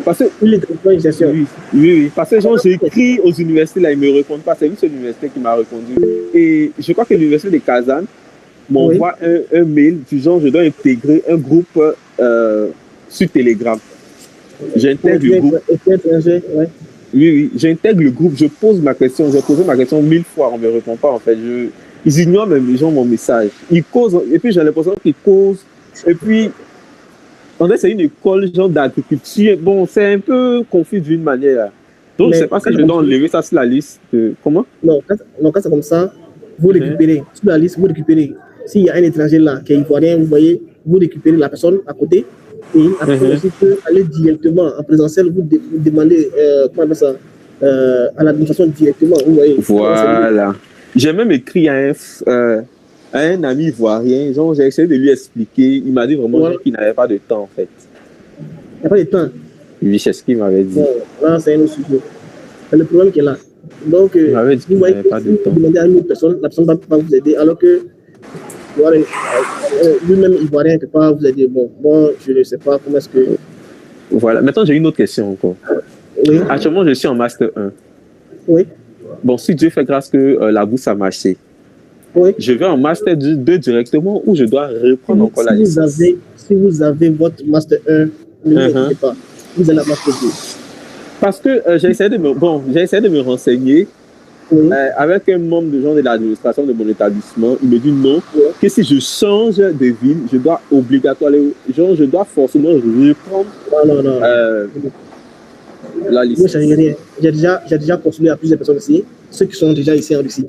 Parce que, oui. Parce que genre, j'ai écrit aux universités, là, ils ne me répondent pas. C'est juste l'université qui m'a répondu. Et je crois que l'université de Kazan m'envoie un mail du genre, je dois intégrer un groupe sur Telegram. J'intègre le groupe. Oui, j'intègre le groupe, je pose ma question, j'ai posé ma question 1000 fois, on ne me répond pas en fait. Ils ignorent même les gens mon message. Ils causent, et puis j'ai l'impression qu'ils causent. Et puis, en fait, c'est une école genre d'agriculture. Bon, c'est un peu confus d'une manière. Là. Donc, je ne sais pas si je dois enlever ça sur la liste. Comment? Non, quand c'est comme ça, vous récupérez. Sur la liste, vous récupérez. S'il y a un étranger là qui est ivoirien, vous voyez, vous récupérez la personne à côté. Et après, aussi, peut aller directement en présentiel, vous demandez comment on appelle ça, à l'administration directement. Vous voyez. Voilà. J'ai même écrit à un ami ivoirien, genre j'ai essayé de lui expliquer, il m'a dit vraiment qu'il n'avait pas de temps en fait. Il n'y a pas de temps? Oui, c'est ce qu'il m'avait dit. Bon, là, c'est un autre sujet. C'est le problème qui est là. Donc, il m'avait dit qu'il n'avait pas de temps. Vous demandez à une autre personne, la personne ne va pas vous aider, alors que lui-même ivoirien ne peut pas vous aider. Bon, moi, je ne sais pas comment est-ce que... Voilà, maintenant j'ai une autre question encore. Oui. Actuellement, je suis en Master 1. Oui. Bon, si Dieu fait grâce que la bourse a marché, oui. Je vais en Master 2 directement ou je dois reprendre encore la licence? Si vous avez votre Master 1, ne vous inquiétez pas. Vous allez à Master 2. Parce que j'ai essayé de me renseigner avec un membre de l'administration de mon établissement. Il me dit non, que si je change de ville, je dois obligatoirement, je dois forcément reprendre la licence. Ne changez rien. J'ai déjà postulé à plusieurs personnes ici, ceux qui sont déjà ici en Russie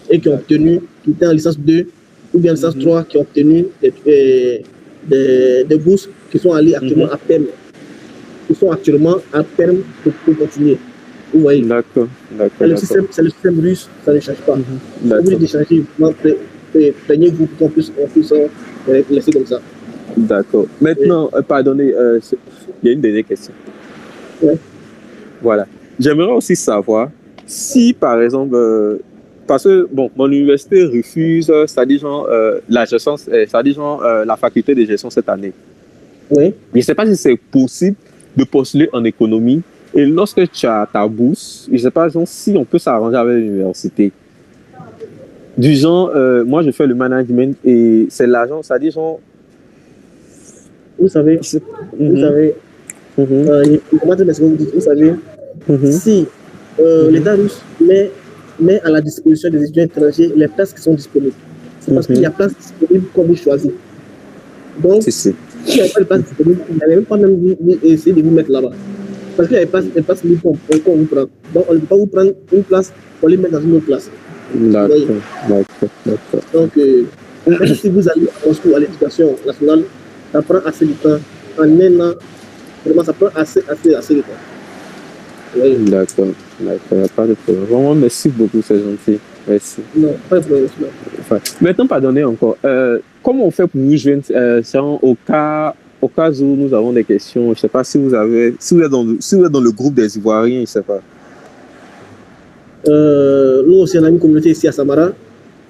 et qui ont obtenu, qui étaient en licence 2 ou bien en licence 3, qui ont obtenu des bourses qui sont allées actuellement à terme. Ils sont actuellement à terme pour continuer. Vous voyez. D'accord. C'est le système russe, ça ne change pas. Vous voulez d'échanger, plaignez-vous pour qu'on puisse laisser comme ça. D'accord. Maintenant, pardonnez, il y a une dernière question. Ouais. Voilà. J'aimerais aussi savoir si, par exemple, parce que bon, mon université refuse, c'est-à-dire la gestion, c'est-à-dire la faculté de gestion cette année. Oui. Je ne sais pas si c'est possible de postuler en économie. Et lorsque tu as ta bourse, je ne sais pas si on peut s'arranger avec l'université. Du genre, moi je fais le management et c'est l'agent, c'est-à-dire vous savez, si l'État russe met à la disposition des étudiants étrangers les places qui sont disponibles, c'est parce qu'il y a place disponible qu'on vous choisit. Donc, s'il n'y a pas de place disponible, il n'allait même pas essayer de vous mettre là-bas. Parce qu'il n'y avait pas de place libre qu'on vous prend. Donc, on ne peut pas vous prendre une place pour les mettre dans une autre place. D'accord. Donc, même si vous allez à Moscou à l'éducation nationale, ça prend assez de temps. En un an, vraiment, ça prend assez de temps. Oui. D'accord. Il n'y a pas de problème. Vraiment, merci beaucoup, c'est gentil. Merci. Non, pas de problème. Enfin, maintenant, pardonnez encore. Comment on fait pour vous joindre au cas où nous avons des questions? Je ne sais pas si vous êtes dans le groupe des Ivoiriens, je ne sais pas. Nous aussi, on a une communauté ici à Samara.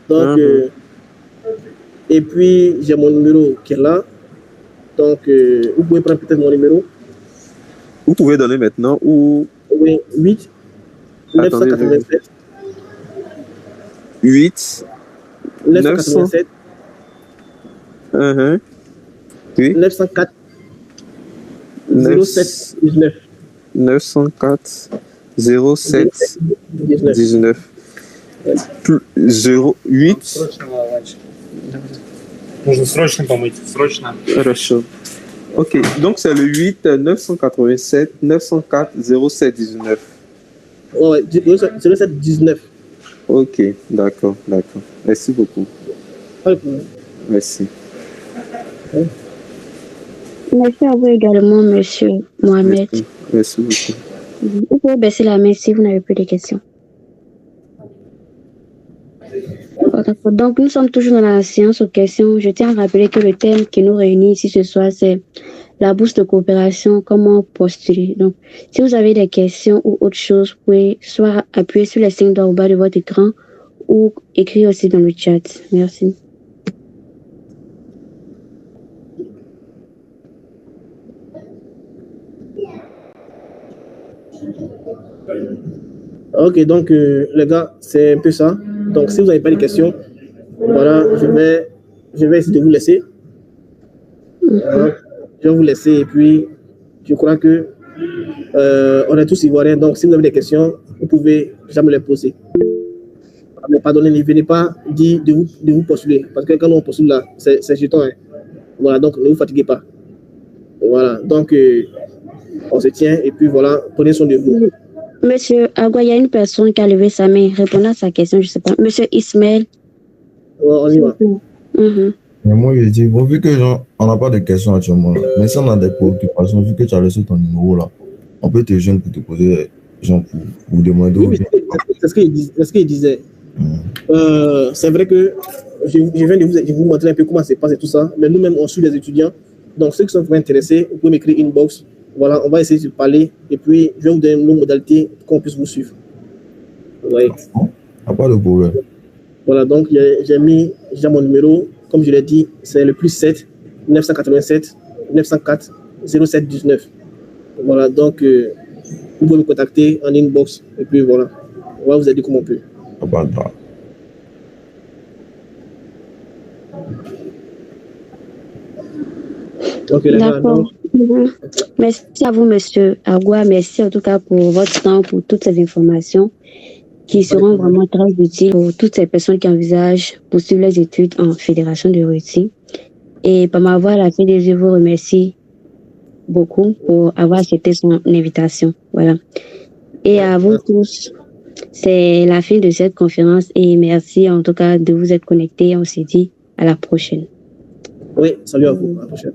Donc, et puis, j'ai mon numéro qui est là. Donc, vous pouvez prendre peut-être mon numéro. Vous pouvez donner maintenant ou... Oui, 8 987. 8 987. Oui. 904 07 19. 904 07 19. 08. Нужно срочно помыть, срочно. Хорошо. Ok, donc c'est le 8 987 904 07 19. Ouais, 07 19. Ok, d'accord. Merci beaucoup. Merci. Merci à vous également, monsieur Mohamed. Merci beaucoup. Vous pouvez baisser la main si vous n'avez plus de questions. Donc, nous sommes toujours dans la séance aux questions. Je tiens à rappeler que le thème qui nous réunit ici ce soir, c'est la bourse de coopération, comment postuler. Donc, si vous avez des questions ou autre chose, vous pouvez soit appuyer sur les signes d'en bas de votre écran ou écrire aussi dans le chat. Merci. Ok, donc les gars, c'est un peu ça. Donc, si vous n'avez pas de questions, voilà, je vais essayer de vous laisser. Voilà, je vais vous laisser et puis je crois que on est tous ivoiriens. Donc, si vous avez des questions, vous pouvez jamais les poser. Mais pardonnez, ne venez pas dire de vous postuler. Parce que quand on postule là, c'est jeton. Hein. Voilà, donc ne vous fatiguez pas. Voilà, donc on se tient et puis voilà, prenez soin de vous. Monsieur Agua, il y a une personne qui a levé sa main. Répondez à sa question, je ne sais pas. Monsieur Ismaël. Ouais, on y va. Mais moi, je dis, bon, vu que on n'a pas de questions actuellement, mais si on a des préoccupations, vu que tu as laissé ton numéro là, on peut te joindre pour te poser, genre, pour vous demander. Oui, c'est ce qu'il disait. C'est vrai que je viens de vous montrer un peu comment ça se passe et tout ça, mais nous-mêmes, on suit les étudiants. Donc, ceux qui sont vraiment intéressés, vous pouvez m'écrire inbox. Voilà, on va essayer de parler et puis je vais vous donner nos modalités pour qu'on puisse vous suivre. Ouais. Pas de problème. Voilà, donc j'ai mis déjà mon numéro. Comme je l'ai dit, c'est le +7 987 904 07 19. Voilà, donc vous pouvez me contacter en inbox et puis voilà, on va vous aider comme on peut. Okay, d'accord. Merci à vous, monsieur Agua. Merci en tout cas pour votre temps, pour toutes ces informations qui seront vraiment très utiles pour toutes ces personnes qui envisagent poursuivre les études en Fédération de Haïti. Et par ma voix, la FEDE, je vous remercie beaucoup pour avoir accepté son invitation. Voilà. Et à vous tous, c'est la fin de cette conférence et merci en tout cas de vous être connectés. On se dit à la prochaine. Oui, salut à vous. À la prochaine.